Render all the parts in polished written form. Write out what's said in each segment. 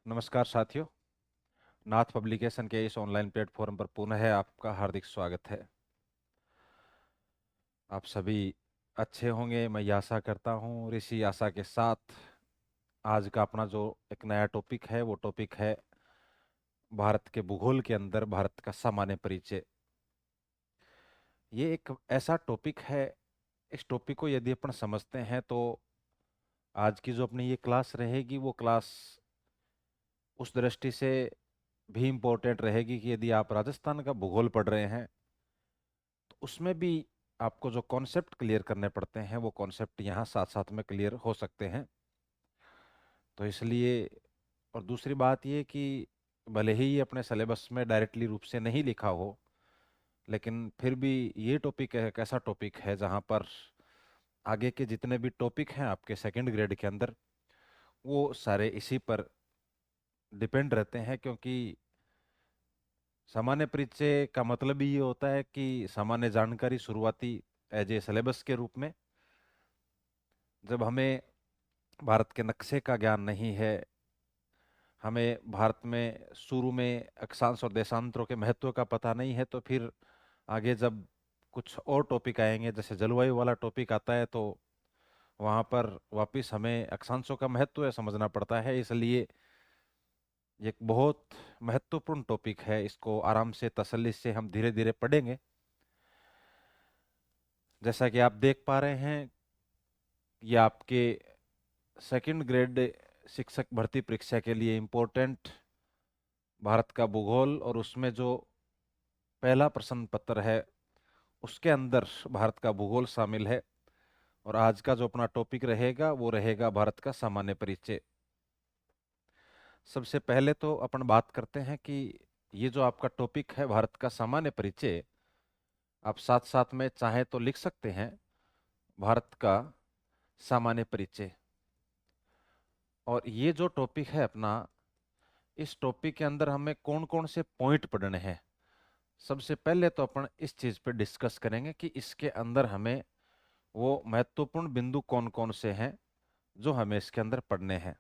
नमस्कार साथियों। नाथ पब्लिकेशन के इस ऑनलाइन प्लेटफॉर्म पर पुनः आपका हार्दिक स्वागत है। आप सभी अच्छे होंगे, मैं ये आशा करता हूँ। और इसी आशा के साथ आज का अपना जो एक नया टॉपिक है वो टॉपिक है भारत के भूगोल के अंदर भारत का सामान्य परिचय। ये एक ऐसा टॉपिक है, इस टॉपिक को यदि अपन समझते हैं तो आज की जो अपनी ये क्लास रहेगी वो क्लास उस दृष्टि से भी इम्पोर्टेंट रहेगी कि यदि आप राजस्थान का भूगोल पढ़ रहे हैं तो उसमें भी आपको जो कॉन्सेप्ट क्लियर करने पड़ते हैं वो कॉन्सेप्ट यहाँ साथ साथ में क्लियर हो सकते हैं। तो इसलिए, और दूसरी बात ये कि भले ही ये अपने सिलेबस में डायरेक्टली रूप से नहीं लिखा हो, लेकिन फिर भी ये टॉपिक एक ऐसा टॉपिक है जहाँ पर आगे के जितने भी टॉपिक हैं आपके सेकंड ग्रेड के अंदर वो सारे इसी पर डिपेंड रहते हैं। क्योंकि सामान्य परिचय का मतलब ही ये होता है कि सामान्य जानकारी शुरुआती एज ए सिलेबस के रूप में, जब हमें भारत के नक्शे का ज्ञान नहीं है, हमें भारत में शुरू में अक्षांश और देशांतरों के महत्व का पता नहीं है, तो फिर आगे जब कुछ और टॉपिक आएंगे जैसे जलवायु वाला टॉपिक आता है तो वहाँ पर वापस हमें अक्षांशों का महत्व समझना पड़ता है। इसलिए ये एक बहुत महत्वपूर्ण टॉपिक है, इसको आराम से तसल्ली से हम धीरे धीरे पढ़ेंगे। जैसा कि आप देख पा रहे हैं, ये आपके सेकंड ग्रेड शिक्षक भर्ती परीक्षा के लिए इम्पोर्टेंट भारत का भूगोल, और उसमें जो पहला प्रश्न पत्र है उसके अंदर भारत का भूगोल शामिल है। और आज का जो अपना टॉपिक रहेगा वो रहेगा भारत का सामान्य परिचय। सबसे पहले तो अपन बात करते हैं कि ये जो आपका टॉपिक है भारत का सामान्य परिचय, आप साथ साथ में चाहे तो लिख सकते हैं भारत का सामान्य परिचय। और ये जो टॉपिक है अपना, इस टॉपिक के अंदर हमें कौन कौन से पॉइंट पढ़ने हैं। सबसे पहले तो अपन इस चीज पे डिस्कस करेंगे कि इसके अंदर हमें वो महत्वपूर्ण बिंदु कौन कौन से हैं जो हमें इसके अंदर पढ़ने हैं।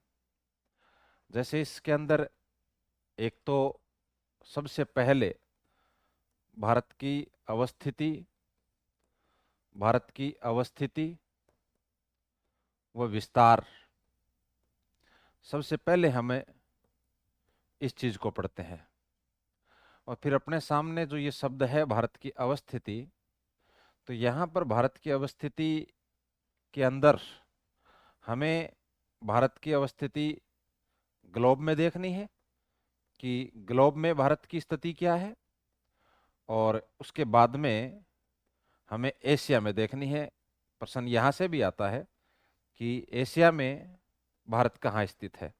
जैसे इसके अंदर एक तो सबसे पहले भारत की अवस्थिति, भारत की अवस्थिति व विस्तार, सबसे पहले हमें इस चीज को पढ़ते हैं। और फिर अपने सामने जो ये शब्द है भारत की अवस्थिति, तो यहाँ पर भारत की अवस्थिति के अंदर हमें भारत की अवस्थिति ग्लोब में देखनी है कि ग्लोब में भारत की स्थिति क्या है, और उसके बाद में हमें एशिया में देखनी है। प्रश्न यहाँ से भी आता है कि एशिया में भारत कहाँ स्थित है।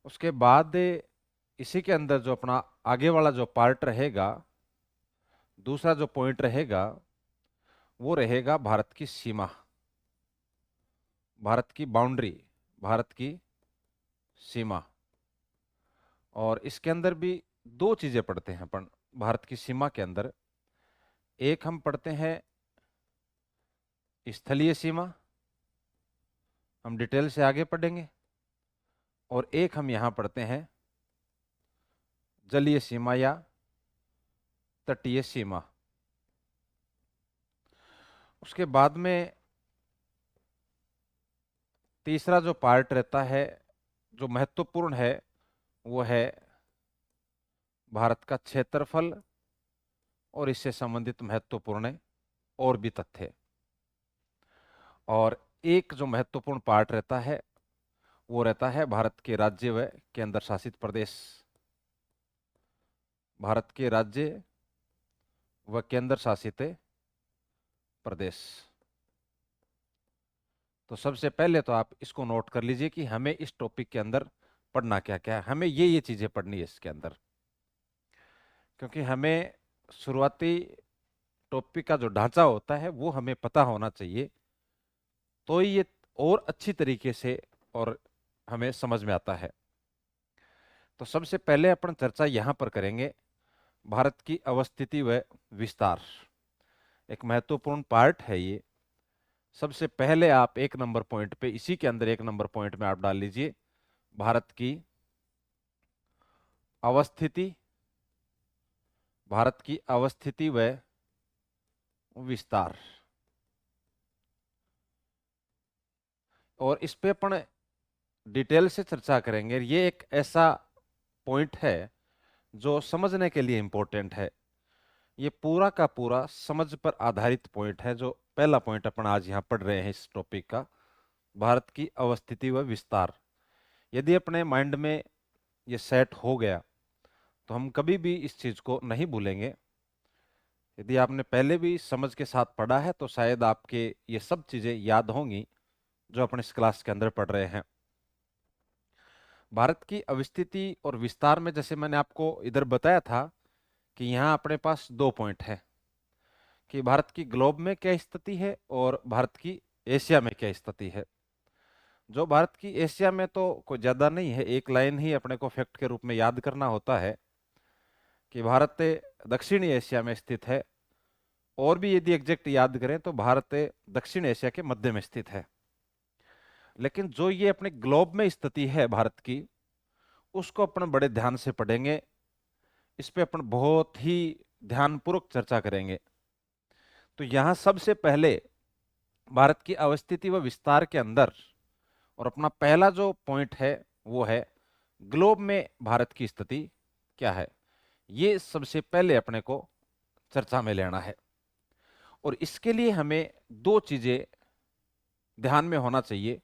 उसके बाद इसी के अंदर जो अपना आगे वाला जो पार्ट रहेगा, दूसरा जो पॉइंट रहेगा वो रहेगा भारत की सीमा, भारत की बाउंड्री, भारत की सीमा। और इसके अंदर भी दो चीजें पढ़ते हैं अपन भारत की सीमा के अंदर। एक हम पढ़ते हैं स्थलीय सीमा, हम डिटेल से आगे पढ़ेंगे। और एक हम यहाँ पढ़ते हैं जलीय सीमा या तटीय सीमा। उसके बाद में तीसरा जो पार्ट रहता है जो महत्वपूर्ण है वो है भारत का क्षेत्रफल और इससे संबंधित महत्वपूर्ण और भी तथ्य। और एक जो महत्वपूर्ण पार्ट रहता है वो रहता है भारत के राज्य व केंद्र शासित प्रदेश, भारत के राज्य व केंद्र शासित प्रदेश। तो सबसे पहले तो आप इसको नोट कर लीजिए कि हमें इस टॉपिक के अंदर पढ़ना क्या क्या है। हमें ये चीजें पढ़नी है इसके अंदर, क्योंकि हमें शुरुआती टॉपिक का जो ढांचा होता है वो हमें पता होना चाहिए, तो ये और अच्छी तरीके से और हमें समझ में आता है। तो सबसे पहले अपन चर्चा यहां पर करेंगे भारत की अवस्थिति व विस्तार। एक महत्वपूर्ण पार्ट है ये। सबसे पहले आप एक नंबर पॉइंट पे, इसी के अंदर एक नंबर पॉइंट में आप डाल लीजिए भारत की अवस्थिति, भारत की अवस्थिति व विस्तार। और इस पे अपन डिटेल से चर्चा करेंगे। ये एक ऐसा पॉइंट है जो समझने के लिए इंपॉर्टेंट है। ये पूरा का पूरा समझ पर आधारित पॉइंट है। जो पहला पॉइंट अपन आज यहाँ पढ़ रहे हैं इस टॉपिक का, भारत की अवस्थिति व विस्तार। यदि अपने माइंड में ये सेट हो गया तो हम कभी भी इस चीज को नहीं भूलेंगे। यदि आपने पहले भी समझ के साथ पढ़ा है तो शायद आपके ये सब चीजें याद होंगी जो अपन इस क्लास के अंदर पढ़ रहे हैं। भारत की अवस्थिति और विस्तार में जैसे मैंने आपको इधर बताया था कि यहाँ अपने पास दो पॉइंट है कि भारत की ग्लोब में क्या स्थिति है और भारत की एशिया में क्या स्थिति है। जो भारत की एशिया में तो कोई ज्यादा नहीं है, एक लाइन ही अपने को फैक्ट के रूप में याद करना होता है कि भारत दक्षिणी एशिया में स्थित है। और भी यदि एग्जैक्ट याद करें तो भारत दक्षिण एशिया के मध्य में स्थित है। लेकिन जो ये अपने ग्लोब में स्थिति है भारत की, उसको अपन बड़े ध्यान से पढ़ेंगे। इस पे अपन बहुत ही ध्यानपूर्वक चर्चा करेंगे। तो यहां सबसे पहले भारत की अवस्थिति व विस्तार के अंदर और अपना पहला जो पॉइंट है वो है ग्लोब में भारत की स्थिति क्या है। ये सबसे पहले अपने को चर्चा में लेना है। और इसके लिए हमें दो चीजें ध्यान में होना चाहिए।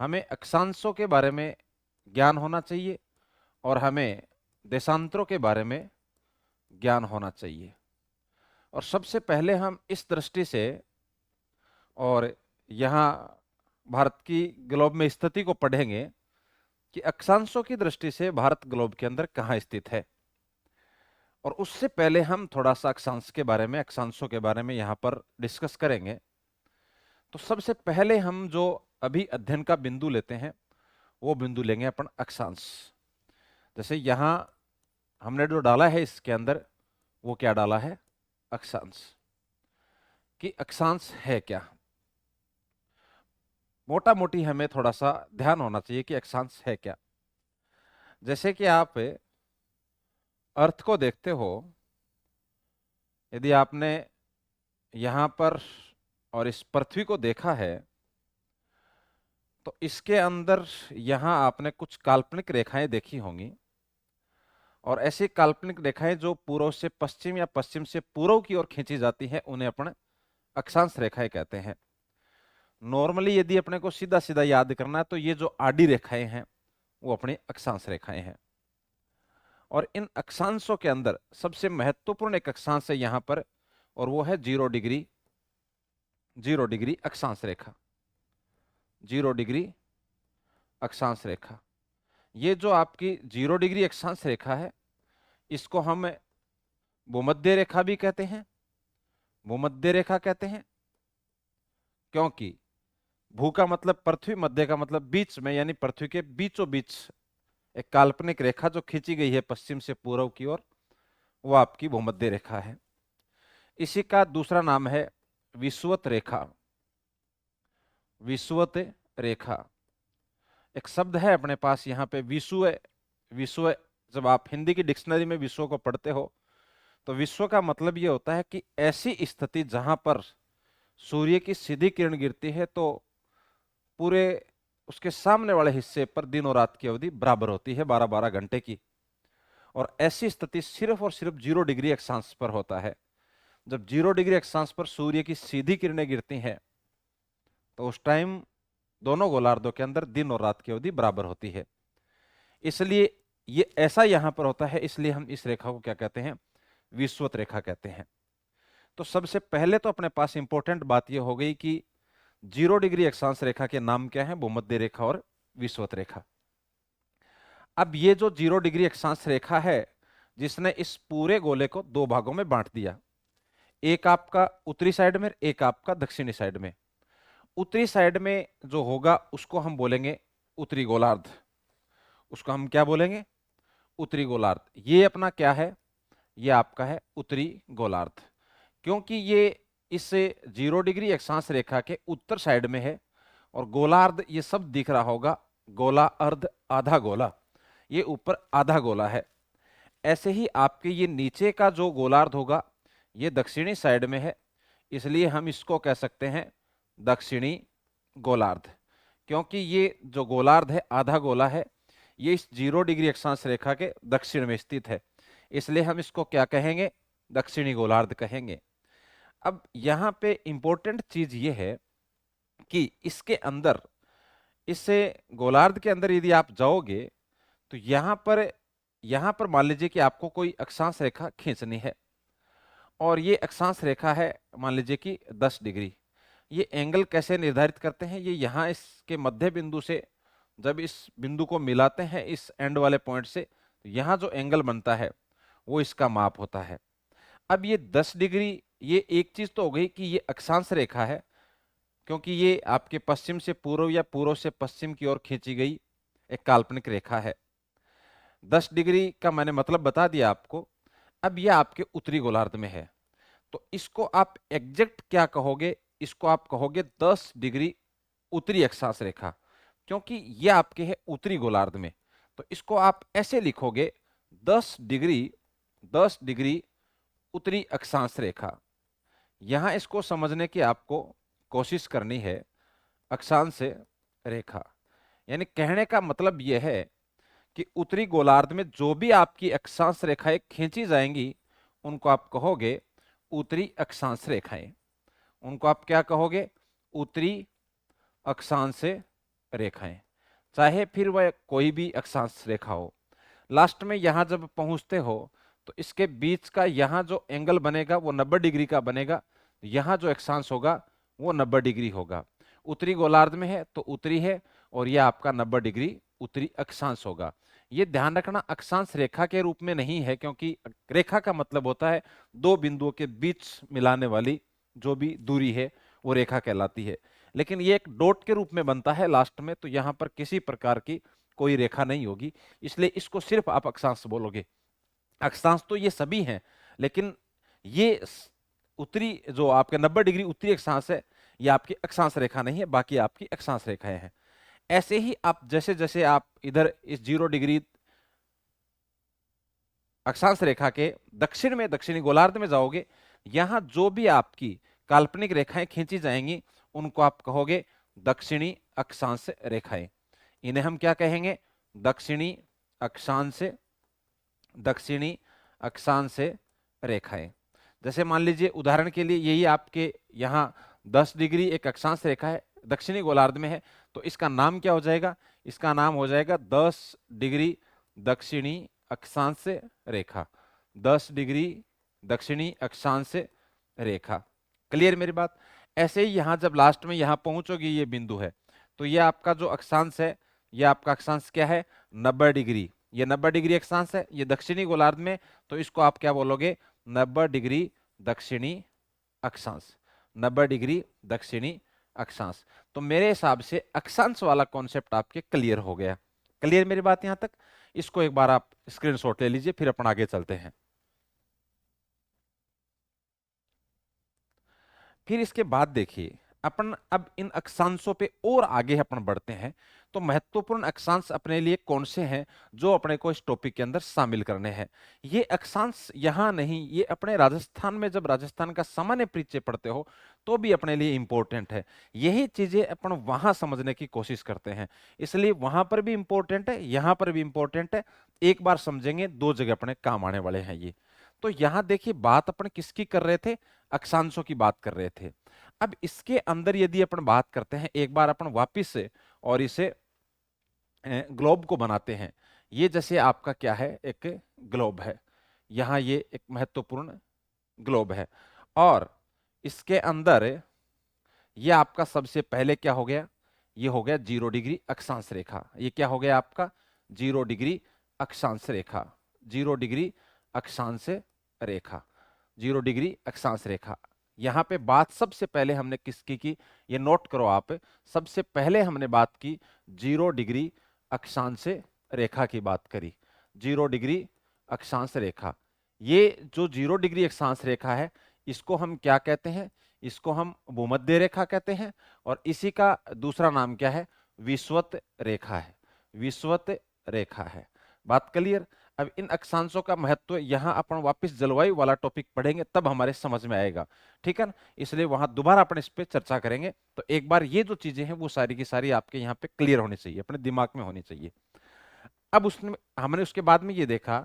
हमें अक्षांशों के बारे में ज्ञान होना चाहिए और हमें देशांतरों के बारे में ज्ञान होना चाहिए। और सबसे पहले हम इस दृष्टि से और यहाँ भारत की ग्लोब में स्थिति को पढ़ेंगे कि अक्षांशों की दृष्टि से भारत ग्लोब के अंदर कहाँ स्थित है। और उससे पहले हम थोड़ा सा अक्षांश के बारे में, अक्षांशों के बारे में यहाँ पर डिस्कस करेंगे। तो सबसे पहले हम जो अभी अध्ययन का बिंदु लेते हैं वो बिंदु लेंगे अपन अक्षांश। जैसे यहाँ हमने जो डाला है इसके अंदर वो क्या डाला है, अक्षांश। कि अक्षांश है क्या, मोटा मोटी हमें थोड़ा सा ध्यान होना चाहिए कि अक्षांश है क्या। जैसे कि आप अर्थ को देखते हो, यदि आपने यहां पर और इस पृथ्वी को देखा है तो इसके अंदर यहां आपने कुछ काल्पनिक रेखाएं देखी होंगी। और ऐसी काल्पनिक रेखाएं जो पूर्व से पश्चिम या पश्चिम से पूर्व की ओर खींची जाती हैं उन्हें अपन अक्षांश रेखाएं कहते हैं। नॉर्मली यदि अपने को सीधा सीधा याद करना है तो ये जो आडी रेखाएं हैं वो अपनी अक्षांश रेखाएं हैं। और इन अक्षांशों के अंदर सबसे महत्वपूर्ण एक अक्षांश है यहां पर, और वो है 0 डिग्री, 0 डिग्री अक्षांश रेखा। 0 डिग्री अक्षांश रेखा, ये जो आपकी 0 डिग्री अक्षांश रेखा है इसको हम भूमध्य रेखा भी कहते हैं। भूमध्य रेखा कहते हैं क्योंकि भू का मतलब पृथ्वी, मध्य का मतलब बीच में, यानी पृथ्वी के बीचों बीच एक काल्पनिक रेखा जो खींची गई है पश्चिम से पूर्व की ओर, वो आपकी भूमध्य रेखा है। इसी का दूसरा नाम है विषुवत रेखा। विषुवत रेखा एक शब्द है अपने पास यहाँ पे, विषुव। विषुव, जब आप हिंदी की डिक्शनरी में विश्व को पढ़ते हो तो विश्व का मतलब ये होता है कि ऐसी स्थिति जहां पर सूर्य की सीधी किरण गिरती है तो पूरे उसके सामने वाले हिस्से पर दिन और रात की अवधि बराबर होती है, 12-12 घंटे की। और ऐसी स्थिति सिर्फ और सिर्फ 0 डिग्री अक्षांश पर होता है। जब 0 डिग्री अक्षांश पर सूर्य की सीधी किरणें गिरती हैं तो उस टाइम दोनों गोलार्धों के अंदर दिन और रात की अवधि बराबर होती है। इसलिए ये ऐसा यहां पर होता है, इसलिए हम इस रेखा को क्या कहते हैं, विषुवत रेखा कहते हैं। तो सबसे पहले तो अपने पास इंपॉर्टेंट बात यह हो गई कि 0 डिग्री अक्षांश रेखा के नाम क्या है, भूमध्य रेखा और विषुवत रेखा। अब ये जो 0 डिग्री अक्षांश रेखा है जिसने इस पूरे गोले को दो भागों में बांट दिया, एक आपका उत्तरी साइड में, एक आपका दक्षिणी साइड में। उत्तरी साइड में जो होगा उसको हम बोलेंगे उत्तरी गोलार्ध। उसको हम क्या बोलेंगे, उत्तरी गोलार्ध। ये अपना क्या है, ये आपका है उत्तरी गोलार्ध, क्योंकि ये इस 0 डिग्री अक्षांश रेखा के उत्तर साइड में है। और गोलार्ध ये सब दिख रहा होगा गोला, अर्ध, आधा गोला, ये ऊपर आधा गोला है। ऐसे ही आपके ये नीचे का जो गोलार्ध होगा ये दक्षिणी साइड में है, इसलिए हम इसको कह सकते हैं दक्षिणी गोलार्ध। क्योंकि ये जो गोलार्ध है, आधा गोला है, ये इस 0 डिग्री अक्षांश रेखा के दक्षिण में स्थित है, इसलिए हम इसको क्या कहेंगे, दक्षिणी गोलार्ध कहेंगे। अब यहाँ पे इंपॉर्टेंट चीज ये है कि इसके अंदर, इससे गोलार्ध के अंदर यदि आप जाओगे तो यहां पर मान लीजिए कि आपको कोई अक्षांश रेखा खींचनी है, और ये अक्षांश रेखा है मान लीजिए कि 10 डिग्री। ये एंगल कैसे निर्धारित करते हैं, ये यहाँ इसके मध्य बिंदु से जब इस बिंदु को मिलाते हैं इस एंड वाले पॉइंट से, तो यहाँ जो एंगल बनता है वो इसका माप होता है। अब ये 10 डिग्री, ये एक चीज तो हो गई कि ये अक्षांश रेखा है, क्योंकि ये आपके पश्चिम से पूर्व या पूर्व से पश्चिम की ओर खींची गई एक काल्पनिक रेखा है। 10 डिग्री का मैंने मतलब बता दिया आपको। अब यह आपके उत्तरी गोलार्ध में है, तो इसको आप एग्जैक्ट क्या कहोगे, इसको आप कहोगे 10 डिग्री उत्तरी अक्षांश रेखा, क्योंकि यह आपके है उत्तरी गोलार्ध में। तो इसको आप ऐसे लिखोगे 10 डिग्री, 10 डिग्री उत्तरी अक्षांश रेखा। यहां इसको समझने की आपको कोशिश करनी है। अक्षांश रेखा यानी कहने का मतलब यह है कि उत्तरी गोलार्ध में जो भी आपकी अक्षांश रेखाएं खींची जाएंगी उनको आप कहोगे उत्तरी अक्षांश रेखाएं। उनको आप क्या कहोगे, उत्तरी अक्षांश रेखाएं, चाहे फिर वह कोई भी अक्षांश रेखा हो। लास्ट में यहां जब पहुंचते हो तो इसके बीच का यहां जो एंगल बनेगा वो 90 डिग्री का बनेगा, यहां जो अक्षांश होगा वो 90 डिग्री होगा। उत्तरी गोलार्ध में है तो उत्तरी है, और यह आपका 90 डिग्री उत्तरी अक्षांश होगा। ये ध्यान रखना, अक्षांश रेखा के रूप में नहीं है, क्योंकि रेखा का मतलब होता है दो बिंदुओं के बीच मिलाने वाली जो भी दूरी है वो रेखा कहलाती है। लेकिन ये एक डॉट के रूप में बनता है लास्ट में, तो यहां पर किसी प्रकार की कोई रेखा नहीं होगी, इसलिए इसको सिर्फ आप अक्षांश बोलोगे। अक्षांश तो ये सभी हैं, लेकिन ये उत्तरी जो आपके 90 डिग्री उत्तरी अक्षांश है ये आपकी अक्षांश रेखा नहीं है, बाकी आपकी अक्षांश रेखाएं हैं। ऐसे ही आप जैसे जैसे आप इधर इस 0 डिग्री अक्षांश रेखा के दक्षिण में, दक्षिणी गोलार्ध में जाओगे, यहां जो भी आपकी काल्पनिक रेखाएं खींची जाएंगी उनको आप कहोगे दक्षिणी अक्षांश रेखाएं। इन्हें हम क्या कहेंगे, दक्षिणी अक्षांश, दक्षिणी अक्षांश रेखाएं। जैसे मान लीजिए उदाहरण के लिए यही आपके यहां 10 डिग्री एक अक्षांश रेखा है, दक्षिणी गोलार्ध में है, तो इसका नाम क्या हो जाएगा, इसका नाम हो जाएगा 10 डिग्री दक्षिणी अक्षांश रेखा। 10 डिग्री दक्षिणी अक्षांश रेखा। क्लियर मेरी बात। ऐसे ही यहां जब लास्ट में यहां पहुंचोगे, ये बिंदु है, तो ये आपका जो अक्षांश है, ये आपका अक्षांश क्या है, 90 डिग्री। ये 90 डिग्री अक्षांश है, ये दक्षिणी गोलार्ध में, तो इसको आप क्या बोलोगे, 90 डिग्री दक्षिणी अक्षांश, 90 डिग्री दक्षिणी अक्षांश। तो मेरे हिसाब से अक्षांश वाला कॉन्सेप्ट आपके क्लियर हो गया। क्लियर मेरी बात यहां तक। इसको एक बार आप स्क्रीनशॉट ले लीजिए, फिर अपन आगे चलते हैं। फिर इसके बाद देखिए अपन अब इन अक्षांशों पे और आगे अपन बढ़ते हैं। तो महत्वपूर्ण अक्षांश अपने लिए कौन से हैं जो अपने को इस टॉपिक के अंदर शामिल करने हैं। ये अक्षांश यहाँ नहीं, ये अपने राजस्थान में जब राजस्थान का सामान्य परिचय पढ़ते हो तो भी अपने लिए इंपॉर्टेंट है। यही चीजें अपन वहां समझने की कोशिश करते हैं, इसलिए वहां पर भी इंपॉर्टेंट है, यहां पर भी इंपॉर्टेंट है। एक बार समझेंगे, दो जगह अपने काम आने वाले हैं ये। तो यहां देखिए बात अपन किसकी कर रहे थे, अक्षांशों की बात कर रहे थे। अब इसके अंदर यदि अपन बात करते हैं, एक बार अपन वापिस से और इसे ग्लोब को बनाते हैं। ये जैसे आपका क्या है, एक ग्लोब है, यहां ये एक महत्वपूर्ण ग्लोब है, और इसके अंदर ये आपका सबसे पहले क्या हो गया, ये हो गया 0 डिग्री अक्षांश रेखा। ये क्या हो गया आपका 0 डिग्री अक्षांश रेखा, 0 डिग्री अक्षांश रेखा, 0 डिग्री अक्षांश रेखा। यहां पे बात सबसे पहले हमने किसकी की, ये नोट करो आप, सबसे पहले हमने बात की 0 डिग्री अक्षांश रेखा की बात करी। 0 डिग्री अक्षांश रेखा, ये जो 0 डिग्री अक्षांश रेखा है इसको हम क्या कहते हैं, इसको हम भूमध्य रेखा कहते हैं, और इसी का दूसरा नाम क्या है, विषुवत रेखा है। विषुवत रेखा है। बात क्लियर। अब इन अक्षांशों का महत्व यहाँ अपन वापस जलवायु वाला टॉपिक पढ़ेंगे तब हमारे समझ में आएगा, ठीक है ना। इसलिए वहां दोबारा अपन इस पे चर्चा करेंगे। तो एक बार ये जो चीजें हैं वो सारी की सारी आपके यहाँ पे क्लियर होनी चाहिए, अपने दिमाग में होनी चाहिए। अब उसने हमने उसके बाद में ये देखा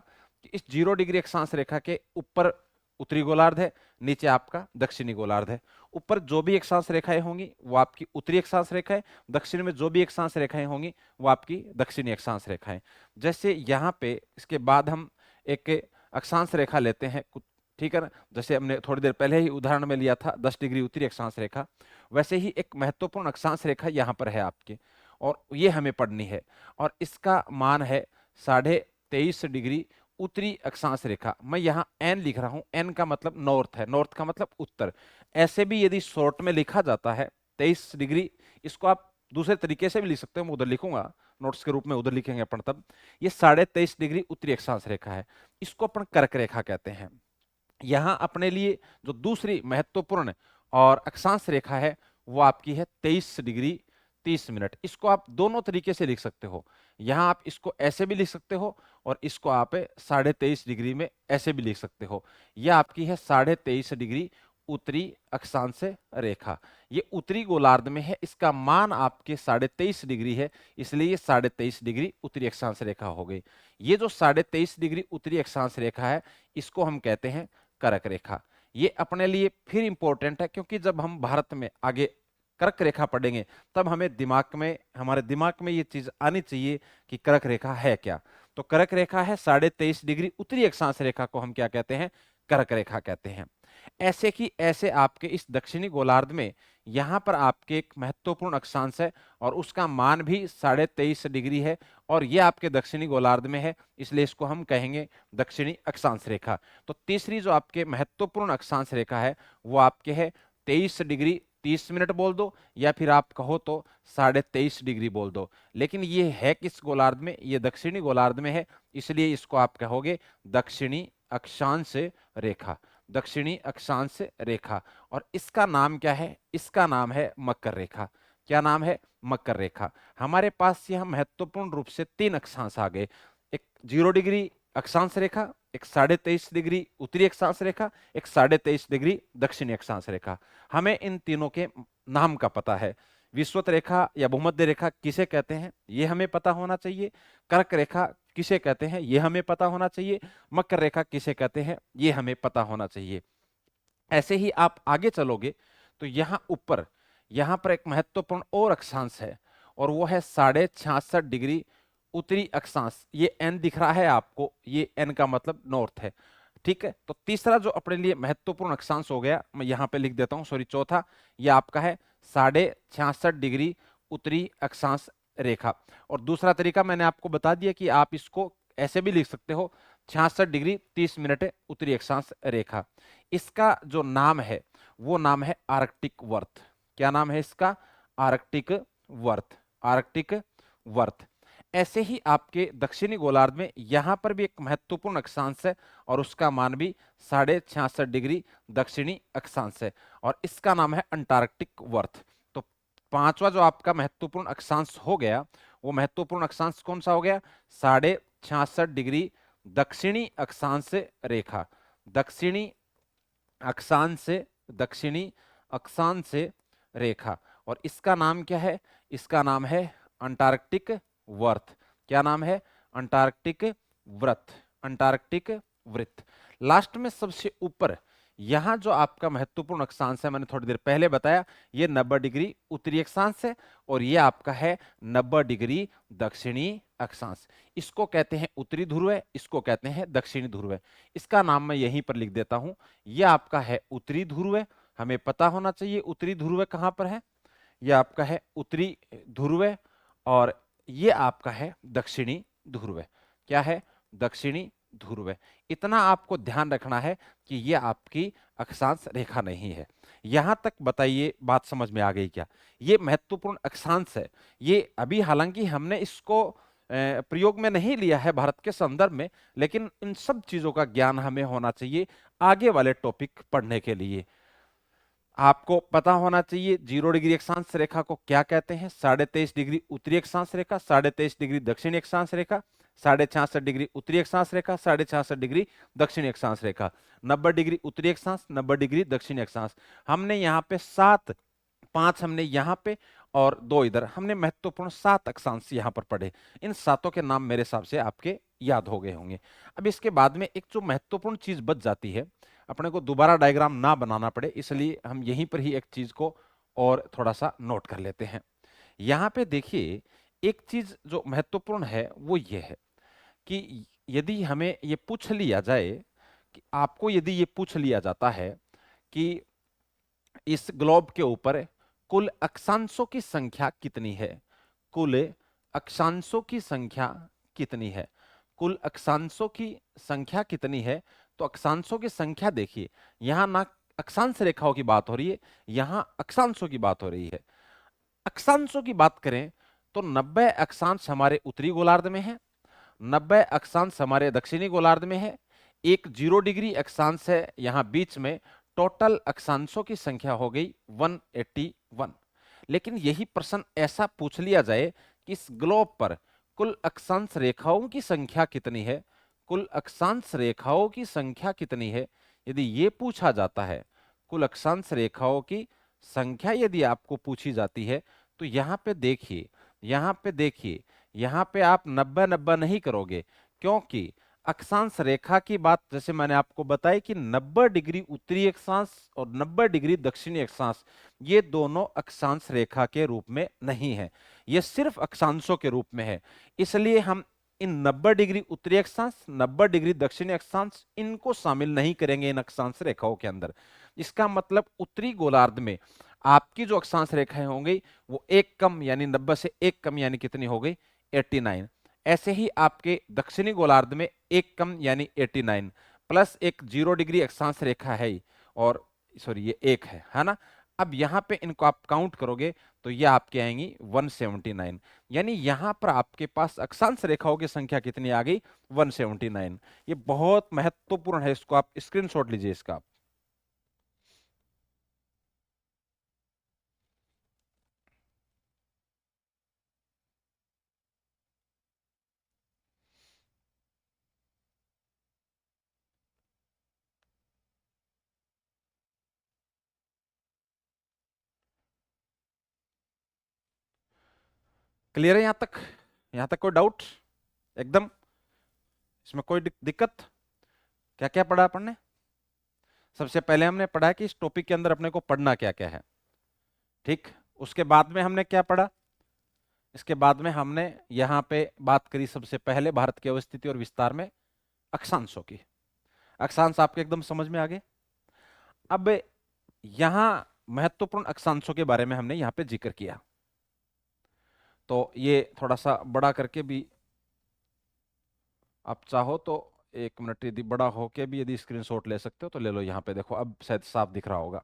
कि इस 0 डिग्री अक्षांश रेखा के ऊपर उत्तरी गोलार्ध है, नीचे आपका दक्षिणी गोलार्ध है। ऊपर जो भी अक्षांश रेखाएं होंगी वो आपकी उत्तरी अक्षांश रेखाएं, दक्षिण में जो भी अक्षांश रेखाएं होंगी वो आपकी दक्षिणी अक्षांश रेखाएं। जैसे यहाँ पे इसके बाद हम एक अक्षांश रेखा लेते हैं, ठीक है ना। जैसे हमने थोड़ी देर पहले ही उदाहरण में लिया था 10 डिग्री उत्तरी अक्षांश रेखा, वैसे ही एक महत्वपूर्ण अक्षांश रेखा यहाँ पर है आपके, और ये हमें पढ़नी है। और इसका मान है 23.5 डिग्री उत्तरी अक्षांश रेखा। मैं यहाँ एन लिख रहा हूं, एन का मतलब नॉर्थ है, नॉर्थ का मतलब उत्तर। ऐसे भी यदि शॉर्ट में लिखा जाता है 23 डिग्री, इसको आप दूसरे तरीके से भी लिख सकते हो, मैं उधर लिखूंगा नोट्स के रूप में, उधर लिखेंगे अपन तब। ये 23.5 डिग्री उत्तरी अक्षांश रेखा है, इसको अपन कर्क रेखा कहते हैं। यहां अपने लिए जो दूसरी महत्वपूर्ण और अक्षांश रेखा है वो आपकी है 23 डिग्री 30 मिनट। इसको आप दोनों तरीके से लिख सकते हो, यहां आप इसको ऐसे भी लिख सकते हो और इसको आप 23.5 डिग्री में ऐसे भी लिख सकते हो। यह आपकी है 23.5 डिग्री उत्तरी अक्षांश रेखा। ये उत्तरी गोलार्ध में है, इसका मान आपके 23.5 डिग्री है, इसलिए ये 23.5 डिग्री उत्तरी अक्षांश रेखा हो गई। ये जो 23.5 डिग्री उत्तरी अक्षांश रेखा है इसको हम कहते हैं कर्क रेखा। ये अपने लिए फिर इंपॉर्टेंट है, क्योंकि जब हम भारत में आगे कर्क रेखा पढ़ेंगे तब हमारे दिमाग में ये चीज आनी चाहिए कि कर्क रेखा है क्या। तो कर्क रेखा है 23.5 डिग्री उत्तरी अक्षांश रेखा को हम क्या कहते हैं, कर्क रेखा कहते हैं। ऐसे की ऐसे आपके इस दक्षिणी गोलार्ध में यहां पर आपके एक महत्वपूर्ण अक्षांश है और उसका मान भी 23.5 डिग्री है, और ये आपके दक्षिणी गोलार्ध में है, इसलिए इसको हम कहेंगे दक्षिणी अक्षांश रेखा। तो तीसरी जो आपके महत्वपूर्ण अक्षांश रेखा है वो आपके है 23 डिग्री 30 मिनट बोल दो, या फिर आप कहो तो 23.5 डिग्री बोल दो। लेकिन ये है किस गोलार्ध में, ये दक्षिणी गोलार्ध में है, इसलिए इसको आप कहोगे दक्षिणी अक्षांश रेखा, दक्षिणी अक्षांश रेखा। और इसका नाम क्या है, इसका नाम है मकर रेखा। क्या नाम है, मकर रेखा। हमारे पास यह महत्वपूर्ण रूप से 3 अक्षांश आ गए, एक 0 डिग्री अक्षांश रेखा, एक 23.5 डिग्री उत्तरी अक्षांश रेखा, एक 23.5 डिग्री दक्षिणी अक्षांश रेखा। हमें इन तीनों के नाम का पता है। विषुवत रेखा या भूमध्य रेखा किसे कहते हैं ये हमें पता होना चाहिए, कर्क रेखा किसे कहते हैं ये हमें पता होना चाहिए, मकर रेखा किसे कहते हैं ये हमें पता होना चाहिए। ऐसे ही आप आगे चलोगे तो यहां पर एक महत्वपूर्ण और अक्षांश है, और वो है 66.5 डिग्री उत्तरी अक्षांश। ये एन दिख रहा है आपको, ये एन का मतलब नॉर्थ है, ठीक है। तो तीसरा जो अपने लिए महत्वपूर्ण अक्षांश हो गया, मैं यहां पे लिख देता हूं, सॉरी चौथा, ये आपका है 66.5 डिग्री उत्तरी अक्षांश रेखा। और दूसरा तरीका मैंने आपको बता दिया कि आप इसको ऐसे भी लिख सकते हो 66.30 डिग्री उत्तरी अक्षांश रेखा। इसका जो नाम है वो नाम है आर्कटिक वर्थ। क्या नाम है इसका, आर्कटिक वर्थ, आर्कटिक वर्थ। ऐसे ही आपके दक्षिणी गोलार्ध में यहां पर भी एक महत्वपूर्ण अक्षांश है और उसका मान भी 66.5 डिग्री दक्षिणी अक्षांश है, और इसका नाम है अंटार्कटिक वर्थ। तो पांचवा जो आपका महत्वपूर्ण अक्षांश हो गया, वो महत्वपूर्ण अक्षांश कौन सा हो गया, 66.5 डिग्री दक्षिणी अक्षांश रेखा, दक्षिणी अक्षांश, दक्षिणी अक्षांश रेखा। और इसका नाम क्या है, इसका नाम है अंटार्कटिक वर्थ। क्या नाम है, अंटार्कटिक व्रत, अंटार्कटिक वृत्त। लास्ट में सबसे ऊपर यहां जो आपका महत्वपूर्ण अक्षांश है, मैंने थोड़ी देर पहले बताया, ये 90 डिग्री उत्तरी अक्षांश है, और ये आपका है 90 डिग्री दक्षिणी अक्षांश। इसको कहते हैं उत्तरी ध्रुव, इसको कहते हैं दक्षिणी ध्रुव। इसका नाम मैं यहीं पर लिख देता हूं, यह आपका है उत्तरी ध्रुव। हमें पता होना चाहिए उत्तरी ध्रुव कहां पर है, यह आपका है उत्तरी ध्रुव, और ये आपका है दक्षिणी ध्रुव। क्या है, दक्षिणी ध्रुव। इतना आपको ध्यान रखना है कि ये आपकी अक्षांश रेखा नहीं है। यहां तक बताइए बात समझ में आ गई क्या, ये महत्वपूर्ण अक्षांश है। ये अभी हालांकि हमने इसको प्रयोग में नहीं लिया है भारत के संदर्भ में, लेकिन इन सब चीजों का ज्ञान हमें होना चाहिए आगे वाले टॉपिक पढ़ने के लिए। आपको पता होना चाहिए 0 डिग्री अक्षांश रेखा को क्या कहते हैं। 23.5 डिग्री उत्तरी अक्षांश रेखा, 23.5 डिग्री दक्षिणी अक्षांश रेखा, 66.5 डिग्री उत्तरी अक्षांश रेखा, 66.5 डिग्री दक्षिणी अक्षांश रेखा, 90 डिग्री उत्तरी अक्षांश, 90 डिग्री दक्षिणी अक्षांश। हमने यहाँ पे 5 हमने यहाँ पे और 2 इधर, हमने महत्वपूर्ण 7 अक्षांश यहाँ पर पढ़े। इन सातों के नाम मेरे हिसाब से आपके याद हो गए होंगे। अब इसके बाद में एक जो महत्वपूर्ण चीज बच जाती है, अपने को दोबारा डायग्राम ना बनाना पड़े, इसलिए हम यहीं पर ही एक चीज को और थोड़ा सा नोट कर लेते हैं। यहाँ पे देखिए, एक चीज जो महत्वपूर्ण है वो ये है कि यदि हमें ये पूछ लिया जाए कि आपको यदि ये पूछ लिया जाता है कि इस ग्लोब के ऊपर कुल अक्षांशों की संख्या कितनी है, कुल अक्षांशों की संख्या कितनी है, कुल अक्षांशों की संख्या कितनी है, तो अक्षांशों की संख्या देखिए, यहां ना अक्षांश रेखाओं की बात हो रही है, यहां अक्षांशों की बात हो रही है। अक्षांशों की बात करें तो 90 अक्षांश हमारे उत्तरी गोलार्ध में है, 90 अक्षांश हमारे दक्षिणी गोलार्ध में है, एक 0 डिग्री अक्षांश है यहां बीच में। टोटल अक्षांशों की संख्या हो गई 181। लेकिन यही प्रश्न ऐसा पूछ लिया जाए कि इस ग्लोब पर कुल अक्षांश रेखाओं की संख्या कितनी है, कुल अक्षांश रेखाओं की संख्या कितनी है, यदि ये पूछा जाता है, कुल अक्षांश रेखाओं की संख्या यदि आपको पूछी जाती है, तो यहां पे देखिए, यहां पे देखिए, यहां पे आप 90-90 नहीं करोगे, क्योंकि अक्षांश रेखा की बात जैसे मैंने आपको बताई कि 90 डिग्री उत्तरी अक्षांश और 90 डिग्री दक्षिणी अक्षांश, ये दोनों अक्षांश रेखा के रूप में नहीं है, ये सिर्फ अक्षांशों के रूप में है। इसलिए हम इन 90 डिग्री उत्तरी अक्षांश, 90 डिग्री दक्षिणी अक्षांश, इनको शामिल नहीं करेंगे इन अक्षांश रेखाओं के अंदर। इसका मतलब उत्तरी गोलार्ध में आपकी जो अक्षांश रेखाएं होंगी वो एक कम, यानी 90 से एक कम, यानी कितनी हो गई 89। ऐसे ही आपके दक्षिणी गोलार्ध में एक कम यानी 89 प्लस एक 0 डिग्री अक्षांश रेखा है, और सॉरी ये एक है ना। अब यहां पे इनको आप काउंट करोगे तो ये आपके आएंगी 179, यानी यहां पर आपके पास अक्षांश रेखाओं की संख्या कितनी आ गई 179। ये बहुत महत्वपूर्ण है, इसको आप स्क्रीनशॉट लीजिए इसका। क्लियर है यहां तक? यहां तक कोई डाउट? एकदम इसमें कोई दिक्कत? क्या क्या पढ़ा अपन ने? सबसे पहले हमने पढ़ा कि इस टॉपिक के अंदर अपने को पढ़ना क्या क्या है, ठीक। उसके बाद में हमने क्या पढ़ा, इसके बाद में हमने यहां पे बात करी सबसे पहले भारत की अवस्थिति और विस्तार में अक्षांशों की। अक्षांश आपके एकदम समझ में आ गए। अब यहां महत्वपूर्ण अक्षांशों के बारे में हमने यहां पे जिक्र किया, तो ये थोड़ा सा बड़ा करके भी आप चाहो तो 1 मिनट यदि बड़ा होके भी यदि स्क्रीनशॉट ले सकते हो तो ले लो। यहां पे देखो, अब शायद साफ दिख रहा होगा।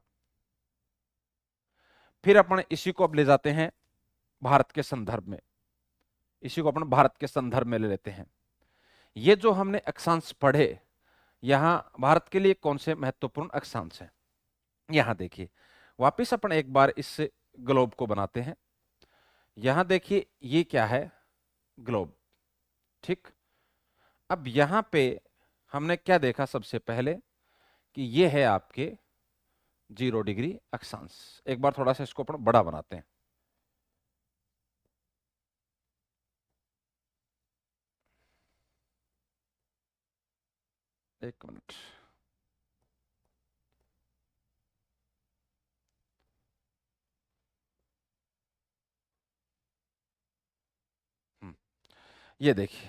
फिर अपन इसी को अब ले जाते हैं भारत के संदर्भ में, इसी को अपन भारत के संदर्भ में ले लेते हैं। ये जो हमने अक्षांश पढ़े, यहां भारत के लिए कौन से महत्वपूर्ण अक्षांश हैं, यहां देखिए। वापिस अपन एक बार इस ग्लोब को बनाते हैं। यहां देखिए ये क्या है, ग्लोब, ठीक। अब यहां पे हमने क्या देखा, सबसे पहले कि ये है आपके 0 डिग्री अक्षांश। एक बार थोड़ा सा इसको अपन बड़ा बनाते हैं। एक मिनट, ये देखिए,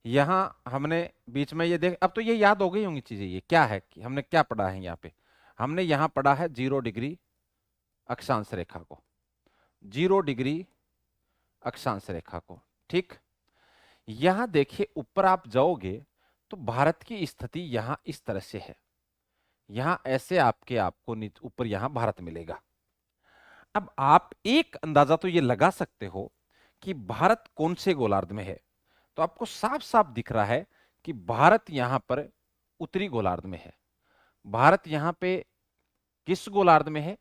यहां हमने बीच में ये देख, अब तो ये याद हो गई होंगी चीजें, ये क्या है कि हमने क्या पढ़ा है यहाँ पे। हमने यहां पढ़ा है 0 डिग्री अक्षांश रेखा को, 0 डिग्री अक्षांश रेखा को, ठीक। यहां देखिए ऊपर आप जाओगे तो भारत की स्थिति यहां इस तरह से है, यहां ऐसे आपको ऊपर यहां भारत मिलेगा। अब आप एक अंदाजा तो ये लगा सकते हो कि भारत कौन से गोलार्ध में है, तो आपको साफ साफ दिख रहा है कि भारत यहां पर उत्तरी गोलार्ध में है। भारत यहां पे किस गोलार्ध में है?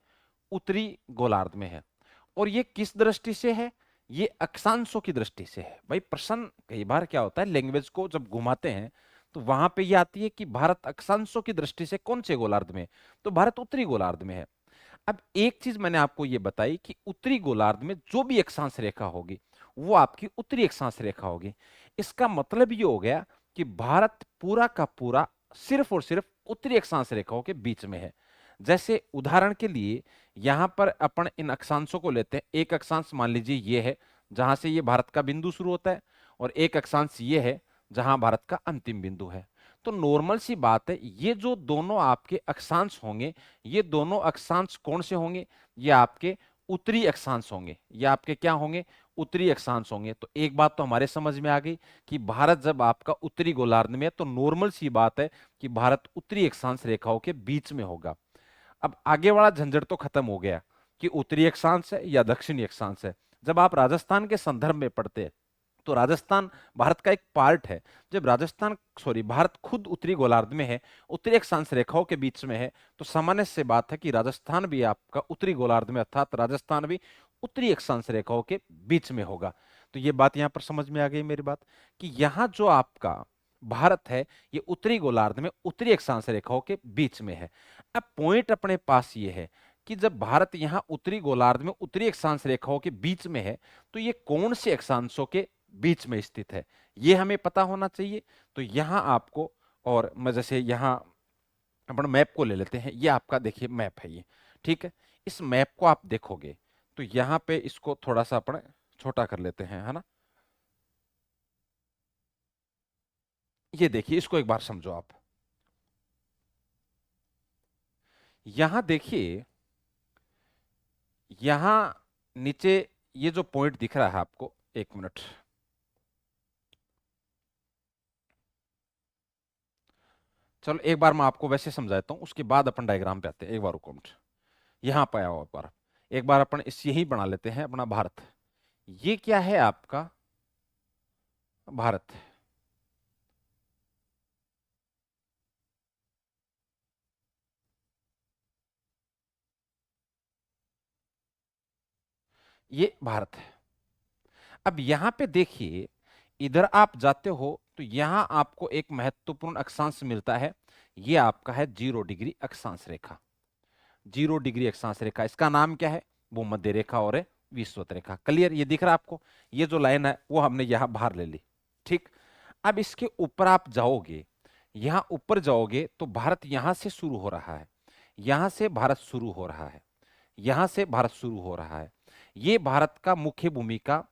उत्तरी गोलार्ध में है। और ये किस दृष्टि से है? ये अक्षांशों की दृष्टि से है। भाई प्रश्न कई बार क्या होता है, लैंग्वेज को जब घुमाते हैं तो वहां पे ये आती है कि भारत अक्षांशों की दृष्टि से कौन से गोलार्ध में है, तो भारत उत्तरी गोलार्ध में है। अब एक चीज मैंने आपको ये बताई कि उत्तरी गोलार्ध में जो भी अक्षांश रेखा होगी वो आपकी उत्तरी अक्षांश रेखा होगी। इसका मतलब ये हो गया कि भारत पूरा का पूरा सिर्फ और सिर्फ उत्तरी अक्षांश रेखाओं के बीच में है। जैसे उदाहरण के लिए यहां पर अपन इन अक्षांशों को लेते हैं। एक अक्षांश मान लीजिए ये है जहां से ये भारत का बिंदु शुरू होता है, और एक अक्षांश ये है जहां भारत का अंतिम बिंदु है। तो नॉर्मल सी बात है, ये जो दोनों आपके अक्षांश होंगे, ये दोनों अक्षांश कौन से होंगे? ये आपके उत्तरी अक्षांश होंगे। ये आपके क्या होंगे? उत्तरी अक्षांश होंगे। तो एक बात तो हमारे समझ में आ गई कि भारत जब आपका उत्तरी गोलार्ध में है तो नॉर्मल सी बात है कि भारत उत्तरी अक्षांश रेखाओं के बीच में होगा। अब आगे वाला झंझट तो खत्म हो गया कि उत्तरी अक्षांश है या दक्षिणी अक्षांश है। जब आप राजस्थान के संदर्भ में पढ़ते हैं तो राजस्थान भारत का एक पार्ट है। जब भारत खुद उत्तरी गोलार्ध में है, उत्तरी अक्षांश रेखाओं के बीच में है, तो सामान्य से बात है कि राजस्थान भी आपका उत्तरी गोलार्ध में, अर्थात राजस्थान भी उत्तरी अक्षांश रेखाओं के बीच में होगा। तो ये बात यहां पर समझ में आ गई मेरी बात, कि यहां जो आपका भारत है ये उत्तरी गोलार्ध में उत्तरी अक्षांश रेखाओं के बीच में है। अब पॉइंट अपने पास ये है कि जब भारत यहां उत्तरी गोलार्ध में उत्तरी अक्षांश रेखाओं के बीच में है तो ये कौन से अक्षांशों के बीच में स्थित है, ये हमें पता होना चाहिए। तो यहां आपको, और मैं जैसे यहां अपन मैप को ले लेते हैं, ये आपका देखिए मैप है ये, ठीक है। इस मैप को आप देखोगे तो यहां पे इसको थोड़ा सा अपन छोटा कर लेते हैं, है ना। ये देखिए, इसको एक बार समझो आप। यहां देखिए, यहां नीचे ये जो पॉइंट दिख रहा है आपको, एक मिनट, चलो एक बार मैं आपको वैसे समझाता हूं, उसके बाद अपन डायग्राम पे आते हैं। एक बार रुको मिनट, यहां पे आओ एक बार अपन इस यही बना लेते हैं अपना भारत। ये क्या है आपका भारत, ये भारत है। अब यहां पे देखिए, इधर आप जाते हो तो यहां आपको एक महत्वपूर्ण अक्षांश मिलता है। ये आपका है 0 डिग्री अक्षांश रेखा। 0 डिग्री अक्षांश रेखा, इसका नाम क्या है? भूमध्य रेखा और विषुवत रेखा। क्लियर? ये दिख रहा है आपको? ये जो लाइन है वो हमने यहां बाहर ले ली, ठीक। अब इसके ऊपर आप जाओगे, यहां ऊपर जाओगे तो भारत यहां से शुरू हो रहा है, यहां से भारत शुरू हो रहा है, यहां से भारत शुरू हो रहा है। ये भारत का मुख्य भूमि का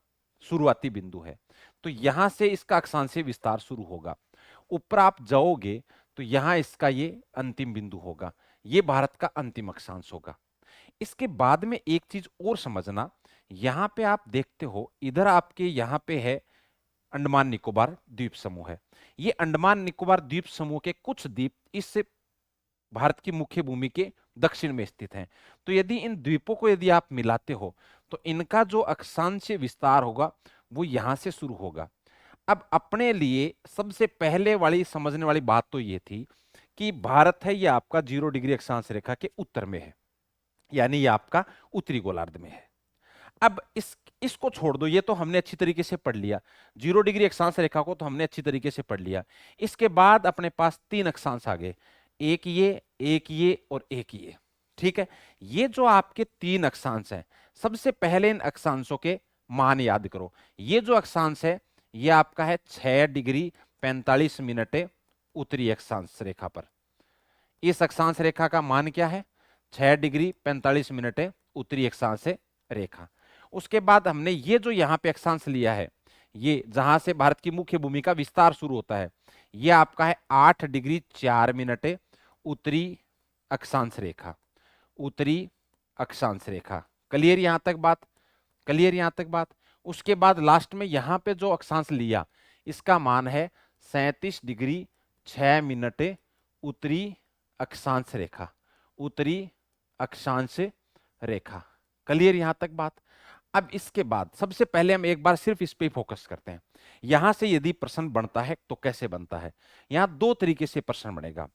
शुरुआती बिंदु है। तो यहां से इसका अक्षांशीय विस्तार शुरू होगा। ऊपर आप जाओगे तो यहां इसका ये अंतिम बिंदु होगा। ये भारत का अंतिम अक्षांश होगा। इसके बाद में एक चीज और समझना, यहां पे आप देखते हो इधर आपके यहां पे है अंडमान निकोबार द्वीप समूह है। ये अंडमान निकोबार द्वीप समूह के कुछ द्वीप इस भारत की मुख्य भूमि के दक्षिण में स्थित हैं। तो यदि इन द्वीपों को यदि आप मिलाते हो तो इनका जो अक्षांशीय विस्तार होगा वो यहां से शुरू होगा। अब अपने लिए सबसे पहले वाली समझने वाली बात तो ये थी कि भारत है ये आपका 0 डिग्री अक्षांश रेखा के उत्तर में है, यानी ये आपका उत्तरी गोलार्ध में है। अब इसको छोड़ दो, ये तो हमने अच्छी तरीके से पढ़ लिया। 0 डिग्री अक्षांश रेखा को तो हमने अच्छी तरीके से पढ़ लिया। इसके बाद अपने पास 3 अक्षांश आ गए, एक ये और एक ये, ठीक है। ये जो आपके 3 अक्षांश हैं, सबसे पहले इन अक्षांशों के मान याद करो। ये जो अक्षांश है ये आपका है 6 डिग्री 45 मिनट उत्तरी अक्षांश रेखा पर। इस अक्षांश रेखा का मान क्या है? 6 डिग्री 45 मिनट उत्तरी अक्षांश रेखा। उसके बाद हमने ये जो यहां पे अक्षांश लिया है, ये जहां से भारत की मुख्य भूमि का विस्तार शुरू होता है, ये आपका है 8 डिग्री 4 मिनट उत्तरी अक्षांश रेखा। उत्तरी अक्षांश रेखा। क्लियर यहां तक बात? क्लियर यहां तक बात? उसके बाद लास्ट में यहां पे जो अक्षांश लिया, इसका मान है 37 डिग्री 6 मिनट उत्तरी अक्षांश रेखा। उत्तरी अक्षांश रेखा। क्लियर यहां तक बात? अब इसके बाद सबसे पहले हम एक बार सिर्फ इस पे फोकस करते हैं। यहां से यदि प्रश्न बनता है तो कैसे बनता है? यहां दो तरीके से प्रश्न बनेगा।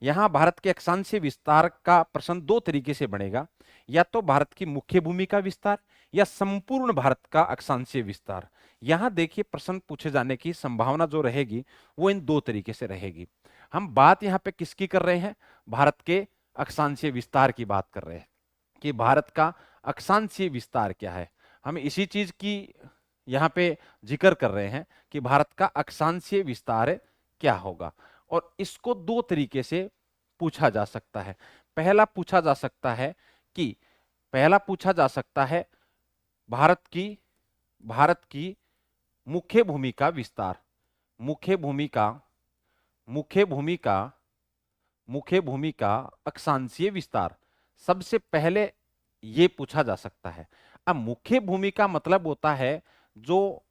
यहां भारत के अक्षांशीय विस्तार का प्रश्न दो तरीके से बनेगा, या तो भारत की मुख्य भूमि का विस्तार या संपूर्ण भारत का अक्षांशीय विस्तार। यहां देखिए प्रश्न पूछे जाने की संभावना जो रहेगी वो इन दो तरीके से रहेगी। हम बात यहां पे किसकी कर रहे हैं? भारत के अक्षांशीय विस्तार की बात कर रहे हैं कि भारत का अक्षांशीय विस्तार क्या है। हम इसी चीज की यहां पे जिक्र कर रहे हैं कि भारत का अक्षांशीय विस्तार क्या होगा, और इसको दो तरीके से पूछा जा सकता है। पहला पूछा जा सकता है कि पहला पूछा जा सकता है भारत की मुख्य भूमि का विस्तार, मुख्य भूमि का मुख्य भूमि का मुख्य भूमि का अक्षांशीय विस्तार सबसे पहले ये पूछा जा सकता है। अब मुख्य भूमि का मतलब होता है जो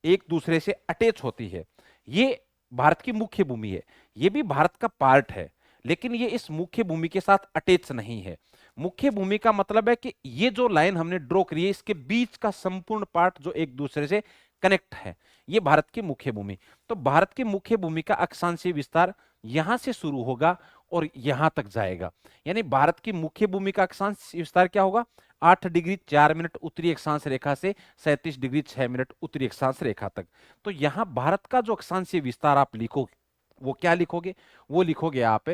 एक दूसरे से अटैच होती है। ये भारत की मुख्य भूमि है, ये भी भारत का पार्ट है, लेकिन ये इस मुख्य भूमि के साथ अटैच नहीं है। मुख्य भूमि का मतलब है कि ये जो लाइन हमने ड्रॉ करी है इसके बीच का संपूर्ण पार्ट जो एक दूसरे से कनेक्ट है, ये भारत की मुख्य भूमि। तो भारत की मुख्य भूमि का अक्षांशीय विस्तार यहां से शुरू होगा और यहां तक जाएगा। यानी भारत की मुख्य भूमि का अक्षांश विस्तार क्या होगा? 8 डिग्री 4 मिनट उत्तरी अक्षांश रेखा से 37 डिग्री 6 मिनट उत्तरी अक्षांश रेखा तक। तो यहां भारत का जो अक्षांशीय विस्तार आप लिखोगे वो क्या लिखोगे? वो लिखोगे आप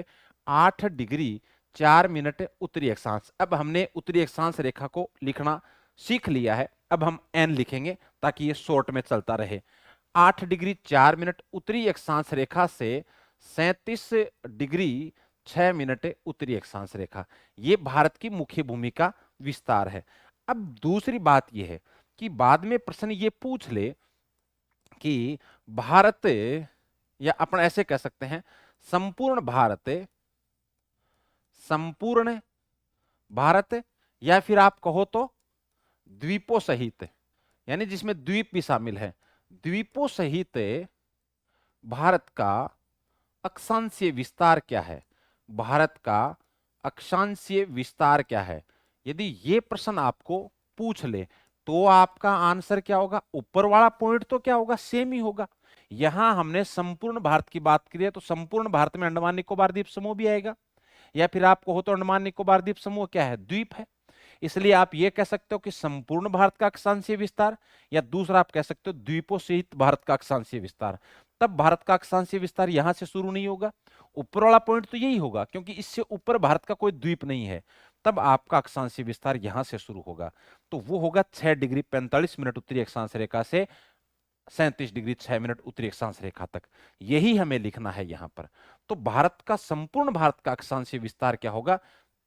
8 डिग्री 4 मिनट उत्तरी अक्षांश। अब हमने उत्तरी अक्षांश रेखा को लिखना सीख लिया है, अब हम एन लिखेंगे ताकि ये शॉर्ट में चलता रहे। 8 डिग्री 4 मिनट उत्तरी अक्षांश रेखा से 37 डिग्री 6 मिनट उत्तरी अक्षांश रेखा, ये भारत की मुख्य भूमि का विस्तार है। अब दूसरी बात यह है कि बाद में प्रश्न ये पूछ ले कि भारत, या अपन ऐसे कह सकते हैं संपूर्ण भारत, या फिर आप कहो तो द्वीपों सहित, यानी जिसमें द्वीप भी शामिल है, द्वीपों सहित भारत का अक्षांशीय विस्तार क्या है? भारत का अक्षांशीय विस्तार क्या है? यदि ये प्रश्न आपको पूछ ले तो आपका आंसर क्या होगा? ऊपर वाला पॉइंट तो क्या होगा? सेम ही होगा। यहां हमने संपूर्ण भारत की बात की है तो संपूर्ण भारत में अंडमान निकोबार द्वीप समूह भी आएगा, या फिर आप कहो तो अंडमान निकोबार द्वीप समूह क्या है? द्वीप है। इसलिए आप ये कह सकते हो कि संपूर्ण भारत का अक्षांशीय विस्तार, या दूसरा आप कह सकते हो द्वीपों सहित भारत का अक्षांशीय विस्तार। तब भारत का अक्षांशीय विस्तार यहां से शुरू नहीं होगा, ऊपर वाला पॉइंट तो यही होगा क्योंकि इससे ऊपर भारत का कोई द्वीप नहीं है। तब आपका अक्षांशीय विस्तार यहां से शुरू होगा, तो वो होगा 6 डिग्री 45 मिनट उत्तरी अक्षांश रेखा से 37 डिग्री 6 मिनट उत्तरी अक्षांश रेखा तक। यही हमें लिखना है यहां पर। तो भारत का संपूर्ण भारत का अक्षांशीय विस्तार क्या होगा?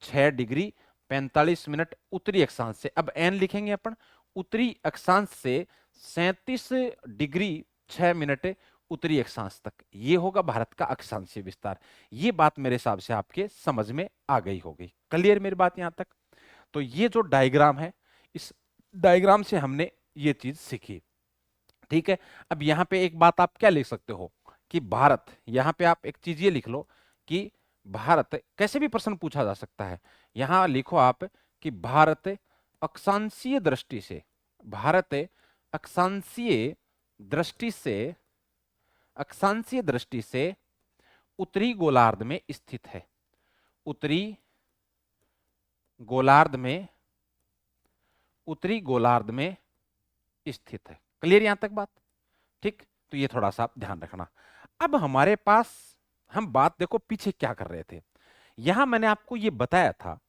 6 डिग्री 45 मिनट उत्तरी अक्षांश से, अब एन लिखेंगे अपन, उत्तरी अक्षांश से 37 डिग्री 6 मिनट उत्तरी अक्षांश तक, ये होगा भारत का अक्षांशीय विस्तार। ये बात मेरे हिसाब से आपके समझ में आ गई होगी। क्लियर मेरी बात यहां तक? तो ये जो डायग्राम है, इस डायग्राम से हमने ये चीज सीखी। ठीक है। अब यहां पे एक बात आप क्या लिख सकते हो कि भारत, यहां पे आप एक चीज ये लिख लो कि भारत, कैसे भी प्रश्न पूछा जा सकता है, यहां लिखो आप कि भारत अक्षांशीय दृष्टि से, भारत अक्षांशीय दृष्टि से, अक्षांशीय दृष्टि से उत्तरी गोलार्ध में स्थित है। उत्तरी गोलार्ध में, उत्तरी गोलार्ध में स्थित है। क्लियर यहां तक बात? ठीक, तो ये थोड़ा सा आप ध्यान रखना। अब हमारे पास, हम बात देखो पीछे क्या कर रहे थे। यहां मैंने आपको ये बताया था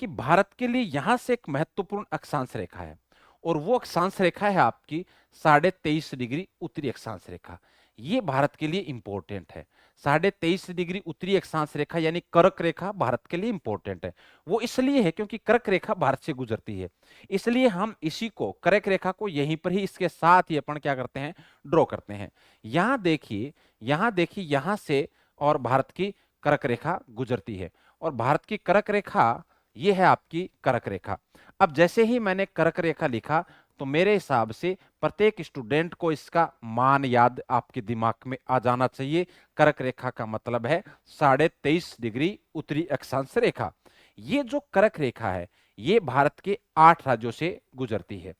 कि भारत के लिए यहां से एक महत्वपूर्ण अक्षांश रेखा है, और वो अक्षांश रेखा है आपकी 23.5 डिग्री उत्तरी अक्षांश रेखा। ये भारत के लिए इंपॉर्टेंट है। 23.5 डिग्री उत्तरी अक्षांश रेखा यानी कर्क रेखा भारत के लिए इंपॉर्टेंट है। वो इसलिए है क्योंकि कर्क रेखा भारत से गुजरती है, इसलिए हम इसी को, कर्क रेखा को यहीं पर ही इसके साथ ही अपन क्या करते हैं? ड्रॉ करते हैं। यहां देखिए, यहां देखिए, यहां से और भारत की कर्क रेखा गुजरती है, और भारत की कर्क रेखा ये है आपकी कर्क रेखा। अब जैसे ही मैंने कर्क रेखा लिखा तो मेरे हिसाब से प्रत्येक स्टूडेंट को इसका मान याद आपके दिमाग में आ जाना चाहिए। कर्क रेखा का मतलब है 23.5 डिग्री उत्तरी अक्षांश रेखा। ये जो कर्क रेखा है ये भारत के 8 राज्यों से गुजरती है,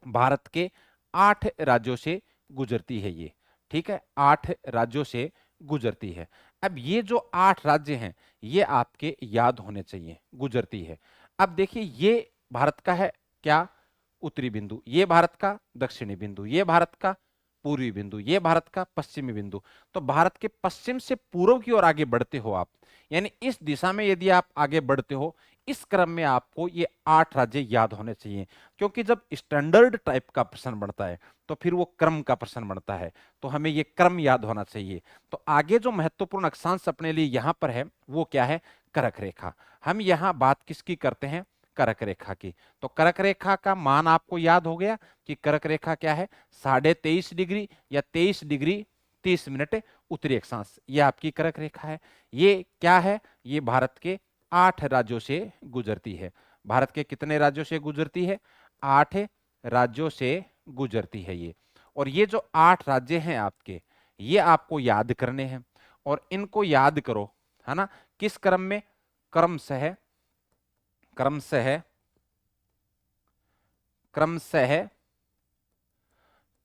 भारत के 8 राज्यों से गुजरती है ये। ठीक है, 8 राज्यों से गुजरती है। अब ये जो 8 राज्य हैं ये आपके याद होने चाहिए, गुजरती है। अब देखिए ये भारत का है क्या, उत्तरी बिंदु, ये भारत का दक्षिणी बिंदु, ये भारत का पूर्वी बिंदु, ये भारत का पश्चिमी बिंदु। तो भारत के पश्चिम से पूर्व की ओर आगे बढ़ते हो आप, यानी इस दिशा में यदि आप आगे बढ़ते हो, इस क्रम में आपको ये 8 राज्य याद होने चाहिए। क्योंकि जब स्टैंडर्ड टाइप का प्रश्न बनता है तो फिर वो क्रम का प्रश्न बनता है, तो हमें ये क्रम याद होना चाहिए। तो आगे जो महत्वपूर्ण अक्षांश अपने लिए यहां पर है वो क्या है, कर्क रेखा। हम यहां बात किसकी करते हैं, कर्क रेखा की। तो कर्क रेखा का मान आपको याद हो गया कि कर्क रेखा क्या है, 23.5 डिग्री या 23 डिग्री 30 मिनट उत्तरी अक्षांश, ये आपकी कर्क रेखा है। ये क्या है, ये भारत के 8 राज्यों से गुजरती है। भारत के कितने राज्यों से गुजरती है, 8 राज्यों से गुजरती है ये। और ये जो 8 राज्य हैं आपके, ये आपको याद करने हैं, और इनको याद करो, है ना, किस क्रम में, क्रमशः क्रमशः क्रमशः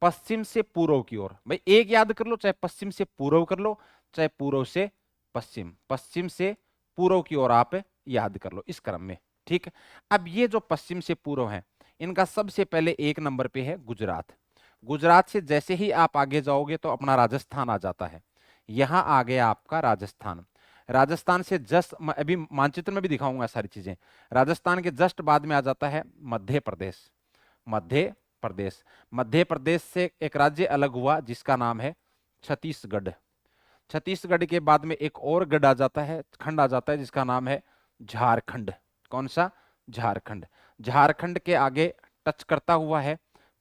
पश्चिम से पूर्व की ओर। भाई एक याद कर लो, चाहे पश्चिम से पूर्व कर लो, चाहे पूर्व से पश्चिम, पश्चिम से पूर्व की ओर आप याद कर लो इस क्रम में। ठीक है। अब ये जो पश्चिम से पूर्व है, इनका सबसे पहले 1 नंबर पे है गुजरात। गुजरात से जैसे ही आप आगे जाओगे तो अपना राजस्थान आ जाता है। यहां आ गया आपका राजस्थान। राजस्थान से जस्ट, अभी मानचित्र में भी दिखाऊंगा सारी चीजें, राजस्थान के जस्ट बाद में आ जाता है मध्य प्रदेश। मध्य प्रदेश, मध्य प्रदेश से एक राज्य अलग हुआ जिसका नाम है छत्तीसगढ़। छत्तीसगढ़ के बाद में एक और गढ़ आ जाता है, खंड आ जाता है जिसका नाम है झारखंड। कौन सा, झारखंड। झारखंड के आगे टच करता हुआ है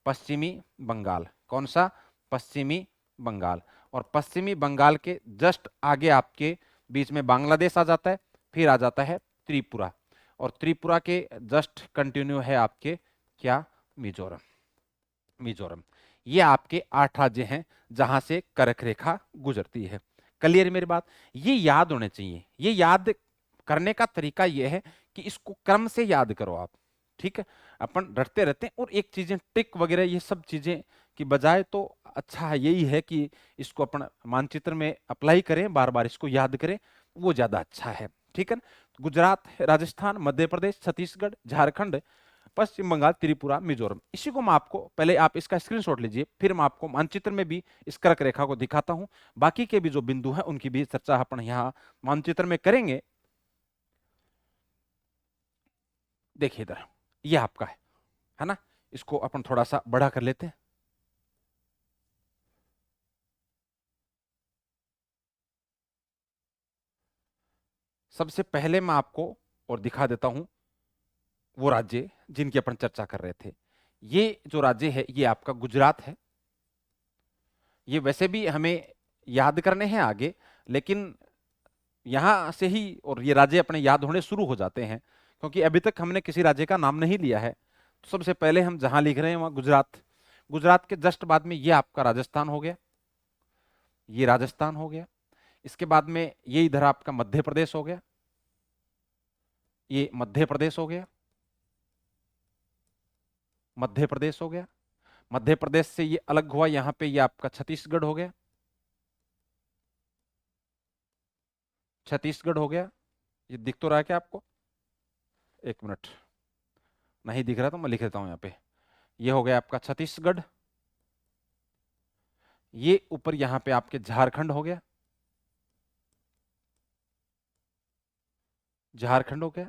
पश्चिमी बंगाल। कौन सा, पश्चिमी बंगाल। और पश्चिमी बंगाल के जस्ट आगे आपके बीच में बांग्लादेश आ जाता है, फिर आ जाता है त्रिपुरा, और त्रिपुरा के जस्ट कंटिन्यू है आपके क्या, मिजोरम। मिजोरम। ये आपके 8 राज्य हैं जहां से कर्क रेखा गुजरती है। क्लियर मेरी बात, ये याद होने चाहिए। ये याद करने का तरीका ये है कि इसको क्रम से याद करो आप। ठीक है, अपन रटते रहते हैं, और एक चीजें ट्रिक वगैरह ये सब चीजें की बजाय तो अच्छा यही है कि इसको अपन मानचित्र में अप्लाई करें, बार बार इसको याद करें, वो ज्यादा अच्छा है। ठीक है ना? गुजरात, राजस्थान, मध्य प्रदेश, छत्तीसगढ़, झारखंड, पश्चिम बंगाल, त्रिपुरा, मिजोरम। इसी को मैं आपको, पहले आप इसका स्क्रीनशॉट लीजिए, फिर मैं आपको मानचित्र में भी इस कर्क रेखा को दिखाता हूं। बाकी के भी जो बिंदु हैं उनकी भी चर्चा अपन यहाँ मानचित्र में करेंगे। देखिए इधर, ये आपका है ना, इसको अपन थोड़ा सा बड़ा कर लेते हैं। सबसे पहले मैं आपको और दिखा देता हूं वो राज्य जिनकी अपन चर्चा कर रहे थे। ये जो राज्य है ये आपका गुजरात है। ये वैसे भी हमें याद करने हैं आगे, लेकिन यहां से ही और ये राज्य अपने याद होने शुरू हो जाते हैं, क्योंकि अभी तक हमने किसी राज्य का नाम नहीं लिया है। तो सबसे पहले हम जहां लिख रहे हैं वहां गुजरात। गुजरात के जस्ट बाद में ये आपका राजस्थान हो गया, ये राजस्थान हो गया। इसके बाद में ये इधर आपका मध्य प्रदेश हो गया, ये मध्य प्रदेश हो गया, मध्य प्रदेश हो गया। मध्य प्रदेश से ये अलग हुआ, यहां पे ये आपका छत्तीसगढ़ हो गया, छत्तीसगढ़ हो गया। ये दिख तो रहा है क्या आपको, एक मिनट, नहीं दिख रहा तो मैं लिख देता हूं यहाँ पे। ये हो गया आपका छत्तीसगढ़, ये ऊपर यहां पे आपके झारखंड हो गया, झारखंड हो गया।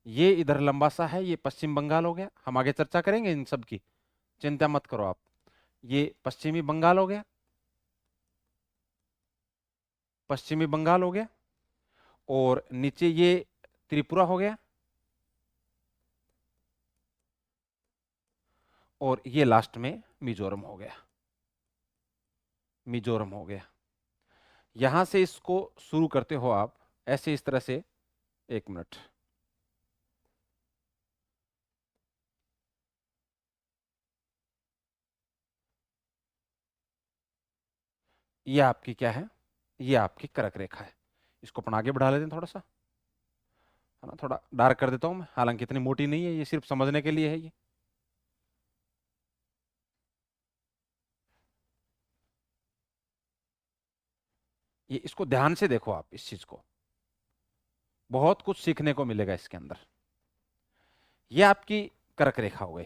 ये इधर लंबा सा है, ये पश्चिम बंगाल हो गया। हम आगे चर्चा करेंगे इन सब की, चिंता मत करो आप। ये पश्चिमी बंगाल हो गया, पश्चिमी बंगाल हो गया। और नीचे ये त्रिपुरा हो गया, और ये लास्ट में मिजोरम हो गया, मिजोरम हो गया। यहां से इसको शुरू करते हो आप ऐसे, इस तरह से। एक मिनट, ये आपकी क्या है, ये आपकी कर्क रेखा है। इसको अपन आगे बढ़ा लेते हैं थोड़ा सा, है ना, थोड़ा डार्क कर देता हूं मैं, हालांकि इतनी मोटी नहीं है, ये सिर्फ समझने के लिए है ये। ये इसको ध्यान से देखो आप, इस चीज को बहुत कुछ सीखने को मिलेगा इसके अंदर। ये आपकी कर्क रेखा हो गई।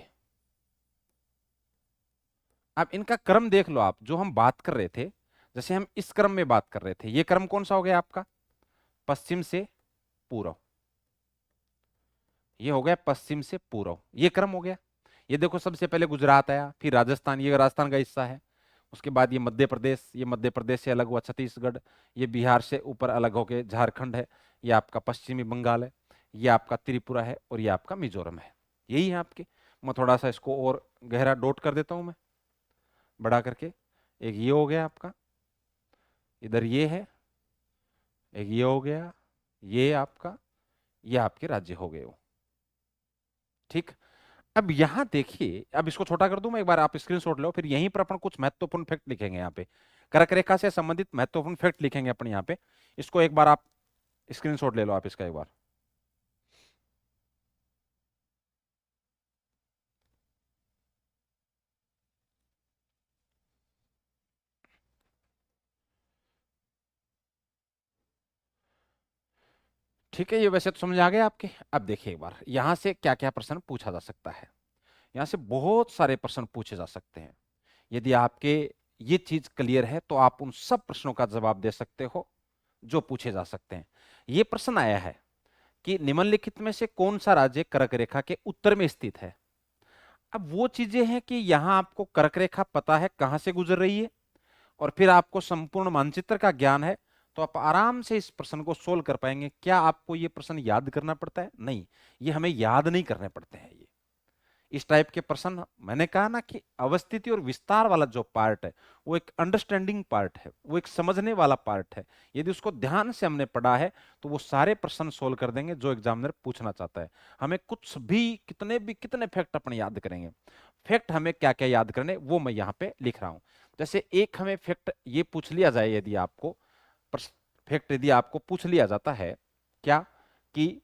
अब इनका क्रम देख लो आप, जो हम बात कर रहे थे, जैसे हम इस क्रम में बात कर रहे थे, ये क्रम कौन सा हो गया आपका, पश्चिम से पूर्व। ये हो गया पश्चिम से पूर्व, ये क्रम हो गया। ये देखो सबसे पहले गुजरात आया, फिर राजस्थान, ये राजस्थान का हिस्सा है। उसके बाद ये मध्य प्रदेश, ये मध्य प्रदेश से अलग हुआ छत्तीसगढ़, ये बिहार से ऊपर अलग होके झारखंड है, ये आपका पश्चिमी बंगाल है, ये आपका त्रिपुरा है, और ये आपका मिजोरम है। यही है आपके। मैं थोड़ा सा इसको और गहरा डॉट कर देता हूं मैं, बड़ा करके। एक ये हो गया आपका, इधर ये है, एक ये हो गया, ये आपका, ये आपके राज्य हो गए वो। ठीक। अब यहां देखिए, अब इसको छोटा कर दूं मैं एक बार, आप स्क्रीनशॉट लो, फिर यहीं पर अपन कुछ महत्वपूर्ण फैक्ट लिखेंगे यहाँ पे, कर्क रेखा से संबंधित महत्वपूर्ण फैक्ट लिखेंगे अपन यहाँ पे। इसको एक बार आप स्क्रीनशॉट ले लो आप इसका एक बार। ठीक है, ये वैसे तो समझ आ गया आपके। अब देखिए एक बार यहां से क्या क्या प्रश्न पूछा जा सकता है। यहां से बहुत सारे प्रश्न पूछे जा सकते हैं। यदि आपके ये चीज क्लियर है तो आप उन सब प्रश्नों का जवाब दे सकते हो जो पूछे जा सकते हैं। ये प्रश्न आया है कि निम्नलिखित में से कौन सा राज्य कर्क रेखा के उत्तर में स्थित है। अब वो चीजें हैं कि यहां आपको कर्क रेखा पता है कहां से गुजर रही है, और फिर आपको संपूर्ण मानचित्र का ज्ञान है, तो आप आराम से इस प्रश्न को सोल्व कर पाएंगे। क्या आपको ये प्रश्न याद करना पड़ता है? नहीं, ये हमें याद नहीं करने पड़ते हैं। ये इस टाइप के प्रश्न, मैंने कहा ना कि अवस्थिति और विस्तार वाला जो पार्ट है वो एक अंडरस्टैंडिंग पार्ट है, वो एक समझने वाला पार्ट है। यदि उसको ध्यान से हमने पढ़ा है तो वो सारे प्रश्न सोल्व कर देंगे जो एग्जामिनर पूछना चाहता है। हमें कुछ भी, कितने फैक्ट अपने याद करेंगे। फैक्ट हमें क्या क्या याद करने, वो मैं यहाँ पे लिख रहा हूं। जैसे एक हमें फैक्ट ये पूछ लिया जाए, यदि आपको फैक्ट यदि आपको पूछ लिया जाता है क्या, कि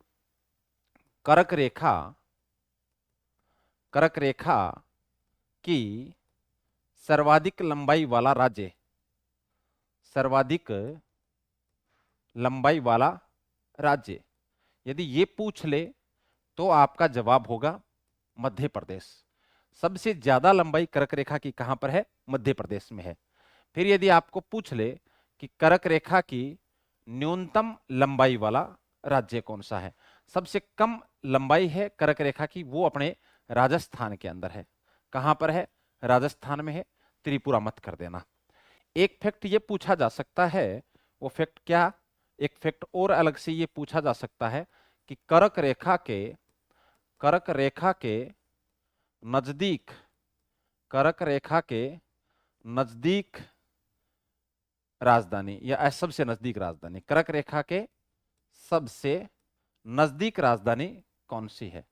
कर्क रेखा, कर्क रेखा की सर्वाधिक लंबाई वाला राज्य, सर्वाधिक लंबाई वाला राज्य, यदि ये पूछ ले तो आपका जवाब होगा मध्य प्रदेश। सबसे ज्यादा लंबाई कर्क रेखा की कहां पर है? मध्य प्रदेश में है। फिर यदि आपको पूछ ले कि कर्क रेखा की न्यूनतम लंबाई वाला राज्य कौन सा है, सबसे कम लंबाई है कर्क रेखा की, वो अपने राजस्थान के अंदर है। कहां पर है? राजस्थान में है। त्रिपुरा मत कर देना। एक फैक्ट ये पूछा जा सकता है, वो फैक्ट क्या, एक फैक्ट और अलग से ये पूछा जा सकता है कि कर्क रेखा के, कर्क रेखा के नजदीक, कर्क रेखा के नजदीक राजधानी, या सबसे नजदीक राजधानी, कर्क रेखा के सबसे नजदीक राजधानी कौन सी है?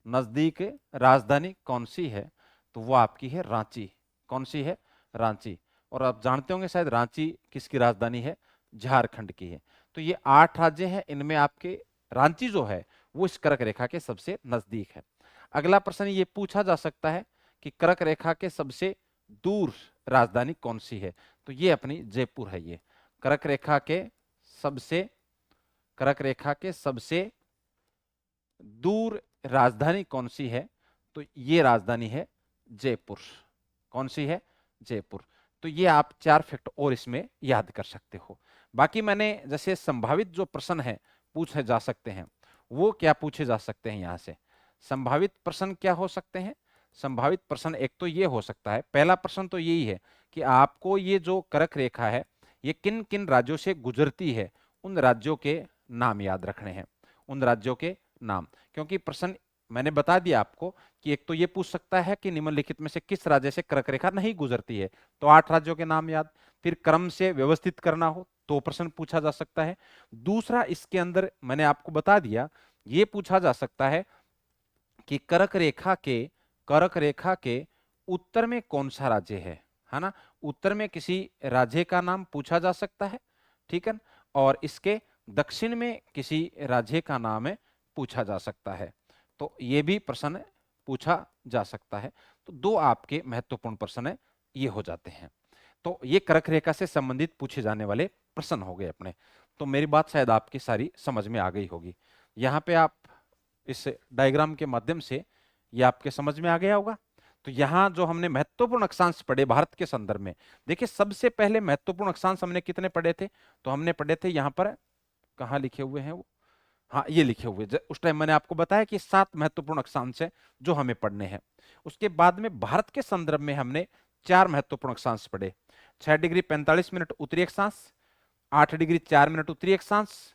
नजदीक राजधानी कौन सी है? तो वो आपकी है रांची। कौन सी है? रांची। और आप जानते होंगे शायद रांची किसकी राजधानी है? झारखंड की है। तो ये 8 राज्य हैं, इनमें आपके रांची जो है वो इस कर्क रेखा के सबसे नजदीक है। अगला प्रश्न ये पूछा जा सकता है कि कर्क रेखा के सबसे दूर राजधानी कौन सी है? तो ये अपनी जयपुर है। ये कर्क रेखा के सबसे, कर्क रेखा के सबसे दूर राजधानी कौन सी है? तो ये राजधानी है जयपुर। कौन सी है? जयपुर। तो ये आप 4 फैक्ट और इसमें याद कर सकते हो। बाकी मैंने जैसे संभावित जो प्रश्न है पूछे जा सकते हैं, वो क्या पूछे जा सकते हैं यहां से? संभावित प्रश्न क्या हो सकते हैं? संभावित प्रश्न एक तो ये हो सकता है, पहला प्रश्न तो यही है कि आपको ये जो कर्क रेखा है ये किन किन राज्यों से गुजरती है, उन राज्यों के नाम याद रखने हैं। उन राज्यों के नाम, क्योंकि प्रश्न मैंने बता दिया आपको कि एक तो ये पूछ सकता है कि निम्नलिखित में से किस राज्य से कर्क रेखा नहीं गुजरती है, तो 8 राज्यों के नाम याद। फिर क्रम से व्यवस्थित करना हो तो प्रश्न पूछा जा सकता है। दूसरा, इसके अंदर मैंने आपको बता दिया, ये पूछा जा सकता है कि कर्क रेखा के, कर्क रेखा के उत्तर में कौन सा राज्य है ना? उत्तर में किसी राज्य का नाम पूछा जा सकता है, ठीक है। और इसके दक्षिण में किसी राज्य का नाम है पूछा जा सकता है। तो ये भी प्रश्न पूछा जा सकता है। तो 2 आपके महत्वपूर्ण प्रश्न ये हो जाते हैं। तो ये कर्क रेखा से संबंधित पूछे जाने वाले प्रश्न हो गए अपने। तो मेरी बात शायद आपकी सारी समझ में आ गई होगी। यहाँ पे आप इस डायग्राम के माध्यम से ये आपके समझ में आ गया होगा। तो यहाँ जो हमने महत्वपूर्ण अक्षांश पढ़े भारत के संदर्भ में, देखिए सबसे पहले महत्वपूर्ण अक्षांश हमने कितने पढ़े थे, तो हमने पढ़े थे यहाँ पर, कहाँ लिखे हुए हैं वो, हाँ ये लिखे हुए, उस टाइम मैंने आपको बताया कि 7 महत्वपूर्ण अक्षांश है जो हमें पढ़ने हैं। उसके बाद में भारत के संदर्भ में हमने 4 महत्वपूर्ण अक्षांश पढ़े, 6 डिग्री 45 मिनट उत्तरी अक्षांश, 8 डिग्री 4 मिनट उत्तरी अक्षांश,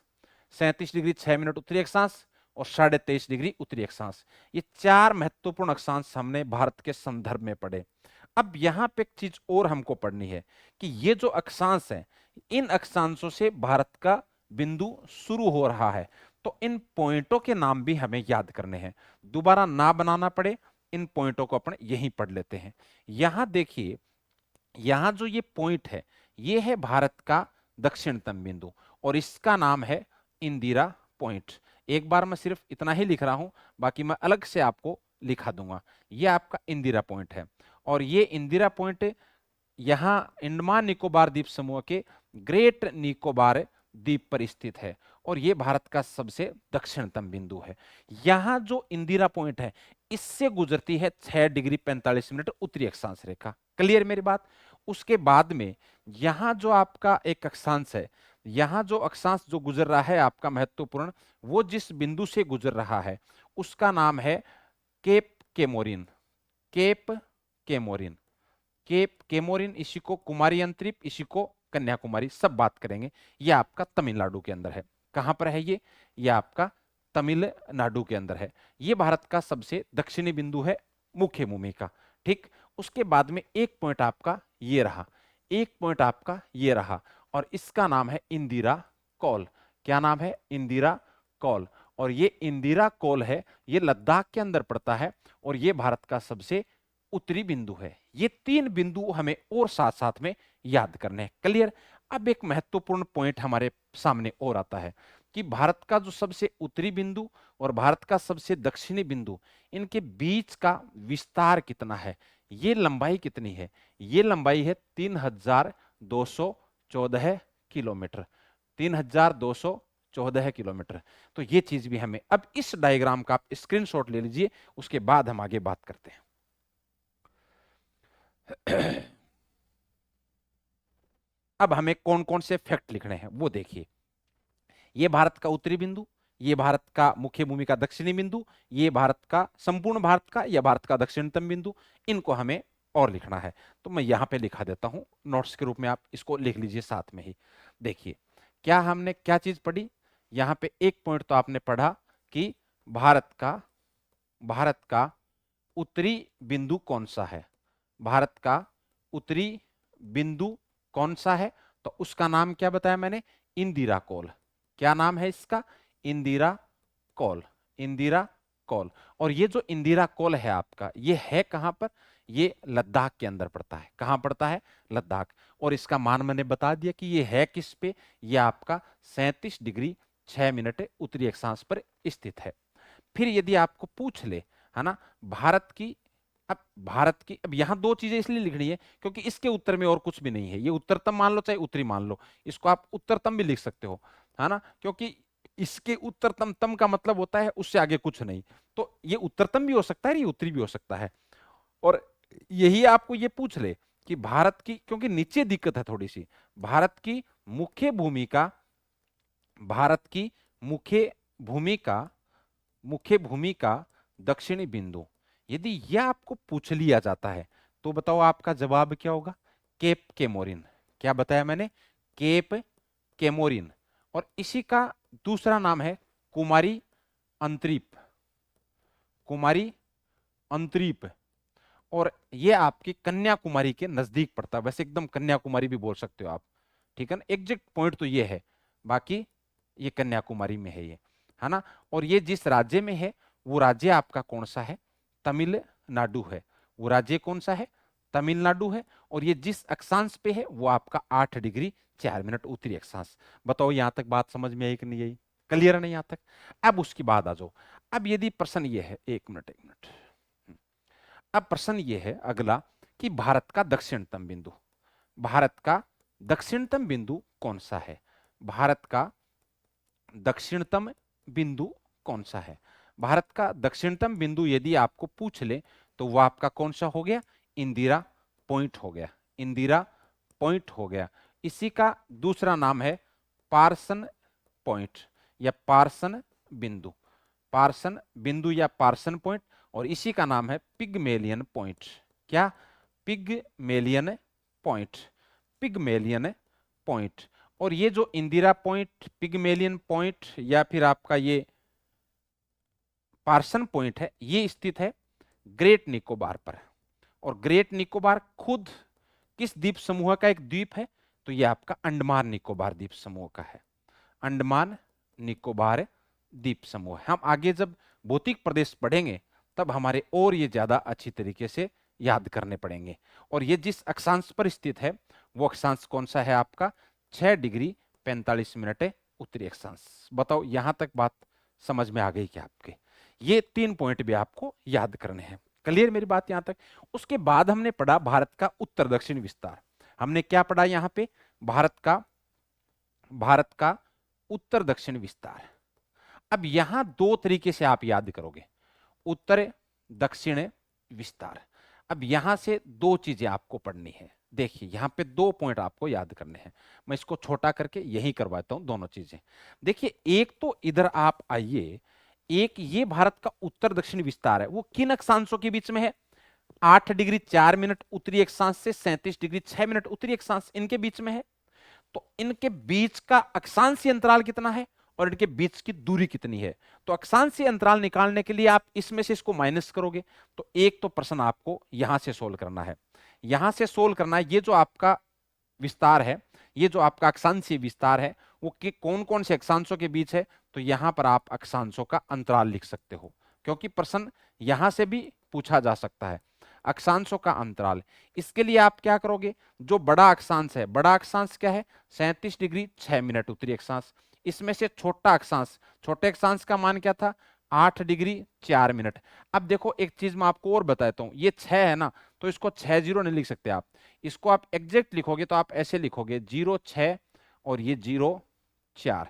37 डिग्री 6 मिनट उत्तरी अक्षांश और 23.5 डिग्री उत्तरी अक्षांश। ये 4 महत्वपूर्ण अक्षांश हमने भारत के संदर्भ में पढ़े। अब यहां पे एक चीज और हमको पढ़नी है कि ये जो अक्षांश है, इन अक्षांशों से भारत का बिंदु शुरू हो रहा है, तो इन पॉइंटों के नाम भी हमें याद करने हैं, दोबारा ना बनाना पड़े, इन पॉइंटों को अपन यहीं पढ़ लेते हैं। यहां देखिए, यहां जो ये पॉइंट है, ये है भारत का दक्षिणतम बिंदु और इसका नाम है इंदिरा पॉइंट। एक बार मैं सिर्फ इतना ही लिख रहा हूं, बाकी मैं अलग से आपको लिखा दूंगा। ये आपका इंदिरा पॉइंट है और ये इंदिरा पॉइंट यहां अंडमान निकोबार द्वीप समूह के ग्रेट निकोबार द्वीप पर स्थित है और यह भारत का सबसे दक्षिणतम बिंदु है। यहां जो इंदिरा पॉइंट है, इससे गुजरती है 6 डिग्री 45 मिनट उत्तरी अक्षांश रेखा। क्लियर मेरी बात? उसके बाद में यहां जो आपका एक अक्षांश है, यहां जो अक्षांश जो गुजर रहा है आपका महत्वपूर्ण, वो जिस बिंदु से गुजर रहा है उसका नाम है cap Comorin. Cap Comorin, cap Comorin, इसी को कुमारी अंतरिप, इसी को कन्याकुमारी, सब बात करेंगे। ये आपका तमिलनाडु के अंदर है। कहां पर है ये आपका तमिलनाडु के अंदर है। ये भारत का सबसे दक्षिणी बिंदु है मुख्य भूमि का। ठीक, उसके बाद में एक पॉइंट आपका ये रहा, एक पॉइंट आपका ये रहा और इसका नाम है इंदिरा कौल। क्या नाम है? इंदिरा कौल। और ये इंदिरा कौल है, ये लद्दाख के अंदर पड़ता है और ये भारत का सबसे उत्तरी बिंदु है। ये 3 बिंदु हमें और साथ साथ में याद करने हैं। क्लियर? अब एक महत्वपूर्ण पॉइंट हमारे सामने और आता है कि भारत का जो सबसे उत्तरी बिंदु और भारत का सबसे दक्षिणी बिंदु, इनके बीच का विस्तार कितना है, ये लंबाई कितनी है? ये लंबाई है 3214 किलोमीटर, 3214 किलोमीटर। तो ये चीज भी हमें, अब इस डायग्राम का आप स्क्रीनशॉट ले लीजिए, उसके बाद हम आगे बात करते हैं। अब हमें कौन कौन से फैक्ट लिखने हैं वो देखिए। ये भारत का उत्तरी बिंदु, ये भारत का मुख्य भूमि का दक्षिणी बिंदु, ये भारत का संपूर्ण भारत का या भारत का दक्षिणतम बिंदु, इनको हमें और लिखना है। तो मैं यहां पे लिखा देता हूं नोट्स के रूप में, आप इसको लिख लीजिए साथ में ही। देखिए क्या हमने क्या चीज पढ़ी यहां पे। एक पॉइंट तो आपने पढ़ा कि भारत का उत्तरी बिंदु कौन सा है, भारत का उत्तरी बिंदु कौन सा है, तो उसका नाम क्या बताया मैंने? इंदिरा कौल। क्या नाम है इसका? इंदिरा कौल, इंदिरा कौल। और ये जो इंदिरा कौल है आपका, ये है कहां पर? ये लद्दाख के अंदर पड़ता है। कहां पड़ता है? लद्दाख। और इसका मान मैंने बता दिया कि ये है किस पे, ये आपका 37 डिग्री 6 मिनट उत्तरी अक्षांश पर स्थित है। फिर यदि आपको पूछ ले, है ना, भारत की अब यहां 2 चीजें इसलिए लिखनी है क्योंकि इसके उत्तर में और कुछ भी नहीं है। ये उत्तरतम मान लो चाहे उत्तरी मान लो, इसको आप उत्तरतम भी लिख सकते हो, है ना, क्योंकि इसके उत्तरतम, तम का मतलब होता है उससे आगे कुछ नहीं। तो ये उत्तरतम भी हो सकता है, ये उत्तरी भी हो सकता है। और यही आपको ये पूछ ले कि भारत की, क्योंकि नीचे दिक्कत है थोड़ी सी, भारत की मुख्य भूमि का, भारत की मुख्य भूमि का दक्षिणी बिंदु, यदि यह आपको पूछ लिया जाता है तो बताओ आपका जवाब क्या होगा? Cap Comorin. क्या बताया मैंने? Cap Comorin. और इसी का दूसरा नाम है कुमारी अंतरीप, कुमारी अंतरीप। और यह आपकी कन्याकुमारी के नजदीक पड़ता है, वैसे एकदम कन्याकुमारी भी बोल सकते हो आप, ठीक है ना। एग्जैक्ट पॉइंट तो ये है, बाकी ये कन्याकुमारी में है ये, है ना। और ये जिस राज्य में है वो राज्य आपका कौन सा है? तमिलनाडु है। वो राज्य कौन सा है? तमिलनाडु है। और ये जिस अक्षांश पे है वो आपका 8 डिग्री 4 मिनट उत्तरी अक्षांश। बताओ यहां तक बात समझ में आई कि नहीं आई? क्लियर है ना यहां तक? अब उसके बाद आ जाओ। अब यदि प्रश्न ये है, एक मिनट, अब प्रश्न ये है अगला कि भारत का दक्षिणतम बिंदु, भारत का दक्षिणतम बिंदु कौन सा है? भारत का दक्षिणतम बिंदु कौन सा है? भारत का दक्षिणतम बिंदु यदि आपको पूछ ले तो वो आपका कौन सा हो गया? इंदिरा पॉइंट हो गया, इंदिरा पॉइंट हो गया। इसी का दूसरा नाम है पार्सन पॉइंट या पार्सन बिंदु, पार्सन बिंदु या पार्सन पॉइंट, और इसी का नाम है पिगमेलियन पॉइंट। क्या? Pygmalion point, Pygmalion point. और ये जो इंदिरा पॉइंट, पिगमेलियन पॉइंट या फिर आपका ये पार्सन पॉइंट है, ये स्थित है ग्रेट निकोबार पर। और ग्रेट निकोबार खुद किस द्वीप समूह का एक द्वीप है? तो ये आपका अंडमान निकोबार द्वीप समूह का है, अंडमान निकोबार द्वीप समूह। हम आगे जब भौतिक प्रदेश पढ़ेंगे तब हमारे और ये ज्यादा अच्छी तरीके से याद करने पड़ेंगे। और ये जिस अक्षांश पर स्थित है वो अक्षांश कौन सा है आपका? 6 डिग्री 45 मिनट उत्तरी अक्षांश। बताओ यहां तक बात समझ में आ गई क्या आपके? ये 3 पॉइंट भी आपको याद करने हैं। क्लियर मेरी बात यहां तक? उसके बाद हमने पढ़ा भारत का उत्तर दक्षिण विस्तार। हमने क्या पढ़ा यहां पे? भारत का उत्तर दक्षिण विस्तार। अब यहां दो तरीके से आप याद करोगे, उत्तर दक्षिण विस्तार। अब यहां से दो चीजें आपको पढ़नी है। देखिए यहां पे 2 पॉइंट आपको याद करने हैं, मैं इसको छोटा करके यही करवाता हूं दोनों चीजें। देखिए एक तो इधर आप आइए, एक ये भारत का उत्तर दक्षिण विस्तार है, वो किन अक्षांशों के बीच में है? 8 डिग्री 4 मिनट उत्तरी अक्षांश से 37 डिग्री 6 मिनट उत्तरी अक्षांश, इनके बीच में है। तो इनके बीच का अक्षांशीय अंतराल कितना है और इनके बीच की दूरी कितनी है? तो अक्षांशीय अंतराल निकालने के लिए आप इसमें से इसको माइनस करोगे। तो एक तो प्रश्न आपको यहां से सोल्व करना है, यहां से सोल्व करना है। ये जो आपका विस्तार है, ये जो आपका अक्षांशीय विस्तार है, वो कौन कौन से अक्षांशों के बीच है? तो यहां पर आप अक्षांशों का अंतराल लिख सकते हो, क्योंकि प्रश्न यहां से भी पूछा जा सकता है। अक्षांशों का अंतराल, इसके लिए आप क्या करोगे? जो बड़ा अक्षांश है, बड़ा अक्षांश क्या है? 37 डिग्री 6 मिनट उत्तरी अक्षांश। इसमें से छोटा अक्षांश, छोटे अक्षांश का मान क्या था? 8 डिग्री 4 मिनट। अब देखो एक चीज मैं आपको और बताता हूं, ये 6 है ना, तो इसको 6 0 नहीं लिख सकते आप, इसको आप एग्जैक्ट लिखोगे तो आप ऐसे लिखोगे 0 6 और ये 0 4,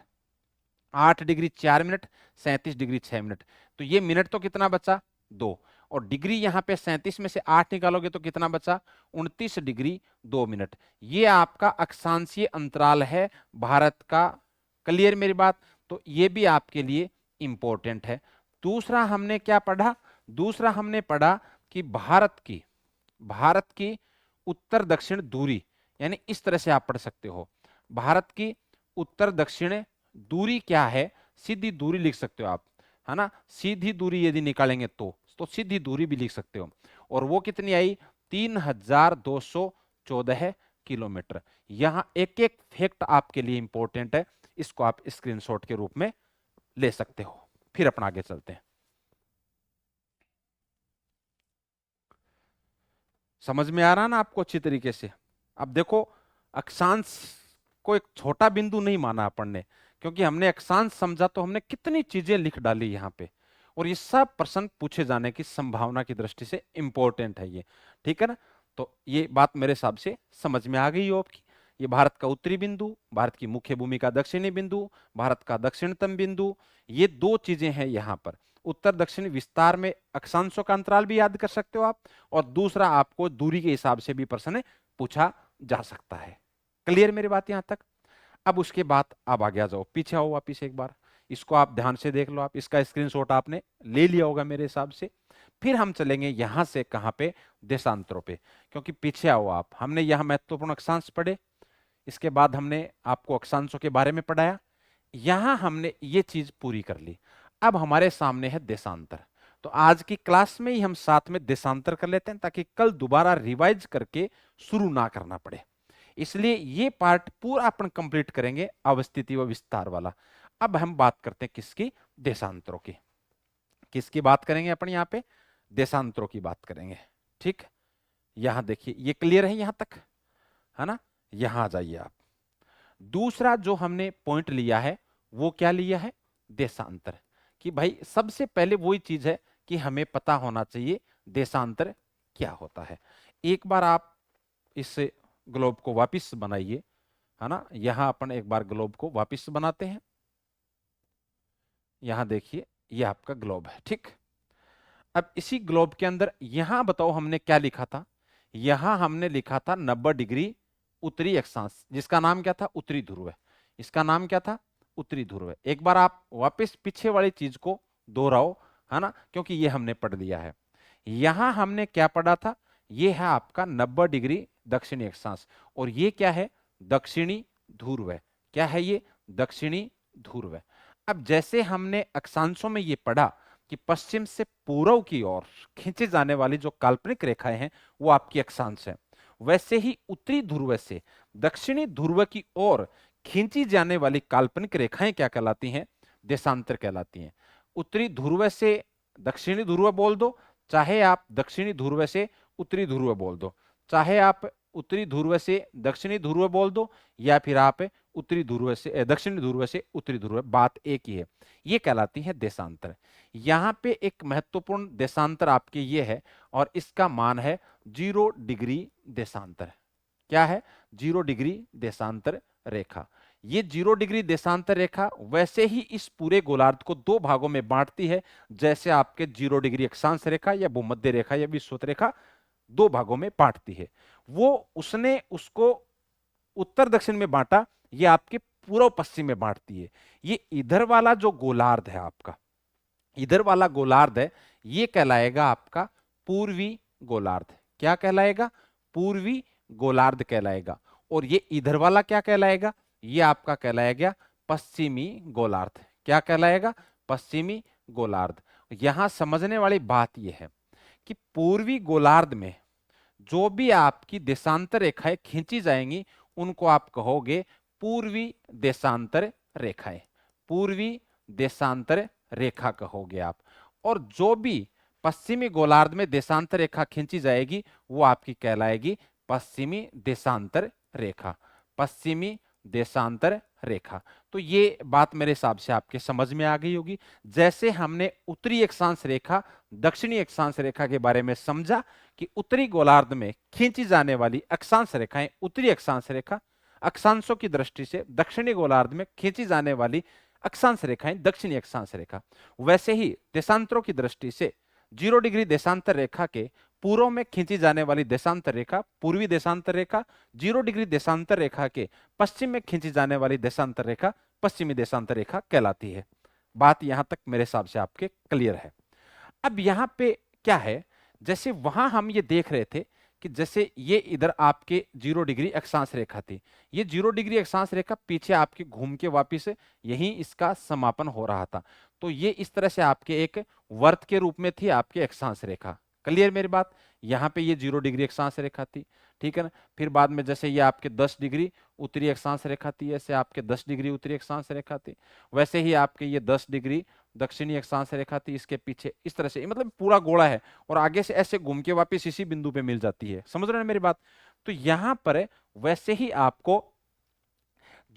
8 डिग्री 4 मिनट 37 डिग्री 6 मिनट। तो ये मिनट तो कितना बचा? 2। और डिग्री यहां पे 37 में से 8 निकालोगे तो कितना बचा? 29 डिग्री 2 मिनट। ये आपका अक्षांशीय अंतराल है भारत का। क्लियर मेरी बात? तो ये भी आपके लिए इंपॉर्टेंट है। दूसरा हमने क्या पढ़ा? दूसरा हमने पढ़ा कि भारत की उत्तर दक्षिण दूरी, यानी इस तरह से आप पढ़ सकते हो, भारत की उत्तर दक्षिण दूरी क्या है? सीधी दूरी लिख सकते हो आप, है ना। सीधी दूरी यदि निकालेंगे तो सीधी दूरी भी लिख सकते हो, और वो कितनी आई? 3214 किलोमीटर। यहां एक एक फैक्ट आपके लिए इंपॉर्टेंट है, इसको आप स्क्रीनशॉट के रूप में ले सकते हो। फिर अपना आगे चलते हैं। समझ में आ रहा ना आपको अच्छी तरीके से? अब देखो अक्षांश को एक छोटा बिंदु नहीं माना अपन ने, क्योंकि हमने अक्षांश समझा तो हमने कितनी चीजें लिख डाली यहाँ पे, और ये सब प्रश्न पूछे जाने की संभावना की दृष्टि से इंपॉर्टेंट है ये, ठीक है ना। तो ये बात मेरे हिसाब से समझ में आ गई हो आपकी। ये भारत का उत्तरी बिंदु, भारत की मुख्य भूमि का दक्षिणी बिंदु, भारत का दक्षिणतम बिंदु, ये दो चीजें हैं यहाँ पर। उत्तर दक्षिण विस्तार में अक्षांशों का अंतराल भी याद कर सकते हो आप, और दूसरा आपको दूरी के हिसाब से भी प्रश्न पूछा जा सकता है। क्लियर मेरी बात यहां तक? अब उसके बाद आप आगे आ जाओ, पीछे आओ वापिस एक बार, इसको आप ध्यान से देख लो। आप इसका स्क्रीनशॉट आपने ले लिया होगा मेरे हिसाब से। फिर हम चलेंगे यहां से कहां पे? देशांतरों पे। क्योंकि पीछे आओ आप, हमने यहां महत्वपूर्ण अक्षांश पढ़े, इसके बाद हमने आपको अक्षांशों के बारे में पढ़ाया, यहां हमने ये चीज पूरी कर ली। अब हमारे सामने है देशांतर। तो आज की क्लास में ही हम साथ में देशांतर कर लेते हैं, ताकि कल दोबारा रिवाइज करके शुरू ना करना पड़े। इसलिए ये पार्ट पूरा अपन कंप्लीट करेंगे, अवस्थिति व विस्तार वाला। अब हम बात करते हैं किसकी? देशांतरों की। किसकी बात करेंगे अपन यहाँ पे? देशांतरों की बात करेंगे, ठीक। यहां देखिए ये क्लियर है यहां तक, है ना। यहां आ जाइए आप। दूसरा जो हमने पॉइंट लिया है वो क्या लिया है? देशांतर। कि भाई सबसे पहले वही चीज है कि हमें पता होना चाहिए देशांतर क्या होता है। एक बार आप इस ग्लोब को वापिस बनाइए, है ना। यहां अपन एक बार ग्लोब को वापिस बनाते हैं। यहां देखिए ये आपका ग्लोब है, ठीक। अब इसी ग्लोब के अंदर यहां बताओ हमने क्या लिखा था। यहां हमने लिखा था 90 डिग्री उत्तरी अक्षांश, जिसका नाम क्या था, उत्तरी ध्रुव है। इसका नाम क्या था, उत्तरी ध्रुव है। एक बार आप वापस पीछे वाली चीज को दोहराओ, है ना, क्योंकि ये हमने पढ़ लिया है। यहां हमने क्या पढ़ा था, ये है आपका 90 डिग्री दक्षिणी अक्षांश, और ये क्या है, दक्षिणी ध्रुव है। क्या है ये, दक्षिणी ध्रुव है। अब जैसे हमने अक्षांशों में ये पढ़ा कि पश्चिम से पूर्व की ओर खींचे जाने वाली जो काल्पनिक रेखाएं हैं वो आपकी अक्षांश है, वैसे ही उत्तरी ध्रुव से दक्षिणी ध्रुव की ओर खींची जाने वाली काल्पनिक रेखाएं क्या कहलाती हैं, देशांतर कहलाती हैं। उत्तरी ध्रुव से दक्षिणी ध्रुव बोल दो, चाहे आप दक्षिणी ध्रुव से उत्तरी ध्रुव बोल दो, चाहे आप उत्तरी ध्रुव से दक्षिणी ध्रुव बोल दो, या फिर आप उत्तरी ध्रुव से दक्षिणी ध्रुव से उत्तरी ध्रुव, बात एक ही है। ये कहलाती है देशांतर। यहां पे एक महत्वपूर्ण देशांतर आपके ये है, और इसका मान है 0 डिग्री देशांतर। क्या है, 0 डिग्री देशांतर रेखा। ये 0 डिग्री देशांतर रेखा वैसे ही इस पूरे गोलार्ध को दो भागों में बांटती है, जैसे आपके 0 डिग्री अक्षांश रेखा या भूमध्य रेखा या विषुवत रेखा दो भागों में बांटती है। वो उसने उसको उत्तर दक्षिण में बांटा, ये आपके पूर्व पश्चिम में बांटती है। ये इधर वाला जो गोलार्ध है आपका, इधर वाला गोलार्ध है, ये कहलाएगा आपका पूर्वी गोलार्ध। क्या कहलाएगा, पूर्वी गोलार्ध कहलाएगा। और ये इधर वाला क्या कहलाएगा, ये आपका कहलाएगा पश्चिमी गोलार्ध। क्या कहलाएगा, पश्चिमी गोलार्ध। यहां समझने वाली बात यह है कि पूर्वी गोलार्ध में जो भी आपकी देशांतर रेखाएं खींची जाएंगी उनको आप कहोगे पूर्वी देशांतर रेखाएं, पूर्वी देशांतर रेखा कहोगे आप। और जो भी पश्चिमी गोलार्ध में देशांतर रेखा खींची जाएगी वो आपकी कहलाएगी पश्चिमी देशांतर रेखा, पश्चिमी देशांतर रेखा। तो ये बात मेरे हिसाब से आपके समझ में आ गई होगी। जैसे हमने उत्तरी अक्षांश रेखा दक्षिणी अक्षांश रेखा के बारे में समझा कि उत्तरी गोलार्ध में खींची जाने वाली अक्षांश रेखाएं उत्तरी अक्षांश रेखा, अक्षांशों की दृष्टि से दक्षिणी गोलार्ध में खींची जाने वाली अक्षांश रेखाएं दक्षिणी अक्षांश रेखा, वैसे ही देशांतरों की दृष्टि से 0 डिग्री देशांतर रेखा के पूर्व में खींची जाने वाली देशांतर रेखा पूर्वी देशांतर रेखा, 0 डिग्री देशांतर रेखा के पश्चिम में खींची जाने वाली देशांतर रेखा पश्चिमी देशांतर रेखा कहलाती है। बात यहां तक मेरे हिसाब से आपके क्लियर है। अब यहां पे क्या है, जैसे वहां हम ये देख रहे थे कि जैसे ये इधर आपके 0 डिग्री अक्षांश रेखा थी, ये 0 डिग्री अक्षांश रेखा पीछे आपके घूम के वापिस यही इसका समापन हो रहा था। तो ये इस तरह से आपके एक वर्त के रूप में थी आपके अक्षांश रेखा। क्लियर मेरी बात, यहाँ पे ये 0 डिग्री अक्षांश रेखा थी, ठीक है ना। फिर बाद में जैसे ये आपके 10 डिग्री उत्तरी अक्षांश रेखा थी, ऐसे आपके 10 डिग्री उत्तरी अक्षांश रेखा थी, वैसे ही आपके ये 10 डिग्री दक्षिणी अक्षांश रेखा थी, इसके पीछे इस तरह से, मतलब पूरा गोला है और आगे से ऐसे घूम के वापस इसी बिंदु पे मिल जाती है। समझ रहे हैं मेरी बात। तो यहां पर वैसे ही आपको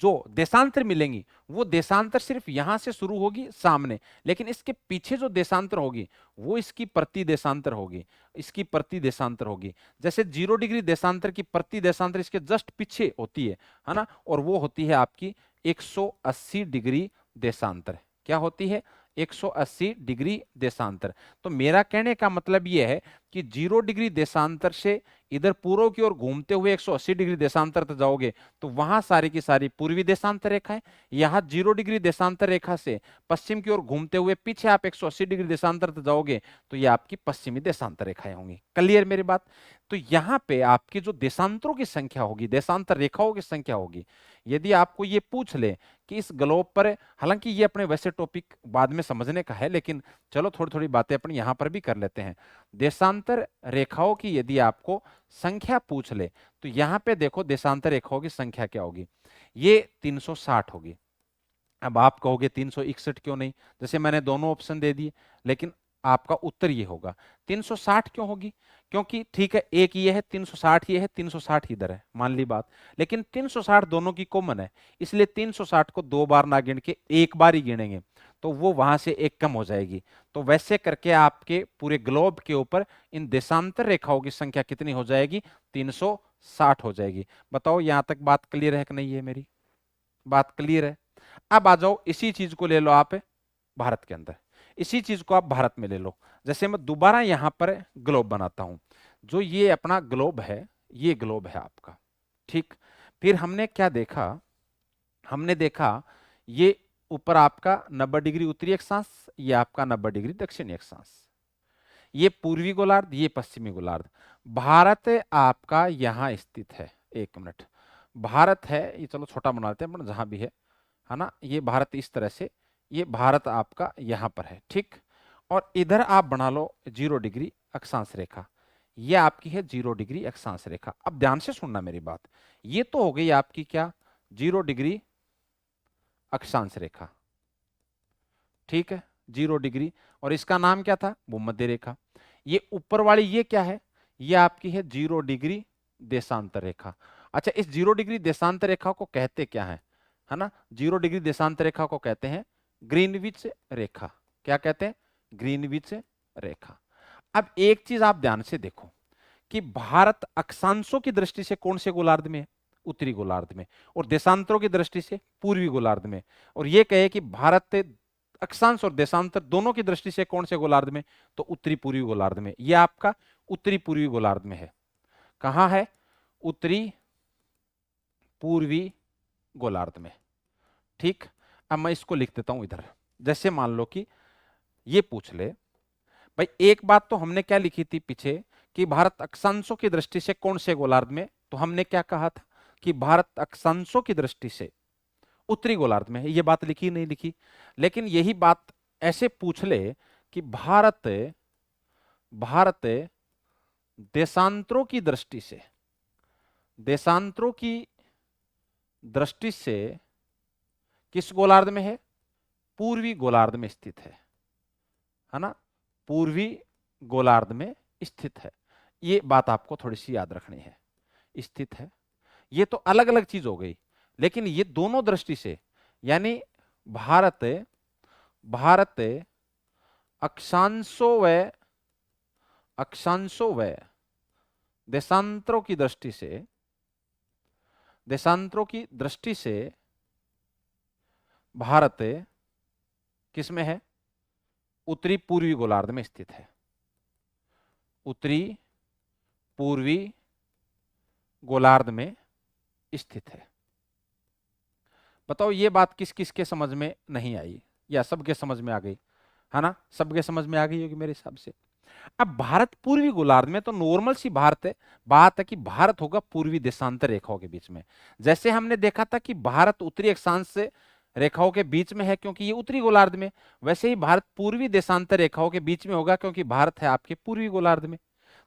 जो देशांतर मिलेंगी वो देशांतर सिर्फ यहां से शुरू होगी सामने, लेकिन इसके पीछे जो देशांतर होगी वो इसकी प्रति देशांतर होगी, इसकी प्रति देशांतर होगी। जैसे 0 डिग्री देशांतर की प्रति देशांतर इसके जस्ट पीछे होती है ना, और वो होती है आपकी 180 डिग्री देशांतर। क्या होती है, 180 डिग्री देशांतर। तो मेरा कहने का मतलब यह है कि 0 डिग्री देशांतर से इधर पूर्व की ओर घूमते हुए 180 डिग्री देशांतर तक जाओगे तो वहां सारी की सारी पूर्वी देशांतर रेखा है। यहां 0 डिग्री देशांतर रेखा से पश्चिम की ओर घूमते हुए पीछे आप 180 डिग्री देशांतर तक जाओगे तो ये आपकी पश्चिमी देशांतर रेखाएं होंगी। क्लियर मेरी बात। तो यहाँ पे आपकी जो देशांतरों की संख्या होगी, देशांतर रेखाओं की संख्या होगी, यदि आपको ये पूछ ले कि इस ग्लोब पर, हालांकि ये अपने वैसे टॉपिक बाद में समझने का है, लेकिन चलो थोड़ी थोड़ी बातें अपन यहां पर भी कर लेते हैं। देशांतर रेखाओं की यदि आपको संख्या पूछ ले तो यहां पे देखो देशांतर रेखाओं की संख्या क्या होगी, ये 360 होगी। अब आप कहोगे 361 क्यों नहीं, जैसे मैंने दोनों ऑप्शन दे दिए, लेकिन आपका उत्तर ये होगा 360 क्यों होगी, क्योंकि ठीक है एक ये है 360, ये है 360 इधर है, मान ली बात, लेकिन 360 दोनों की कॉमन है, इसलिए 360 को दो बार ना गिन के एक बार ही गिनेंगे। तो वो वहां से एक कम हो जाएगी। तो वैसे करके आपके पूरे ग्लोब के ऊपर इन देशांतर रेखाओं की संख्या कितनी हो जाएगी? 360 हो जाएगी। बताओ यहां तक बात क्लियर है कि नहीं है? मेरी बात क्लियर है? अब आ जाओ, इसी चीज को ले लो आप भारत के अंदर, इसी चीज को आप भारत में ले लो। जैसे मैं दोबारा यहां पर ग्लोब बनाता हूं, जो ये अपना ग्लोब है, ये ग्लोब है आपका, ठीक। फिर हमने क्या देखा? हमने देखा ये ऊपर आपका 90 डिग्री उत्तरी अक्षांश, ये आपका 90 डिग्री दक्षिणी अक्षांश, ये पूर्वी गोलार्ध, ये पश्चिमी गोलार्ध। भारत आपका यहां स्थित है। एक मिनट, भारत है ये, चलो छोटा बना लेते हैं पर जहां भी है ना, ये भारत इस तरह से, ये भारत आपका यहां पर है, ठीक। और इधर आप बना लो 0 डिग्री अक्षांश रेखा, ये आपकी है 0 डिग्री अक्षांश रेखा। अब ध्यान से सुनना मेरी बात, ये तो हो गई आपकी क्या? 0 डिग्री अक्षांश रेखा, ठीक है, 0 डिग्री। और इसका नाम क्या था? भूमध्य रेखा। ये ऊपर वाली ये क्या है? ये आपकी है 0 डिग्री देशांतर रेखा। अच्छा, इस 0 डिग्री देशांतर रेखा को कहते क्या है ना? 0 डिग्री देशांतर रेखा को कहते हैं ग्रीनविच रेखा। क्या कहते हैं? ग्रीनविच रेखा। अब एक चीज आप ध्यान से देखो कि भारत अक्षांशों की दृष्टि से कौन से गोलार्ध में है? उत्तरी गोलार्ध में। और देशांतरों की दृष्टि से पूर्वी गोलार्ध में। और ये कहे कि भारत अक्षांश और देशांतर दोनों की दृष्टि से कौन से गोलार्ध में? तो उत्तरी पूर्वी गोलार्ध में। ये आपका उत्तरी पूर्वी गोलार्ध में है। कहां है? उत्तरी पूर्वी गोलार्ध में, ठीक। अब मैं इसको लिख देता हूं इधर। जैसे मान लो कि ये पूछ ले भाई, एक बात तो हमने क्या लिखी थी पीछे कि भारत अक्षांशों की दृष्टि से कौन से गोलार्ध में, तो हमने क्या कहा था कि भारत अक्षांशों की दृष्टि से उत्तरी गोलार्ध में है। ये बात लिखी नहीं लिखी? लेकिन यही बात ऐसे पूछ ले कि भारत भारत देशांतरों की दृष्टि से, देशांतरों की दृष्टि से किस गोलार्ध में है? पूर्वी गोलार्ध में स्थित है ना? पूर्वी गोलार्ध में स्थित है। ये बात आपको थोड़ी सी याद रखनी है, स्थित है। ये तो अलग अलग चीज हो गई, लेकिन ये दोनों दृष्टि से, यानी भारत भारत अक्षांशों व देशांतरों की दृष्टि से, देशांतरों की दृष्टि से भारत किसमें है? उत्तरी पूर्वी गोलार्ध में स्थित है। उत्तरी पूर्वी गोलार्ध में स्थित है। बताओ ये बात किस किस के समझ में नहीं आई, या सबके समझ में आ गई? है ना, सबके समझ में आ गई होगी मेरे हिसाब से। अब भारत पूर्वी गोलार्ध में, तो नॉर्मल सी बात है कि भारत होगा पूर्वी देशांतर रेखाओं के बीच में। जैसे हमने देखा था कि भारत उत्तरी अक्षांश से रेखाओं के बीच में है क्योंकि ये उत्तरी गोलार्ध में, वैसे ही भारत पूर्वी देशांतर रेखाओं के बीच में होगा क्योंकि भारत है आपके पूर्वी गोलार्ध में।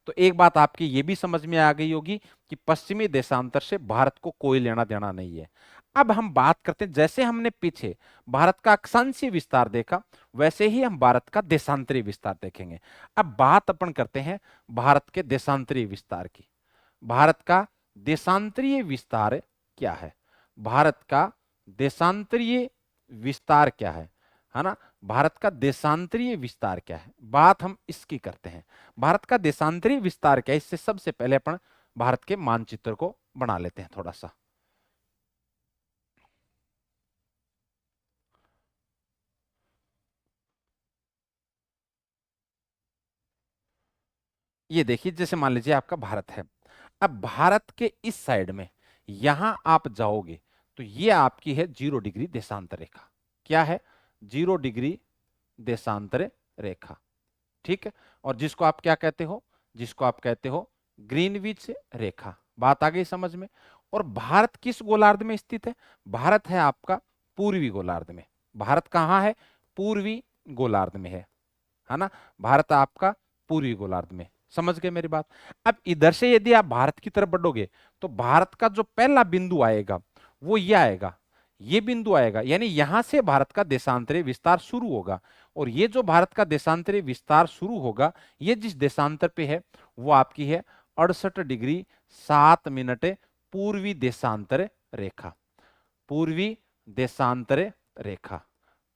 तो एक बात आपकी ये भी समझ में आ गई होगी कि पश्चिमी देशांतर से भारत को कोई लेना देना नहीं है। अब हम बात करते हैं, जैसे हमने पीछे भारत का अक्षांशीय विस्तार देखा, वैसे ही हम भारत का देशांतरीय विस्तार देखेंगे। अब बात अपन करते हैं भारत के देशांतरीय विस्तार की। भारत का देशांतरीय विस्तार क्या है? भारत का देशांतरीय विस्तार क्या है ना? भारत का देशांतरीय विस्तार क्या है, बात हम इसकी करते हैं। भारत का देशांतरीय विस्तार क्या है, इससे सबसे पहले अपन भारत के मानचित्र को बना लेते हैं थोड़ा सा। ये देखिए, जैसे मान लीजिए आपका भारत है। अब भारत के इस साइड में यहां आप जाओगे तो ये आपकी है 0 डिग्री देशांतर रेखा। क्या है? 0 डिग्री देशांतर रेखा, ठीक है। और जिसको आप क्या कहते हो? जिसको आप कहते हो ग्रीनविच रेखा। बात आ गई समझ में? और भारत किस गोलार्ध में स्थित है? भारत है आपका पूर्वी गोलार्ध में। भारत कहां है? पूर्वी गोलार्ध में है ना? भारत आपका पूर्वी गोलार्ध में। समझ गए मेरी बात? अब इधर से यदि आप भारत की तरफ बढ़ोगे तो भारत का जो पहला बिंदु आएगा वो ये आएगा, ये बिंदु आएगा, यानी यहां से भारत का देशांतरीय विस्तार शुरू होगा। और ये जो भारत का देशांतरीय विस्तार शुरू होगा, ये जिस देशांतर पे है वो आपकी है 68 डिग्री 7 मिनट पूर्वी देशांतर रेखा। पूर्वी देशांतर रेखा,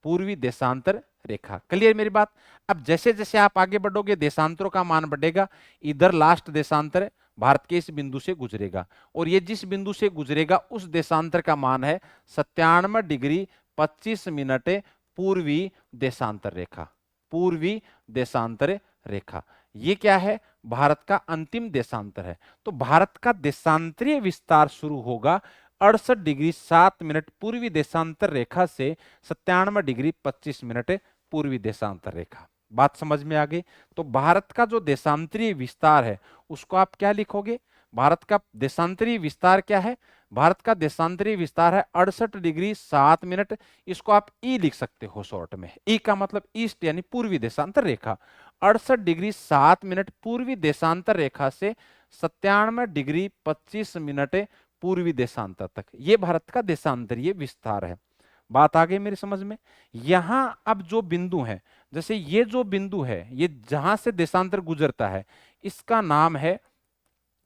पूर्वी देशांतर रेखा। क्लियर मेरी बात? अब जैसे जैसे आप आगे बढ़ोगे देशांतरों का मान बढ़ेगा, इधर लास्ट देशांतर भारत के इस बिंदु से गुजरेगा, और ये जिस बिंदु से गुजरेगा उस देशांतर का मान है 97 डिग्री 25 मिनट पूर्वी देशांतर रेखा। पूर्वी देशांतर रेखा ये क्या है? भारत का अंतिम देशांतर है। तो भारत का देशांतरीय विस्तार शुरू होगा 68 डिग्री 7 मिनट पूर्वी देशांतर रेखा से 97 डिग्री 25 मिनट पूर्वी देशांतर रेखा। बात समझ में आ गई? तो भारत का जो देशांतरीय विस्तार है उसको आप क्या लिखोगे? भारत का देशांतरीय विस्तार क्या है? भारत का देशांतरीय विस्तार है 68 डिग्री 7 मिनट। इसको आप ई लिख सकते हो शॉर्ट में। ई का मतलब ईस्ट यानी पूर्वी देशांतर रेखा। 68 डिग्री 7 मिनट पूर्वी देशांतर रेखा से 97 डिग्री 25 मिनट पूर्वी देशांतर तक, ये भारत का देशांतरीय विस्तार है। बात आ गई मेरी समझ में? यहां अब जो बिंदु है, जैसे ये जो बिंदु है, ये जहां से देशांतर गुजरता है, इसका नाम है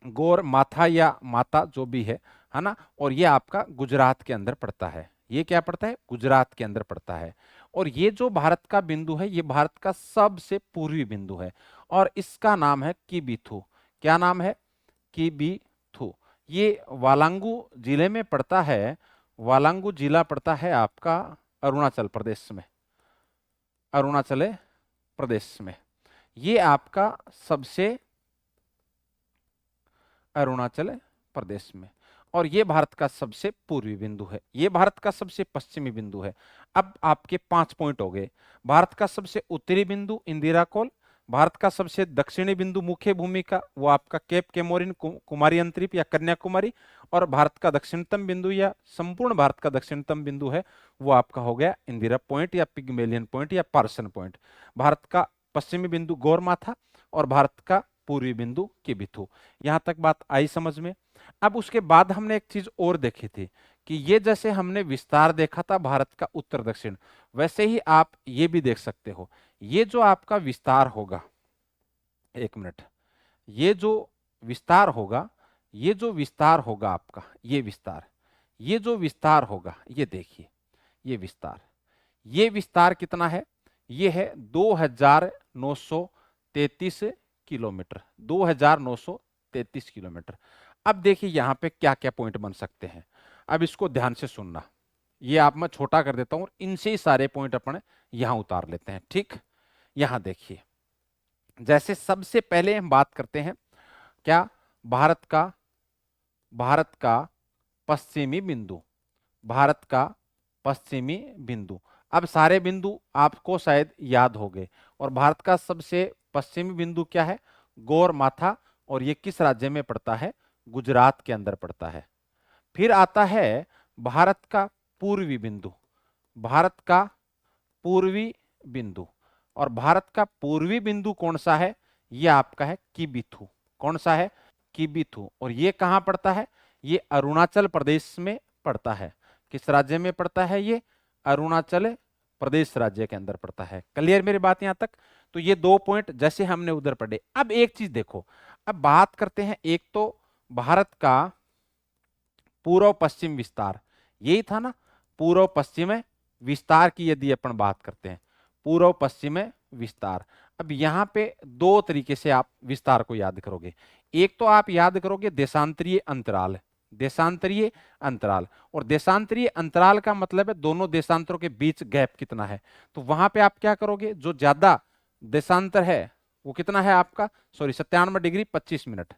गौर माथा या माता जो भी है ना। और ये आपका गुजरात के अंदर पड़ता है। ये क्या पड़ता है? गुजरात के अंदर पड़ता है। और ये जो भारत का बिंदु है, ये भारत का सबसे पूर्वी बिंदु है, और इसका नाम है किबिथु। क्या नाम है? किबिथु। ये वालांगू जिले में पड़ता है। वालांगू जिला पड़ता है आपका अरुणाचल प्रदेश में। अरुणाचल प्रदेश में ये आपका सबसे, अरुणाचल प्रदेश में, और ये भारत का सबसे पूर्वी बिंदु है, ये भारत का सबसे पश्चिमी बिंदु है। अब आपके 5 पॉइंट हो गए। भारत का सबसे उत्तरी बिंदु इंदिरा कोल, भारत का सबसे दक्षिणी बिंदु मुख्य भूमिका वो आपका केप केमोरिन कुमारी अंतरीप या कन्याकुमारी, और भारत का दक्षिणतम बिंदु या संपूर्ण भारत का दक्षिणतम बिंदु है वो आपका हो गया इंदिरा पॉइंट या पिग्मेलियन पॉइंट या पार्सन पॉइंट। भारत का पश्चिमी बिंदु गौरमाथा और भारत का पूर्वी बिंदु किबिथु। यहां तक बात आई समझ में? अब उसके बाद हमने एक चीज और देखी थी कि ये जैसे हमने विस्तार देखा था भारत का उत्तर दक्षिण, वैसे ही आप ये भी देख सकते हो। ये जो आपका विस्तार होगा, एक मिनट, ये जो विस्तार होगा, ये जो विस्तार होगा आपका, ये विस्तार, ये जो विस्तार होगा, ये देखिए, ये विस्तार कितना है? ये है 2933 किलोमीटर, 2933 किलोमीटर। अब देखिए यहां पे क्या क्या पॉइंट बन सकते हैं। अब इसको ध्यान से सुनना, ये आप मैं छोटा कर देता हूं और इनसे ही सारे पॉइंट अपन यहां उतार लेते हैं। ठीक, यहां देखिए, जैसे सबसे पहले हम बात करते हैं क्या? भारत का पश्चिमी बिंदु, भारत का पश्चिमी बिंदु। अब सारे बिंदु आपको शायद याद हो गए, और भारत का सबसे पश्चिमी बिंदु क्या है? गौरमाथा, और ये किस राज्य में पड़ता है? गुजरात के अंदर पड़ता है। फिर आता है भारत का पूर्वी बिंदु, भारत का पूर्वी बिंदु, और भारत का पूर्वी बिंदु कौन सा है? ये आपका है किबिथु। कौन सा है? किबिथु। और ये कहां पड़ता है? ये अरुणाचल प्रदेश में पड़ता है। किस राज्य में पड़ता है? ये अरुणाचल प्रदेश राज्य के अंदर पड़ता है। क्लियर मेरी बात यहां तक? तो ये 2 पॉइंट जैसे हमने उधर पढ़े। अब एक चीज देखो, अब बात करते हैं, एक तो भारत का पूर्व पश्चिम विस्तार, यही था ना, पूर्व पश्चिम विस्तार की यदि अपन बात करते हैं, पूर्व पश्चिम विस्तार। अब यहां पे 2 तरीके से आप विस्तार को याद करोगे। एक तो आप याद करोगे देशांतरीय अंतराल, देशांतरीय अंतराल, और देशांतरीय अंतराल का मतलब है दोनों देशांतरों के बीच गैप कितना है। तो वहां पे आप क्या करोगे? जो ज्यादा देशांतर है वो कितना है आपका? Sorry, 97 degree 25 minute,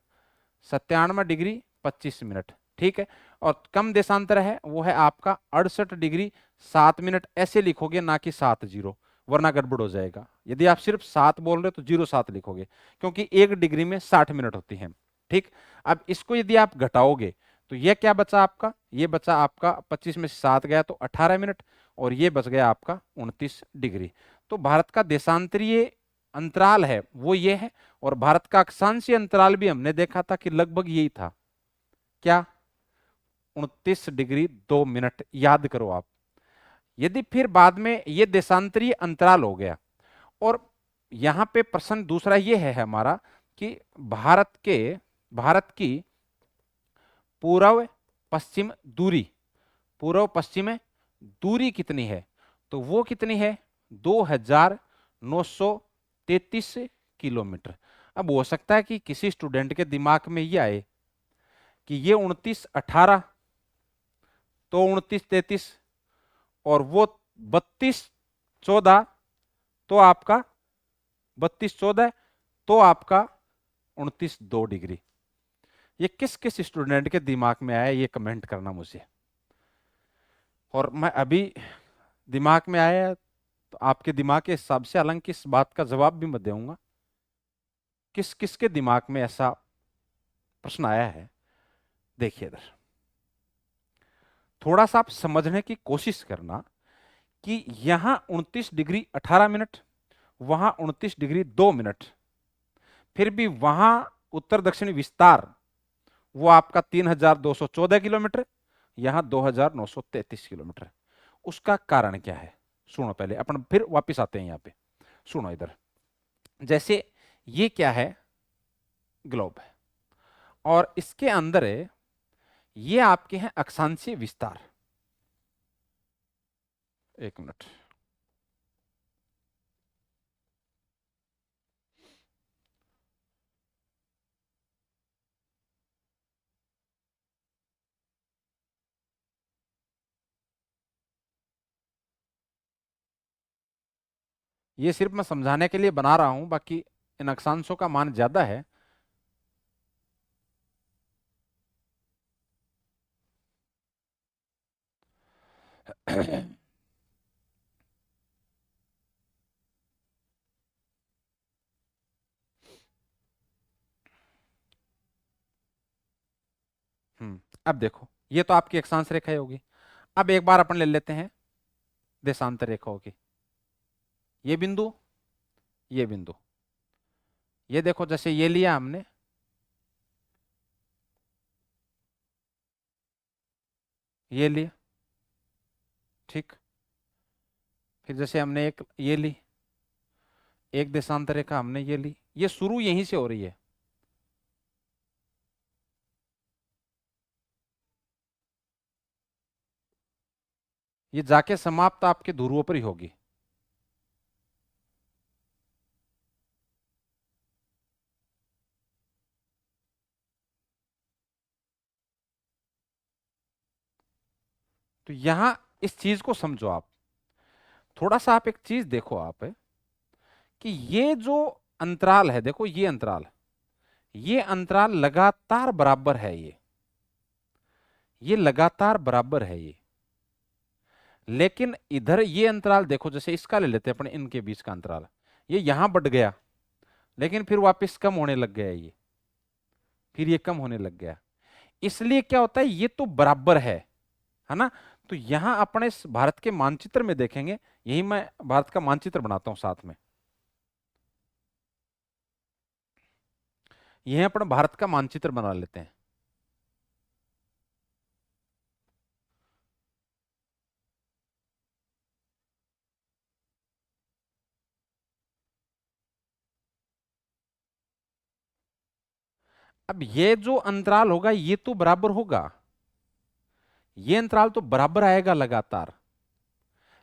97 degree 25 minute. ठीक है, और कम देशांतर है वो है आपका 68 डिग्री 7 मिनट। ऐसे लिखोगे, ना कि 70, वरना गड़बड़ हो जाएगा। यदि आप सिर्फ 7 बोल रहे हो तो 07 लिखोगे, क्योंकि 1 डिग्री में 60 मिनट होती है। ठीक, अब इसको यदि आप घटाओगे तो ये क्या बचा आपका? ये बचा आपका 25 में से 7 गया तो 18 मिनट, और ये बच गया आपका 29 डिग्री। तो भारत का देशांतरीय अंतराल है वो ये है, और भारत का अक्षांशीय अंतराल भी हमने देखा था कि लगभग यही था। क्या? 29 डिग्री 2 मिनट। याद करो आप। यदि फिर बाद में ये देशांतरीय अंतराल हो गया, और यहां पे प्रश्न दूसरा ये है हमारा कि भारत की पूर्व पश्चिम दूरी, पूर्व पश्चिम दूरी कितनी है? तो वो कितनी है? 2933 किलोमीटर। अब हो सकता है कि किसी स्टूडेंट के दिमाग में ये आए कि ये 2918 तो 2933 और वो 3214 तो आपका 3214 तो आपका 29 2 डिग्री। ये किस किस स्टूडेंट के दिमाग में आया ये कमेंट करना मुझे। और मैं अभी दिमाग में आया तो आपके दिमाग के हिसाब से, हालांकि इस बात का जवाब भी मैं दूंगा, किस किस के दिमाग में ऐसा प्रश्न आया है। देखिए इधर थोड़ा सा आप समझने की कोशिश करना कि यहां 29 डिग्री 18 मिनट, वहां 29 डिग्री 2 मिनट, फिर भी वहां उत्तर दक्षिणी विस्तार वो आपका 3214 किलोमीटर, यहां 2933 किलोमीटर। उसका कारण क्या है? सुनो पहले, अपन फिर वापस आते हैं यहां पे। सुनो इधर, जैसे ये क्या है? ग्लोब है, और इसके अंदर है ये आपके हैं अक्षांशीय विस्तार। एक मिनट, ये सिर्फ मैं समझाने के लिए बना रहा हूं, बाकी इन अक्षांशों का मान ज्यादा है। अब देखो, ये तो आपकी अक्षांश रेखा होगी। अब एक बार अपन ले लेते हैं देशांतर रेखाओं की। ये बिंदु, ये बिंदु, ये देखो, जैसे ये लिया हमने, ये लिया, ठीक। फिर जैसे हमने एक ये ली, एक देशांतर रेखा हमने ये ली, ये शुरू यहीं से हो रही है। ये जाके समाप्त आपके ध्रुवों पर ही होगी। तो यहां इस चीज को समझो आप, थोड़ा सा आप एक चीज देखो आप, कि ये जो अंतराल है, देखो ये अंतराल लगातार बराबर है, ये लगातार बराबर है ये। लेकिन इधर ये अंतराल देखो, जैसे इसका ले लेते हैं अपने, इनके बीच का अंतराल, ये यहां बढ़ गया, लेकिन फिर वापस कम होने लग गया ये, फिर ये कम होने लग गया। इसलिए क्या होता है, ये तो बराबर है ना। तो यहां अपने इस भारत के मानचित्र में देखेंगे, यही मैं भारत का मानचित्र बनाता हूं साथ में, यह अपने भारत का मानचित्र बना लेते हैं। अब ये जो अंतराल होगा ये तो बराबर होगा, ये अंतराल तो बराबर आएगा लगातार।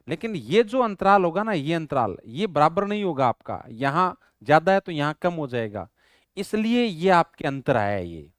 लेकिन ये जो अंतराल होगा ना, ये अंतराल ये बराबर नहीं होगा आपका, यहां ज्यादा है तो यहां कम हो जाएगा। इसलिए ये आपके अंतर आया है ये,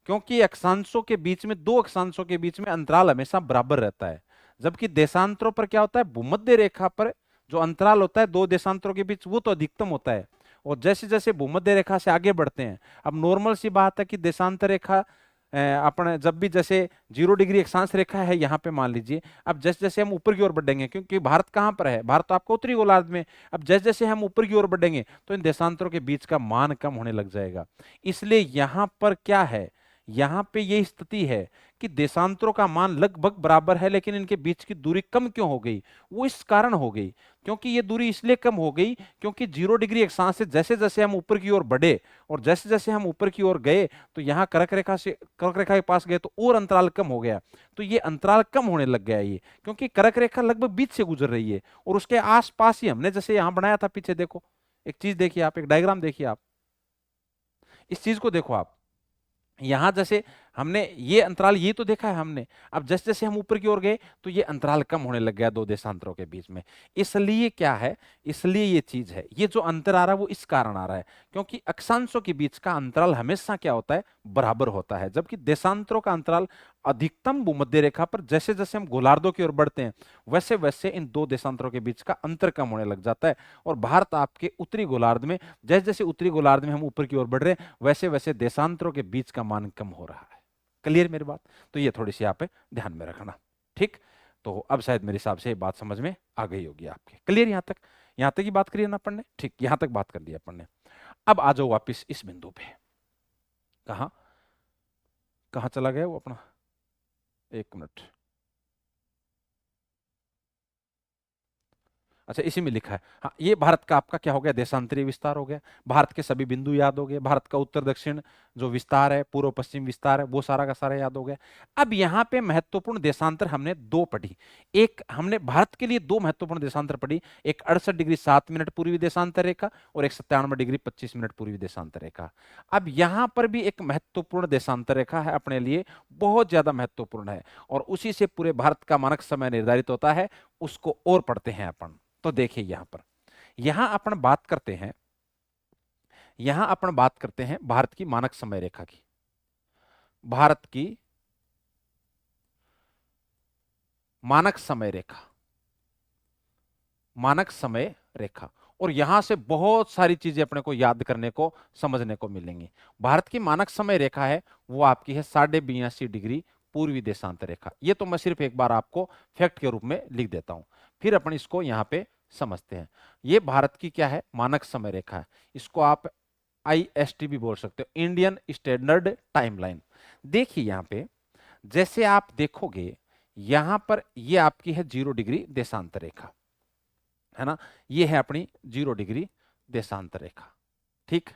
क्योंकि अक्षांशों के बीच में, दो अक्षांशों के बीच में अंतराल हमेशा बराबर रहता है। जबकि देशांतरों पर क्या होता है, भूमध्य रेखा पर जो अंतराल होता है दो देशांतरों के बीच, वो तो अधिकतम होता है। और जैसे जैसे भूमध्य रेखा से आगे बढ़ते हैं, अब नॉर्मल सी बात है कि देशांतर रेखा अपने जब भी जैसे 0 डिग्री अक्षांश रेखा है यहाँ पे मान लीजिए, अब जैसे जैसे हम ऊपर की ओर बढ़ेंगे, क्योंकि भारत कहाँ पर है, भारत तो आपको उत्तरी गोलार्ध में, अब जैसे जैसे हम ऊपर की ओर बढ़ेंगे तो इन देशांतरों के बीच का मान कम होने लग जाएगा। इसलिए यहाँ पर क्या है, यहाँ पे ये स्थिति है कि देशांतरों का मान लगभग बराबर है, लेकिन इनके बीच की दूरी कम क्यों हो गई? वो इस कारण हो गई, क्योंकि ये दूरी इसलिए कम हो गई क्योंकि 0 डिग्री अक्षांश से जैसे जैसे हम ऊपर की ओर बढ़े और जैसे जैसे हम ऊपर की ओर गए, तो यहाँ कर्क रेखा के पास गए तो और अंतराल कम हो गया। तो ये अंतराल कम होने लग गया ये, क्योंकि कर्क रेखा लगभग बीच से गुजर रही है और उसके आसपास ही हमने जैसे यहाँ बनाया था पीछे, देखो एक चीज देखिए आप, एक डायग्राम देखिए आप, इस चीज को देखो आप, यहां जैसे हमने ये अंतराल ये तो देखा है हमने। अब जैसे जैसे हम ऊपर की ओर गए तो ये अंतराल कम होने लग गया दो देशांतरों के बीच में। इसलिए क्या है, इसलिए ये चीज है, ये जो अंतर आ रहा है वो इस कारण आ रहा है क्योंकि अक्षांशों के बीच का अंतराल हमेशा क्या होता है, बराबर होता है, जबकि देशांतरों का अंतराल अधिकतम भूमध्य रेखा पर जैसे जैसे हम गोलार्धों की ओर बढ़ते हैं वैसे वैसे इन दो देशांतरों के बीच का अंतर कम होने लग जाता है। और भारत आपके उत्तरी गोलार्ध में, जैसे जैसे उत्तरी गोलार्ध में हम ऊपर की ओर बढ़ रहे हैं वैसे वैसे देशांतरों के बीच का मान कम हो रहा है। क्लियर मेरी बात? तो ये थोड़ी सी आप ध्यान में रखना। ठीक, तो अब शायद मेरे हिसाब से ये बात समझ में आ गई होगी आपके। क्लियर यहां तक? यहां तक ही बात करिए ना अपन ने? ठीक, यहां तक बात कर ली अपन ने। अब आ जाओ वापिस इस बिंदु पे। कहां कहां चला गया वो अपना? एक मिनट। अच्छा, इसी में लिखा है। हाँ, ये भारत का आपका क्या हो गया, देशांतरीय विस्तार हो गया। भारत के सभी बिंदु याद हो गए, भारत का उत्तर दक्षिण जो विस्तार है, पूर्व पश्चिम विस्तार है, वो सारा का सारा याद हो गया। अब यहाँ पे महत्वपूर्ण देशांतर हमने दो पढ़ी। एक हमने भारत के लिए दो महत्वपूर्ण देशांतर पढ़ी, एक 68 डिग्री 7 मिनट पूर्वी देशांतर रेखा और एक 97 डिग्री 25 मिनट पूर्वी देशांतर रेखा। अब यहाँ पर भी एक महत्वपूर्ण देशांतर रेखा है अपने लिए, बहुत ज्यादा महत्वपूर्ण है, और उसी से पूरे भारत का मानक समय निर्धारित होता है। उसको और पढ़ते हैं अपन। तो देखिए यहां पर, यहां अपन बात करते हैं, यहां अपन बात करते हैं भारत की मानक समय रेखा की। भारत की मानक समय रेखा, मानक समय रेखा, और यहां से बहुत सारी चीजें अपने को याद करने को, समझने को मिलेंगी। भारत की मानक समय रेखा है वो आपकी है 82.5 डिग्री पूर्वी देशांतर रेखा। ये तो मैं सिर्फ एक बार आपको फैक्ट के रूप में लिख देता हूं, फिर अपन इसको यहां पे समझते हैं। ये भारत की क्या है, मानक समय रेखा है। इसको आप IST भी बोल सकते हो, इंडियन स्टैंडर्ड टाइमलाइन। देखिए यहां पे जैसे आप देखोगे, यहां पर ये आपकी है 0 डिग्री देशांतर रेखा, है ना? ये है अपनी 0 डिग्री देशांतर रेखा। ठीक,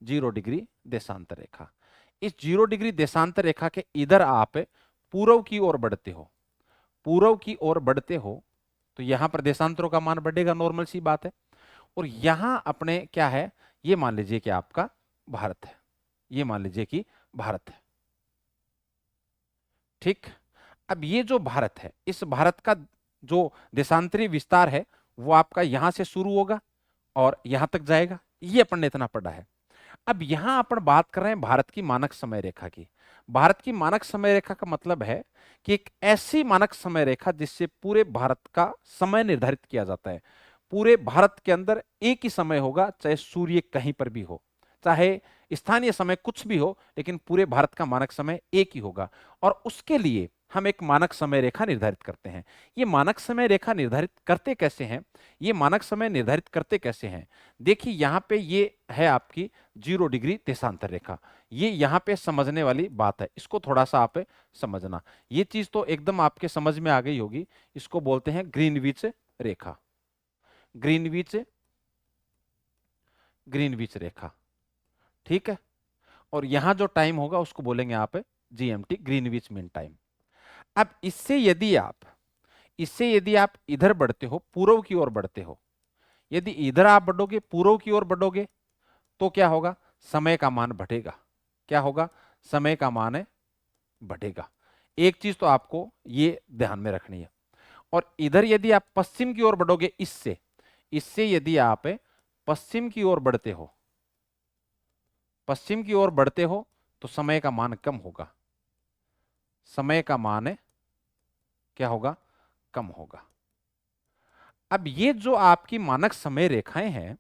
0 डिग्री देशांतर रेखा। इस 0 डिग्री देशांतर रेखा के इधर आप पूर्व की ओर बढ़ते हो, पूर्व की ओर बढ़ते हो तो यहां पर देशांतरों का मान बढ़ेगा, नॉर्मल सी बात है। और यहां अपने क्या है, ये मान लीजिए कि आपका भारत है, ये मान लीजिए कि भारत है। ठीक, अब ये जो भारत है, इस भारत का जो देशांतरी विस्तार है वो आपका यहां से शुरू होगा और यहां तक जाएगा, ये अपन ने इतना पढ़ा है। अब यहां अपन बात कर रहे हैं भारत की मानक समय रेखा की। भारत की मानक समय रेखा का मतलब है कि एक ऐसी मानक समय रेखा जिससे पूरे भारत का समय निर्धारित किया जाता है। पूरे भारत के अंदर एक ही समय होगा, चाहे सूर्य कहीं पर भी हो, चाहे स्थानीय समय कुछ भी हो, लेकिन पूरे भारत का मानक समय एक ही होगा। और उसके लिए हम एक मानक समय रेखा निर्धारित करते हैं। ये मानक समय रेखा निर्धारित करते कैसे हैं, ये मानक समय निर्धारित करते कैसे हैं? देखिए यहां पे ये है आपकी 0 डिग्री देशांतर रेखा। ये यहां पे समझने वाली बात है, इसको थोड़ा सा आप समझना। ये चीज तो एकदम आपके समझ में आ गई होगी। इसको बोलते हैं ग्रीनविच रेखा, ग्रीनविच, ग्रीनविच रेखा। ठीक है, और यहां जो टाइम होगा उसको बोलेंगे आप GMT, ग्रीनविच मीन टाइम। अब इससे यदि आप इधर बढ़ते हो, पूर्व की ओर बढ़ते हो, यदि इधर आप बढ़ोगे, पूर्व की ओर बढ़ोगे, तो क्या होगा, समय का मान बढ़ेगा। क्या होगा, समय का मान है बढ़ेगा। एक चीज तो आपको ये ध्यान में रखनी है। और इधर यदि आप पश्चिम की ओर बढ़ोगे, इससे इससे यदि आप पश्चिम की ओर बढ़ते हो, पश्चिम की ओर बढ़ते हो तो समय का मान कम होगा, समय का मान क्या होगा, कम होगा। अब ये जो आपकी मानक समय रेखाएं हैं,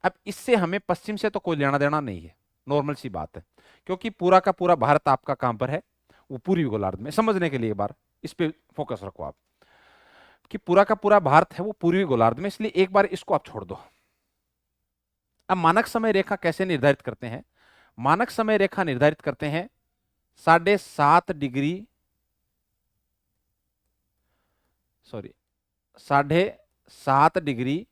अब इससे हमें पश्चिम से तो कोई लेना देना नहीं है, नॉर्मल सी बात है, क्योंकि पूरा का पूरा भारत आपका कहां पर है, वो पूर्वी गोलार्ध में। समझने के लिए एक बार इस पे फोकस रखो आप, कि पूरा का पूरा भारत है वो पूर्वी गोलार्ध में, इसलिए एक बार इसको आप छोड़ दो। अब मानक समय रेखा कैसे निर्धारित करते हैं? मानक समय रेखा निर्धारित करते हैं 7.5 डिग्री, सॉरी 7.5 डिग्री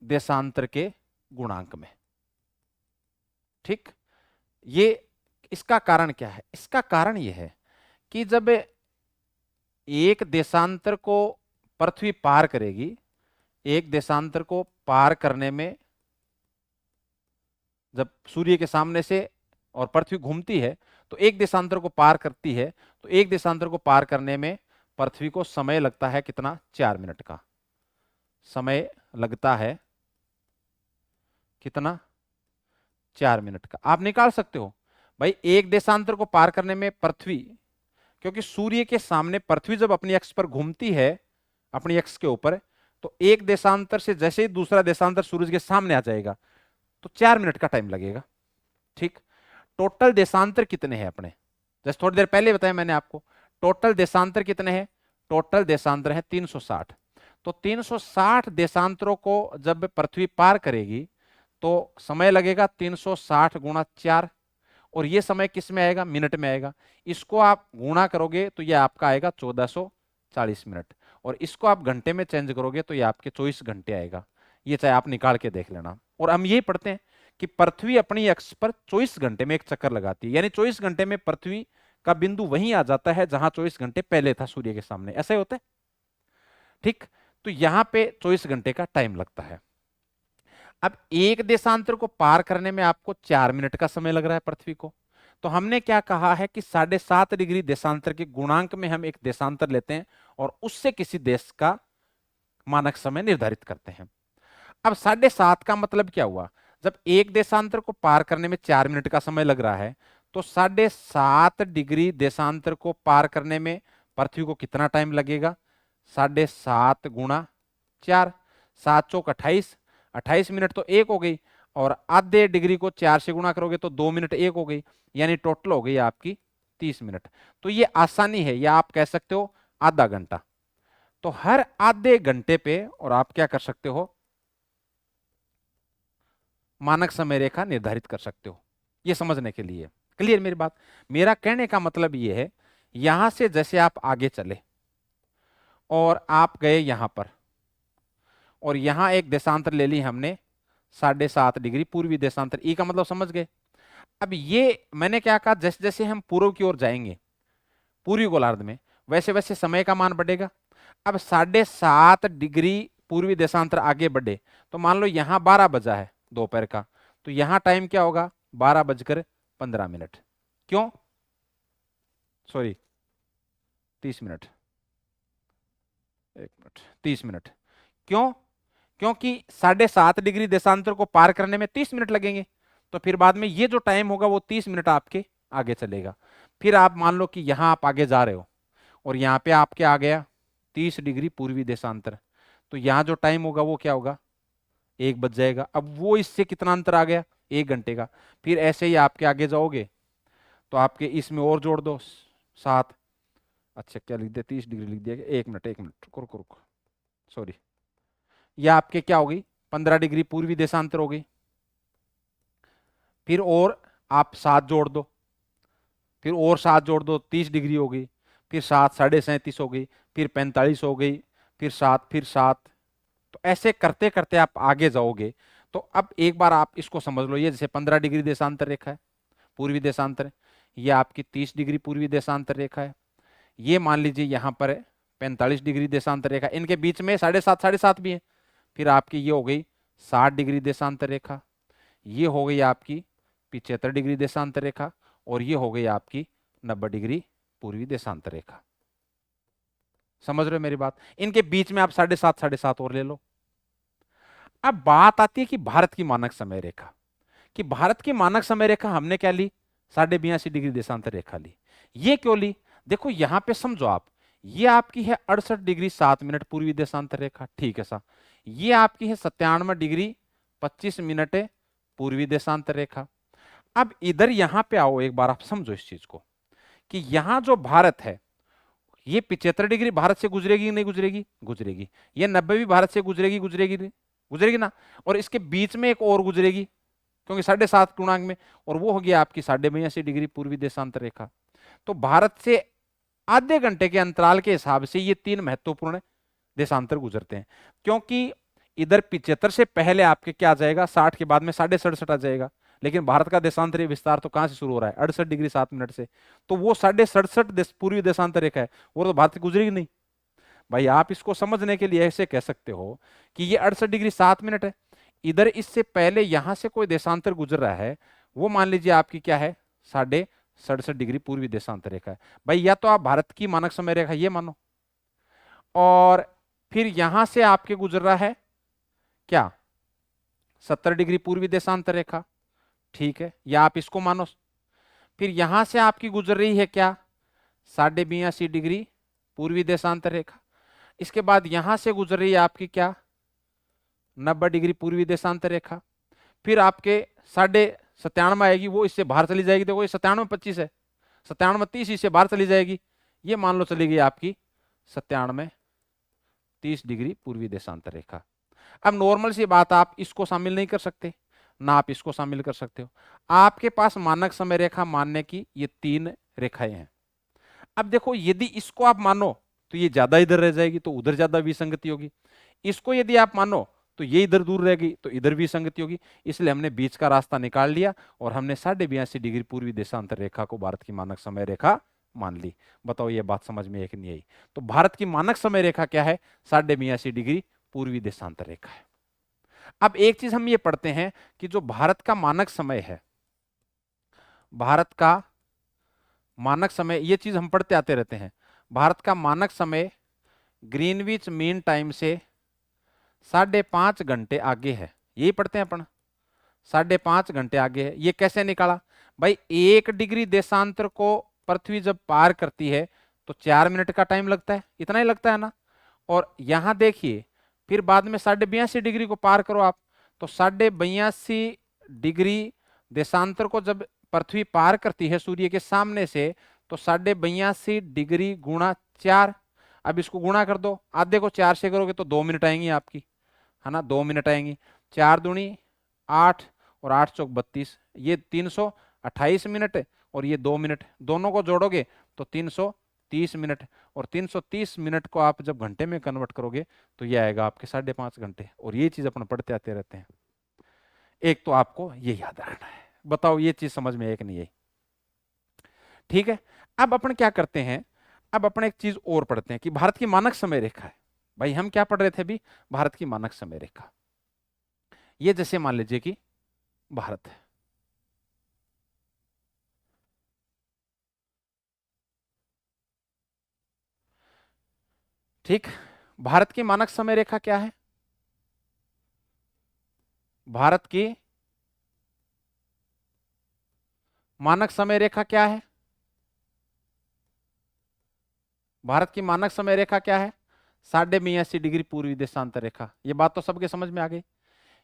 देशांतर के गुणांक में। ठीक, ये इसका कारण क्या है? इसका कारण यह है कि जब एक देशांतर को पृथ्वी पार करेगी, एक देशांतर को पार करने में, जब सूर्य के सामने से और पृथ्वी घूमती है तो एक देशांतर को पार करती है, तो एक देशांतर को पार करने में पृथ्वी को समय लगता है कितना? 4 मिनट का समय लगता है। कितना? 4 मिनट का। आप निकाल सकते हो भाई, एक देशांतर को पार करने में पृथ्वी, क्योंकि सूर्य के सामने पृथ्वी जब अपनी अक्ष पर घूमती है, अपनी अक्ष के ऊपर, तो एक देशांतर से जैसे ही दूसरा देशांतर सूरज के सामने आ जाएगा तो 4 मिनट का टाइम लगेगा। ठीक। टोटल देशांतर कितने हैं अपने? जैसे थोड़ी देर पहले बताया मैंने आपको, टोटल देशांतर कितने हैं? टोटल देशांतर है 360। तो 360 देशांतरों को जब पृथ्वी पार करेगी तो समय लगेगा 360 गुणा 4, और ये समय किस में आएगा? मिनट में आएगा। इसको आप गुणा करोगे तो ये आपका आएगा 1440 मिनट, और इसको आप घंटे में चेंज करोगे तो ये आपके 24 घंटे आएगा। ये चाहे आप निकाल के देख लेना। और हम यही पढ़ते हैं कि पृथ्वी अपनी अक्ष पर 24 घंटे में एक चक्कर लगाती है, यानी 24 घंटे में पृथ्वी का बिंदु वहीं आ जाता है जहां 24 घंटे पहले था सूर्य के सामने। ऐसा ही होता है। ठीक। तो यहां पे 24 घंटे का टाइम लगता है। अब एक देशांतर को पार करने में आपको 4 मिनट का समय लग रहा है पृथ्वी को। तो हमने क्या कहा है कि 7.5 डिग्री देशांतर के गुणांक में हम एक देशांतर लेते हैं और उससे किसी देश का मानक समय निर्धारित करते हैं। अब 7.5 का मतलब क्या हुआ? जब एक देशांतर को पार करने में 4 मिनट का समय लग रहा है, तो 7.5 डिग्री देशांतर को पार करने में पृथ्वी को कितना टाइम लगेगा? 7.5 गुणा 4, 7 चौक 28, 28 मिनट तो एक हो गई, और आधे डिग्री को 4 से गुणा करोगे तो 2 मिनट एक हो गई, यानी टोटल हो गई आपकी 30 मिनट। तो ये आसानी है, या आप कह सकते हो आधा घंटा। तो हर आधे घंटे पे, और आप क्या कर सकते हो, मानक समय रेखा निर्धारित कर सकते हो। ये समझने के लिए क्लियर मेरी बात? मेरा कहने का मतलब ये है, यहां से जैसे आप आगे चले और आप गए यहां पर, और यहां एक देशांतर ले ली हमने 7.5 डिग्री पूर्वी देशांतर, ई का मतलब समझ गए। अब ये मैंने क्या कहा, जैसे जैसे हम पूर्व की ओर जाएंगे पूर्वी गोलार्ध में, वैसे वैसे समय का मान बढ़ेगा। अब 7.5 डिग्री पूर्वी देशांतर आगे बढ़े, तो मान लो यहां 12 बजा है दोपहर का, तो यहां टाइम क्या होगा? 12:15। क्यों? Sorry, 30 minute, 1 minute, 30 minute. क्यों? क्योंकि 7.5 डिग्री देशांतर को पार करने में 30 मिनट लगेंगे, तो फिर बाद में ये जो टाइम होगा वो 30 मिनट आपके आगे चलेगा। फिर आप मान लो कि यहां आप आगे जा रहे हो और यहां पे आपके आ गया 30 डिग्री पूर्वी देशांतर, तो यहां जो टाइम होगा वो क्या होगा? 1 बज जाएगा। अब वो इससे कितना अंतर आ गया? 1 घंटे का। फिर ऐसे ही आपके आगे जाओगे तो आपके इसमें और जोड़ दो 7, अच्छा क्या लिख दिया? 30 डिग्री लिख दिया। 1 मिनट, 1 मिनट, रुको रुको, सॉरी, यह आपके क्या हो गई? 15 डिग्री पूर्वी देशांतर हो गई। फिर और आप 7 जोड़ दो, फिर और 7 जोड़ दो, 30 डिग्री हो गई। फिर 7, 37.5 हो गई, फिर 45 हो गई, फिर 7, फिर 7। तो ऐसे करते करते आप आगे जाओगे। तो अब एक बार आप इसको समझ लो, ये जैसे 15 डिग्री देशांतर रेखा है पूर्वी देशांतर, ये आपकी 30 डिग्री पूर्वी देशांतर रेखा है। ये मान लीजिए यहाँ पर 45 डिग्री देशांतर रेखा, इनके बीच में 7.5 भी है। फिर आपकी ये हो गई 60 डिग्री देशांतर रेखा, ये हो गई आपकी 75 डिग्री देशांतर रेखा, और ये हो गई आपकी 90 डिग्री पूर्वी देशांतर रेखा। समझ रहे हो मेरी बात? इनके बीच में आप 7.5 और ले लो। अब बात आती है कि भारत की मानक समय रेखा, कि भारत की मानक समय रेखा हमने क्या ली? 82 डिग्री देशांतर रेखा ली। ये क्यों ली? देखो यहां पे समझो आप, ये आपकी है 68 डिग्री 7 मिनट पूर्वी देशांतर रेखा, ठीक है सा। ये आपकी है 97 डिग्री 25 मिनट पूर्वी देशांतर रेखा। अब इधर यहां पे आओ, एक बार आप समझो इस चीज को, कि यहां जो भारत है, ये 75 डिग्री भारत से गुजरेगी नहीं गुजरेगी? गुजरेगी। ये 90 भी भारत से गुजरेगी गुजरेगी नहीं? गुजरेगी ना। और इसके बीच में एक और गुजरेगी, क्योंकि 7.5 पूर्णांक में, और वो होगी आपकी 82 डिग्री पूर्वी देशांतर रेखा। तो भारत से आधे घंटे के अंतराल के हिसाब से ये 3 महत्वपूर्ण देशांतर गुजरते हैं। क्योंकि इधर 75 से पहले आपके क्या आ जाएगा? 60 के बाद में 67.5 आ जाएगा। लेकिन भारत का देशांतरीय विस्तार तो कहां से शुरू हो रहा है? 68 डिग्री 7 मिनट से। तो वो 67.5 पूर्वी देशांतर रेखा है, वो तो भारत से गुजरेगी नहीं। भाई आप इसको समझने के लिए ऐसे कह सकते हो कि ये 68 डिग्री 7 मिनट है, इधर इससे पहले यहां से कोई देशांतर गुजर रहा है, वो मान लीजिए आपकी क्या है? 67.67 डिग्री पूर्वी देशांतर रेखा है। भाई या तो आप भारत की मानक समय रेखा ये मानो, और फिर यहां से आपके गुजर रहा है क्या 70 डिग्री पूर्वी देशांतर रेखा, ठीक है, या आप इसको मानो। फिर यहां से आपकी गुजर रही है क्या 82.5 डिग्री पूर्वी देशांतर रेखा। इसके बाद यहां से गुजर रही है आपकी क्या 90 डिग्री पूर्वी देशांतर रेखा। फिर आपके 97.5 आएगी, वो इससे बाहर चली जाएगी। देखो ये 97.25 है, 97.30 इससे बाहर चली जाएगी, ये मान लो चली गई आपकी 97.30 डिग्री पूर्वी देशांतर रेखा। अब नॉर्मल सी बात, आप इसको शामिल नहीं कर सकते, ना आप इसको शामिल कर सकते हो। आपके पास मानक समय रेखा मानने की ये 3 रेखाएं हैं। अब देखो यदि इसको आप मानो तो ये ज्यादा इधर रह जाएगी, तो उधर ज्यादा विसंगति होगी। इसको यदि आप मानो तो ये इधर दूर रहेगी, तो इधर भी संगति होगी। इसलिए हमने बीच का रास्ता निकाल लिया और हमने 82.5 डिग्री पूर्वी देशांतर रेखा को भारत की मानक समय रेखा मान ली। बताओ ये बात समझ में है कि नहीं आई? तो भारत की मानक समय रेखा क्या है? 82.5 डिग्री पूर्वी देशांतर रेखा है। अब एक चीज हम ये पढ़ते हैं कि जो भारत का मानक समय है, भारत का मानक समय, ये चीज हम पढ़ते आते रहते हैं। भारत का मानक समय ग्रीनविच मीन टाइम से 5.5 घंटे आगे है, यही पढ़ते हैं अपन, 5.5 घंटे आगे है। ये कैसे निकाला? भाई 1 डिग्री देशांतर को पृथ्वी जब पार करती है तो 4 मिनट का टाइम लगता है, इतना ही लगता है ना। और यहां देखिए फिर बाद में 82.5 डिग्री को पार करो आप, तो 82.5 डिग्री देशांतर को जब पृथ्वी पार करती है सूर्य के सामने से, तो 82.5 डिग्री गुणा 4। अब इसको गुणा कर दो, आधे को 4 से करोगे तो 2 मिनट आएंगी आपकी, है ना, 2 मिनट आएंगी। 4 दूनी 8 और 8 चौक 32, ये 328 मिनट, और ये 2 मिनट, दोनों को जोड़ोगे तो 330 मिनट। और 330 मिनट को आप जब घंटे में कन्वर्ट करोगे तो ये आएगा आपके 5.5 घंटे। और ये चीज अपन पढ़ते आते रहते हैं, एक तो आपको ये याद रखना है। बताओ ये चीज समझ में है कि नहीं है? ठीक है। अब अपन क्या करते हैं, अब अपन एक चीज और पढ़ते हैं कि भारत की मानक समय रेखा है। भाई हम क्या पढ़ रहे थे अभी? भारत की मानक समय रेखा। ये जैसे मान लीजिए कि भारत है, ठीक। भारत की मानक समय रेखा क्या है? भारत की मानक समय रेखा क्या है? भारत की मानक समय रेखा क्या है? 82.5 डिग्री पूर्वी देशांतर रेखा। ये बात तो सबके समझ में आ गई।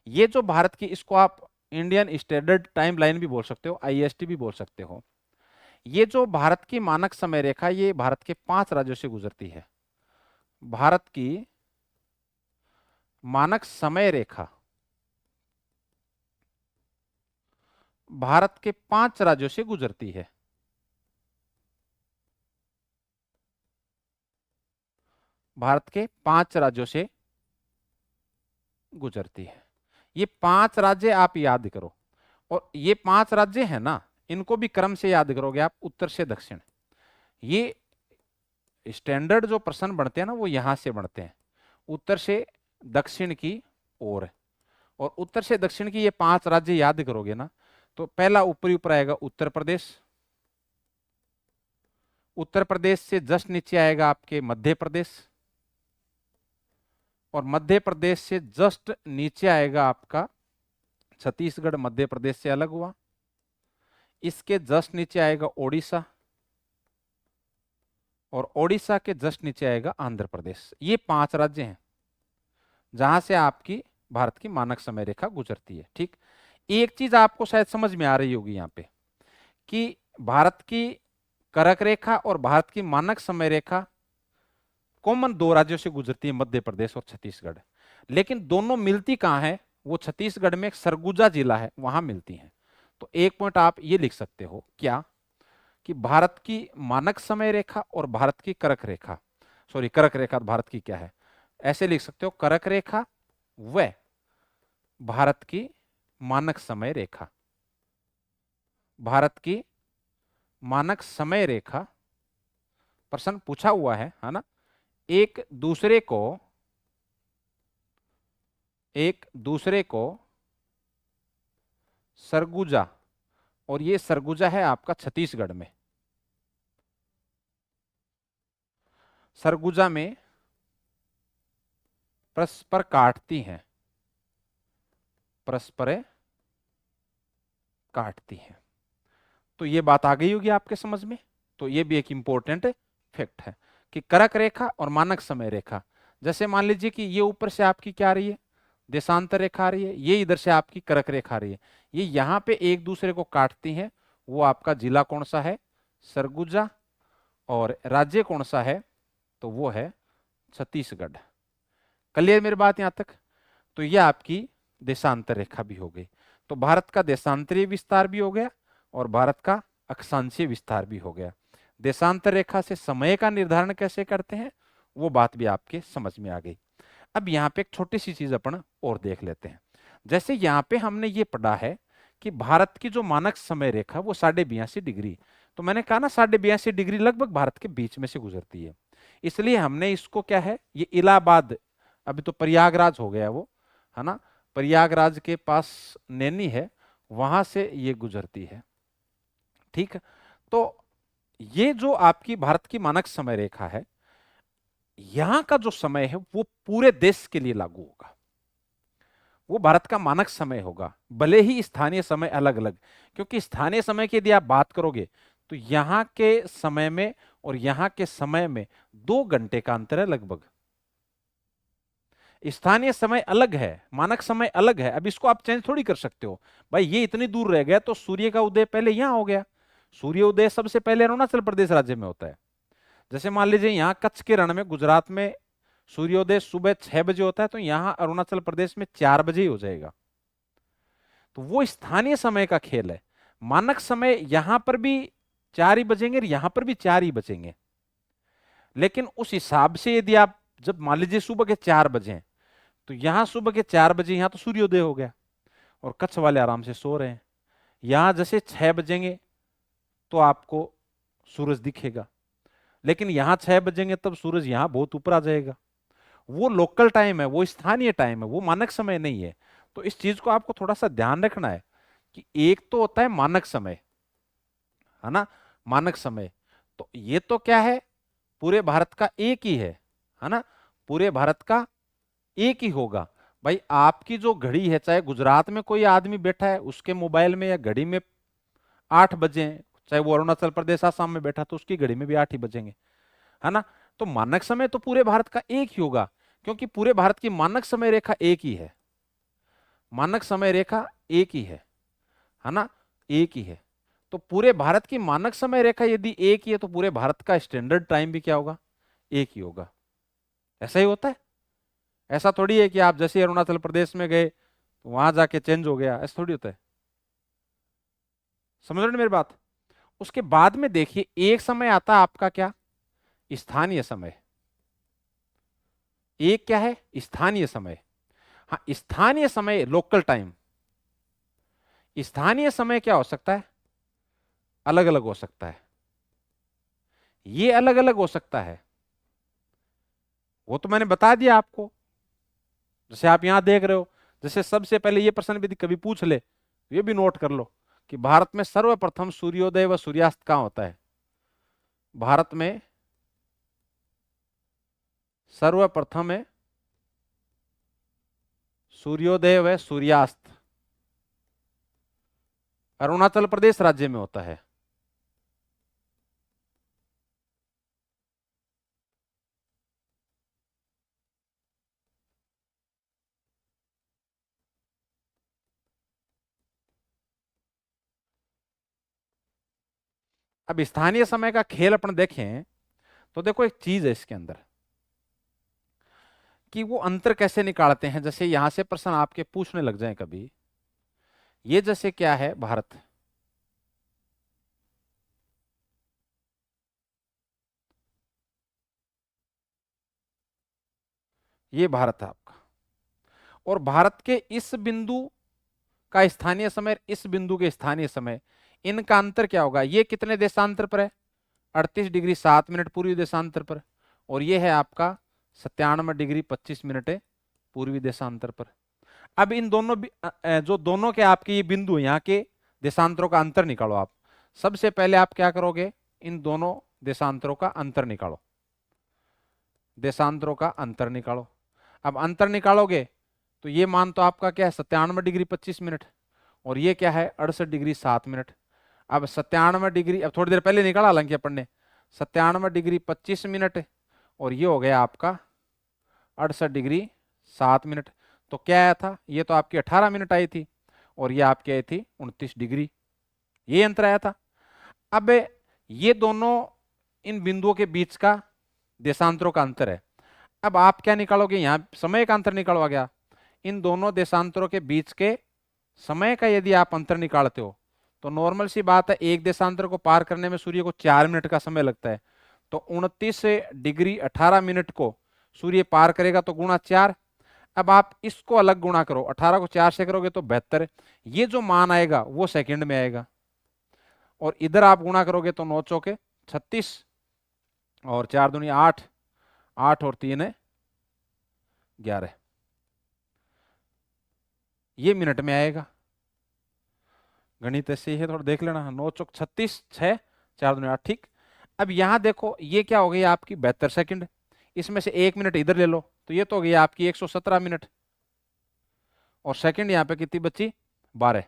ये जो भारत की, इसको आप इंडियन स्टैंडर्ड टाइम लाइन भी बोल सकते हो, आईएसटी भी बोल सकते हो। ये जो भारत की मानक समय रेखा, ये भारत के 5 राज्यों से गुजरती है। भारत की मानक समय रेखा भारत के 5 राज्यों से गुजरती है। भारत के 5 राज्यों से गुजरती है। ये 5 राज्य आप याद करो, और ये 5 राज्य है ना, इनको भी क्रम से याद करोगे आप, उत्तर से दक्षिण। ये स्टैंडर्ड जो प्रश्न बनते हैं ना, वो यहां से बनते हैं, उत्तर से दक्षिण की ओर। और उत्तर से दक्षिण की ये 5 राज्य याद करोगे ना, तो पहला ऊपरी ऊपर आएगा उत्तर प्रदेश। उत्तर प्रदेश से जस्ट नीचे आएगा आपके मध्य प्रदेश, और मध्य प्रदेश से जस्ट नीचे आएगा आपका छत्तीसगढ़। मध्य प्रदेश से अलग हुआ। इसके जस्ट नीचे आएगा ओडिशा, और ओडिशा के जस्ट नीचे आएगा आंध्र प्रदेश। ये 5 राज्य हैं जहां से आपकी भारत की मानक समय रेखा गुजरती है। ठीक। एक चीज आपको शायद समझ में आ रही होगी यहाँ पे, कि भारत की करक रेखा और भारत की मानक समय रेखा कॉमन 2 राज्यों से गुजरती है, मध्य प्रदेश और छत्तीसगढ़। लेकिन दोनों मिलती कहां है? वो छत्तीसगढ़ में एक सरगुजा जिला है, वहां मिलती हैं। तो एक पॉइंट आप ये लिख सकते हो क्या, कि भारत की मानक समय रेखा और भारत की करक रेखा, सॉरी करक रेखा भारत की क्या है, ऐसे लिख सकते हो, करक रेखा व भारत की मानक समय रेखा। भारत की मानक समय रेखा, प्रश्न पूछा हुआ है ना, एक दूसरे को सरगुजा और ये सरगुजा है आपका छत्तीसगढ़ में। सरगुजा में परस्पर काटती हैं, परस्पर काटती हैं। तो ये बात आ गई होगी आपके समझ में। तो ये भी एक इंपॉर्टेंट फैक्ट है कि करक रेखा और मानक समय रेखा, जैसे मान लीजिए कि ये ऊपर से आपकी क्या आ रही है, देशांतर रेखा आ रही है, ये इधर से आपकी करक रेखा आ रही है, ये यहां पे एक दूसरे को काटती हैं। वो आपका जिला कौन सा है, सरगुजा, और राज्य कौन सा है, तो वो है छत्तीसगढ़। क्लियर मेरी बात यहां तक। तो ये आपकी देशांतर रेखा भी हो गई। तो भारत का देशांतरीय विस्तार भी हो गया और भारत का अक्षांशीय विस्तार भी हो गया। देशांतर रेखा से समय का निर्धारण कैसे करते हैं, वो बात भी आपके समझ में आ गई। अब यहाँ पे एक छोटी सी चीज अपन और देख लेते हैं। जैसे यहाँ पे हमने ये पढ़ा है कि भारत की जो मानक समय रेखा वो 82.5 डिग्री, तो मैंने कहा ना 82.5 डिग्री लगभग भारत के बीच में से गुजरती है। इसलिए हमने इसको क्या है, ये इलाहाबाद, अभी तो प्रयागराज हो गया वो, है ना, प्रयागराज के पास नैनी है, वहां से ये गुजरती है। ठीक है। तो ये जो आपकी भारत की मानक समय रेखा है, यहां का जो समय है वो पूरे देश के लिए लागू होगा। वो भारत का मानक समय होगा, भले ही स्थानीय समय अलग अलग, क्योंकि स्थानीय समय की यदि आप बात करोगे तो यहां के समय में और यहां के समय में 2 घंटे का अंतर है लगभग। स्थानीय समय अलग है, मानक समय अलग है। अब इसको आप चेंज थोड़ी कर सकते हो, भाई ये इतनी दूर रह गया तो सूर्य का उदय पहले यहां हो गया। सूर्योदय सबसे पहले अरुणाचल प्रदेश राज्य में होता है। जैसे मान लीजिए यहाँ कच्छ के रण में, गुजरात में सूर्योदय सुबह 6 बजे होता है, तो यहां अरुणाचल प्रदेश में 4 बजे ही हो जाएगा। तो वो स्थानीय समय का खेल है। मानक समय यहां पर भी 4 ही बजेंगे और यहां पर भी 4 ही बजेंगे। लेकिन उस हिसाब से यदि आप, जब मान लीजिए सुबह के 4 बजे हैं, तो यहां सुबह के 4 बजे यहां तो सूर्योदय हो गया और कच्छ वाले आराम से सो रहे हैं। यहां जैसे 6 बजेंगे तो आपको सूरज दिखेगा, लेकिन यहां 6 बजेंगे तब सूरज यहां बहुत ऊपर आ जाएगा। वो लोकल टाइम है, वो स्थानीय टाइम है, वो मानक समय नहीं है। तो इस चीज को आपको थोड़ा सा ध्यान रखना है कि एक तो होता है मानक समय, है ना, मानक समय। तो ये तो क्या है, पूरे भारत का एक ही है ना, पूरे भारत का एक ही होगा। भाई आपकी जो घड़ी है, चाहे गुजरात में कोई आदमी बैठा है उसके मोबाइल में या घड़ी में 8 बजे हैं, चाहे वो अरुणाचल प्रदेश आसाम में बैठा तो उसकी घड़ी में भी 8 ही बजेंगे, है ना। तो मानक समय तो पूरे भारत का एक ही होगा, क्योंकि पूरे भारत की मानक समय रेखा एक ही है। मानक समय रेखा एक ही है ना, एक ही है। तो पूरे भारत की मानक समय रेखा यदि एक ही है तो पूरे भारत का स्टैंडर्ड टाइम भी क्या होगा, एक ही होगा। ऐसा ही होता है। ऐसा थोड़ी है कि आप जैसे अरुणाचल प्रदेश में गए तो वहां जाके चेंज हो गया, ऐसा थोड़ी होता है। समझ रहे हो मेरी बात। उसके बाद में देखिए एक समय आता है आपका क्या, स्थानीय समय। एक क्या है, स्थानीय समय। हाँ, स्थानीय समय लोकल टाइम। स्थानीय समय क्या हो सकता है, अलग अलग हो सकता है। ये अलग अलग हो सकता है, वो तो मैंने बता दिया आपको। जैसे आप यहां देख रहे हो, जैसे सबसे पहले ये प्रश्न भी कभी पूछ ले तो ये भी नोट कर लो कि भारत में सर्वप्रथम सूर्योदय व सूर्यास्त कहां होता है। भारत में सर्वप्रथम है सूर्योदय व सूर्यास्त अरुणाचल प्रदेश राज्य में होता है। अब स्थानीय समय का खेल अपन देखें तो देखो एक चीज है इसके अंदर कि वो अंतर कैसे निकालते हैं। जैसे यहां से प्रश्न आपके पूछने लग जाए कभी, ये जैसे क्या है भारत, ये भारत है आपका, और भारत के इस बिंदु का स्थानीय समय, इस बिंदु के स्थानीय समय, इनका अंतर क्या होगा। ये कितने देशांतर पर है, 38 डिग्री 7 मिनट पूर्वी देशांतर पर, और ये है आपका 97 डिग्री 25 मिनट है पूर्वी देशांतर पर। अब इन दोनों जो दोनों के आपके ये बिंदु यहाँ के देशांतरों का अंतर निकालो आप। सबसे पहले आप क्या करोगे, इन दोनों देशांतरों का अंतर निकालो, देशांतरों का अंतर निकालो। अब अंतर निकालोगे तो ये मान तो आपका क्या है 97 डिग्री 25 मिनट, और ये क्या है 68 डिग्री 7 मिनट। अब 97 डिग्री, अब थोड़ी देर पहले निकाला हालांकि अपन ने, 97 डिग्री 25 मिनट, और ये हो गया आपका 68 डिग्री 7 मिनट। तो क्या आया था, ये तो आपकी 18 मिनट आई थी, और ये आपकी आई थी 29 डिग्री, ये अंतर आया था। अब ये दोनों इन बिंदुओं के बीच का देशांतरों का अंतर है। अब आप क्या निकालोगे, यहां समय का अंतर निकालो गया, इन दोनों देशांतरों के बीच के समय का यदि आप अंतर निकालते हो तो नॉर्मल सी बात है, एक देशांतर को पार करने में सूर्य को 4 मिनट का समय लगता है, तो 29 डिग्री 18 मिनट को सूर्य पार करेगा तो गुणा 4। अब आप इसको अलग गुणा करो, 18 को 4 से करोगे तो 72, ये जो मान आएगा वो सेकंड में आएगा, और इधर आप गुणा करोगे तो 9 चौके 36, और 4 दूनी 8, 8 और 3 है 11, ये मिनट में आएगा। गणित ऐसे ही है, थोड़ा देख लेना, 9 चौक 36, 6, 4 दूनी 8, ठीक। अब यहां देखो ये क्या हो गई आपकी 72 सेकंड, इसमें से 1 मिनट इधर ले लो तो ये तो हो गई आपकी 117 मिनट, और सेकंड यहाँ पे कितनी बची 12।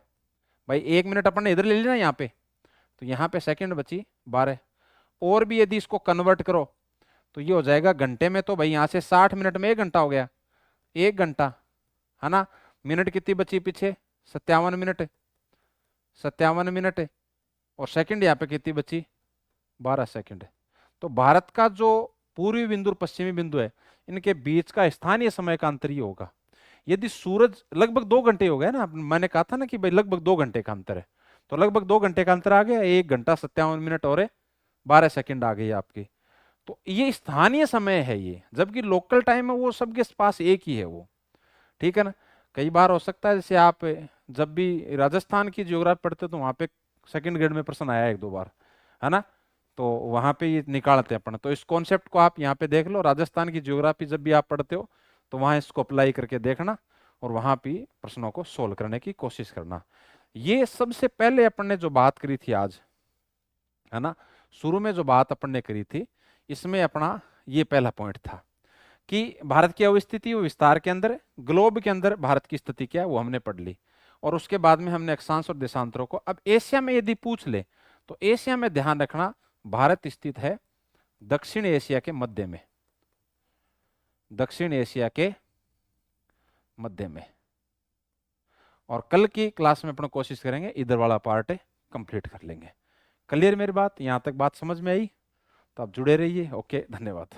भाई 1 मिनट अपन ने इधर ले लिया ना यहाँ पे, तो यहाँ पे सेकंड बची 12। और भी यदि इसको कन्वर्ट करो तो ये हो जाएगा घंटे में, तो भाई यहाँ से 60 मिनट में 1 घंटा हो गया, 1 घंटा है ना। मिनट कितनी बची पीछे 57 मिनट, 57 मिनट, और सेकंड यहाँ पे कितनी बची 12 सेकंड। तो भारत का जो पूर्वी बिंदु और पश्चिमी बिंदु है, इनके बीच का स्थानीय समय का अंतर ही होगा। यदि सूरज लगभग 2 घंटे हो गए ना, मैंने कहा था ना कि भाई लगभग 2 घंटे का अंतर है, तो लगभग 2 घंटे का अंतर आ गया, 1 घंटा 57 मिनट और 12 सेकंड आ गई आपकी। तो ये स्थानीय समय है ये, जबकि लोकल टाइम है वो सबके पास एक ही है वो, ठीक है ना। कई बार हो सकता है जैसे आप जब भी राजस्थान की ज्योग्राफी पढ़ते तो वहां पे सेकंड ग्रेड में प्रश्न आया 1-2 बार, है ना, तो वहां पे ये निकालते हैं अपन। तो इस कॉन्सेप्ट को आप यहाँ पे देख लो, राजस्थान की ज्योग्राफी जब भी आप पढ़ते हो तो वहां इसको अप्लाई करके देखना, और वहां भी प्रश्नों को सोल्व करने की कोशिश करना। ये सबसे पहले अपन ने जो बात करी थी आज, है ना, शुरू में जो बात अपन ने करी थी, इसमें अपना ये पहला पॉइंट था कि भारत की अवस्थिति वो विस्तार के अंदर, ग्लोब के अंदर भारत की स्थिति क्या है वो हमने पढ़ ली, और उसके बाद में हमने अक्षांश और देशांतरों को। अब एशिया में यदि पूछ ले तो एशिया में ध्यान रखना भारत स्थित है दक्षिण एशिया के मध्य में, दक्षिण एशिया के मध्य में। और कल की क्लास में अपन कोशिश करेंगे इधर वाला पार्ट कंप्लीट कर लेंगे। क्लियर मेरी बात, यहां तक बात समझ में आई? तो आप जुड़े रहिए। ओके, धन्यवाद।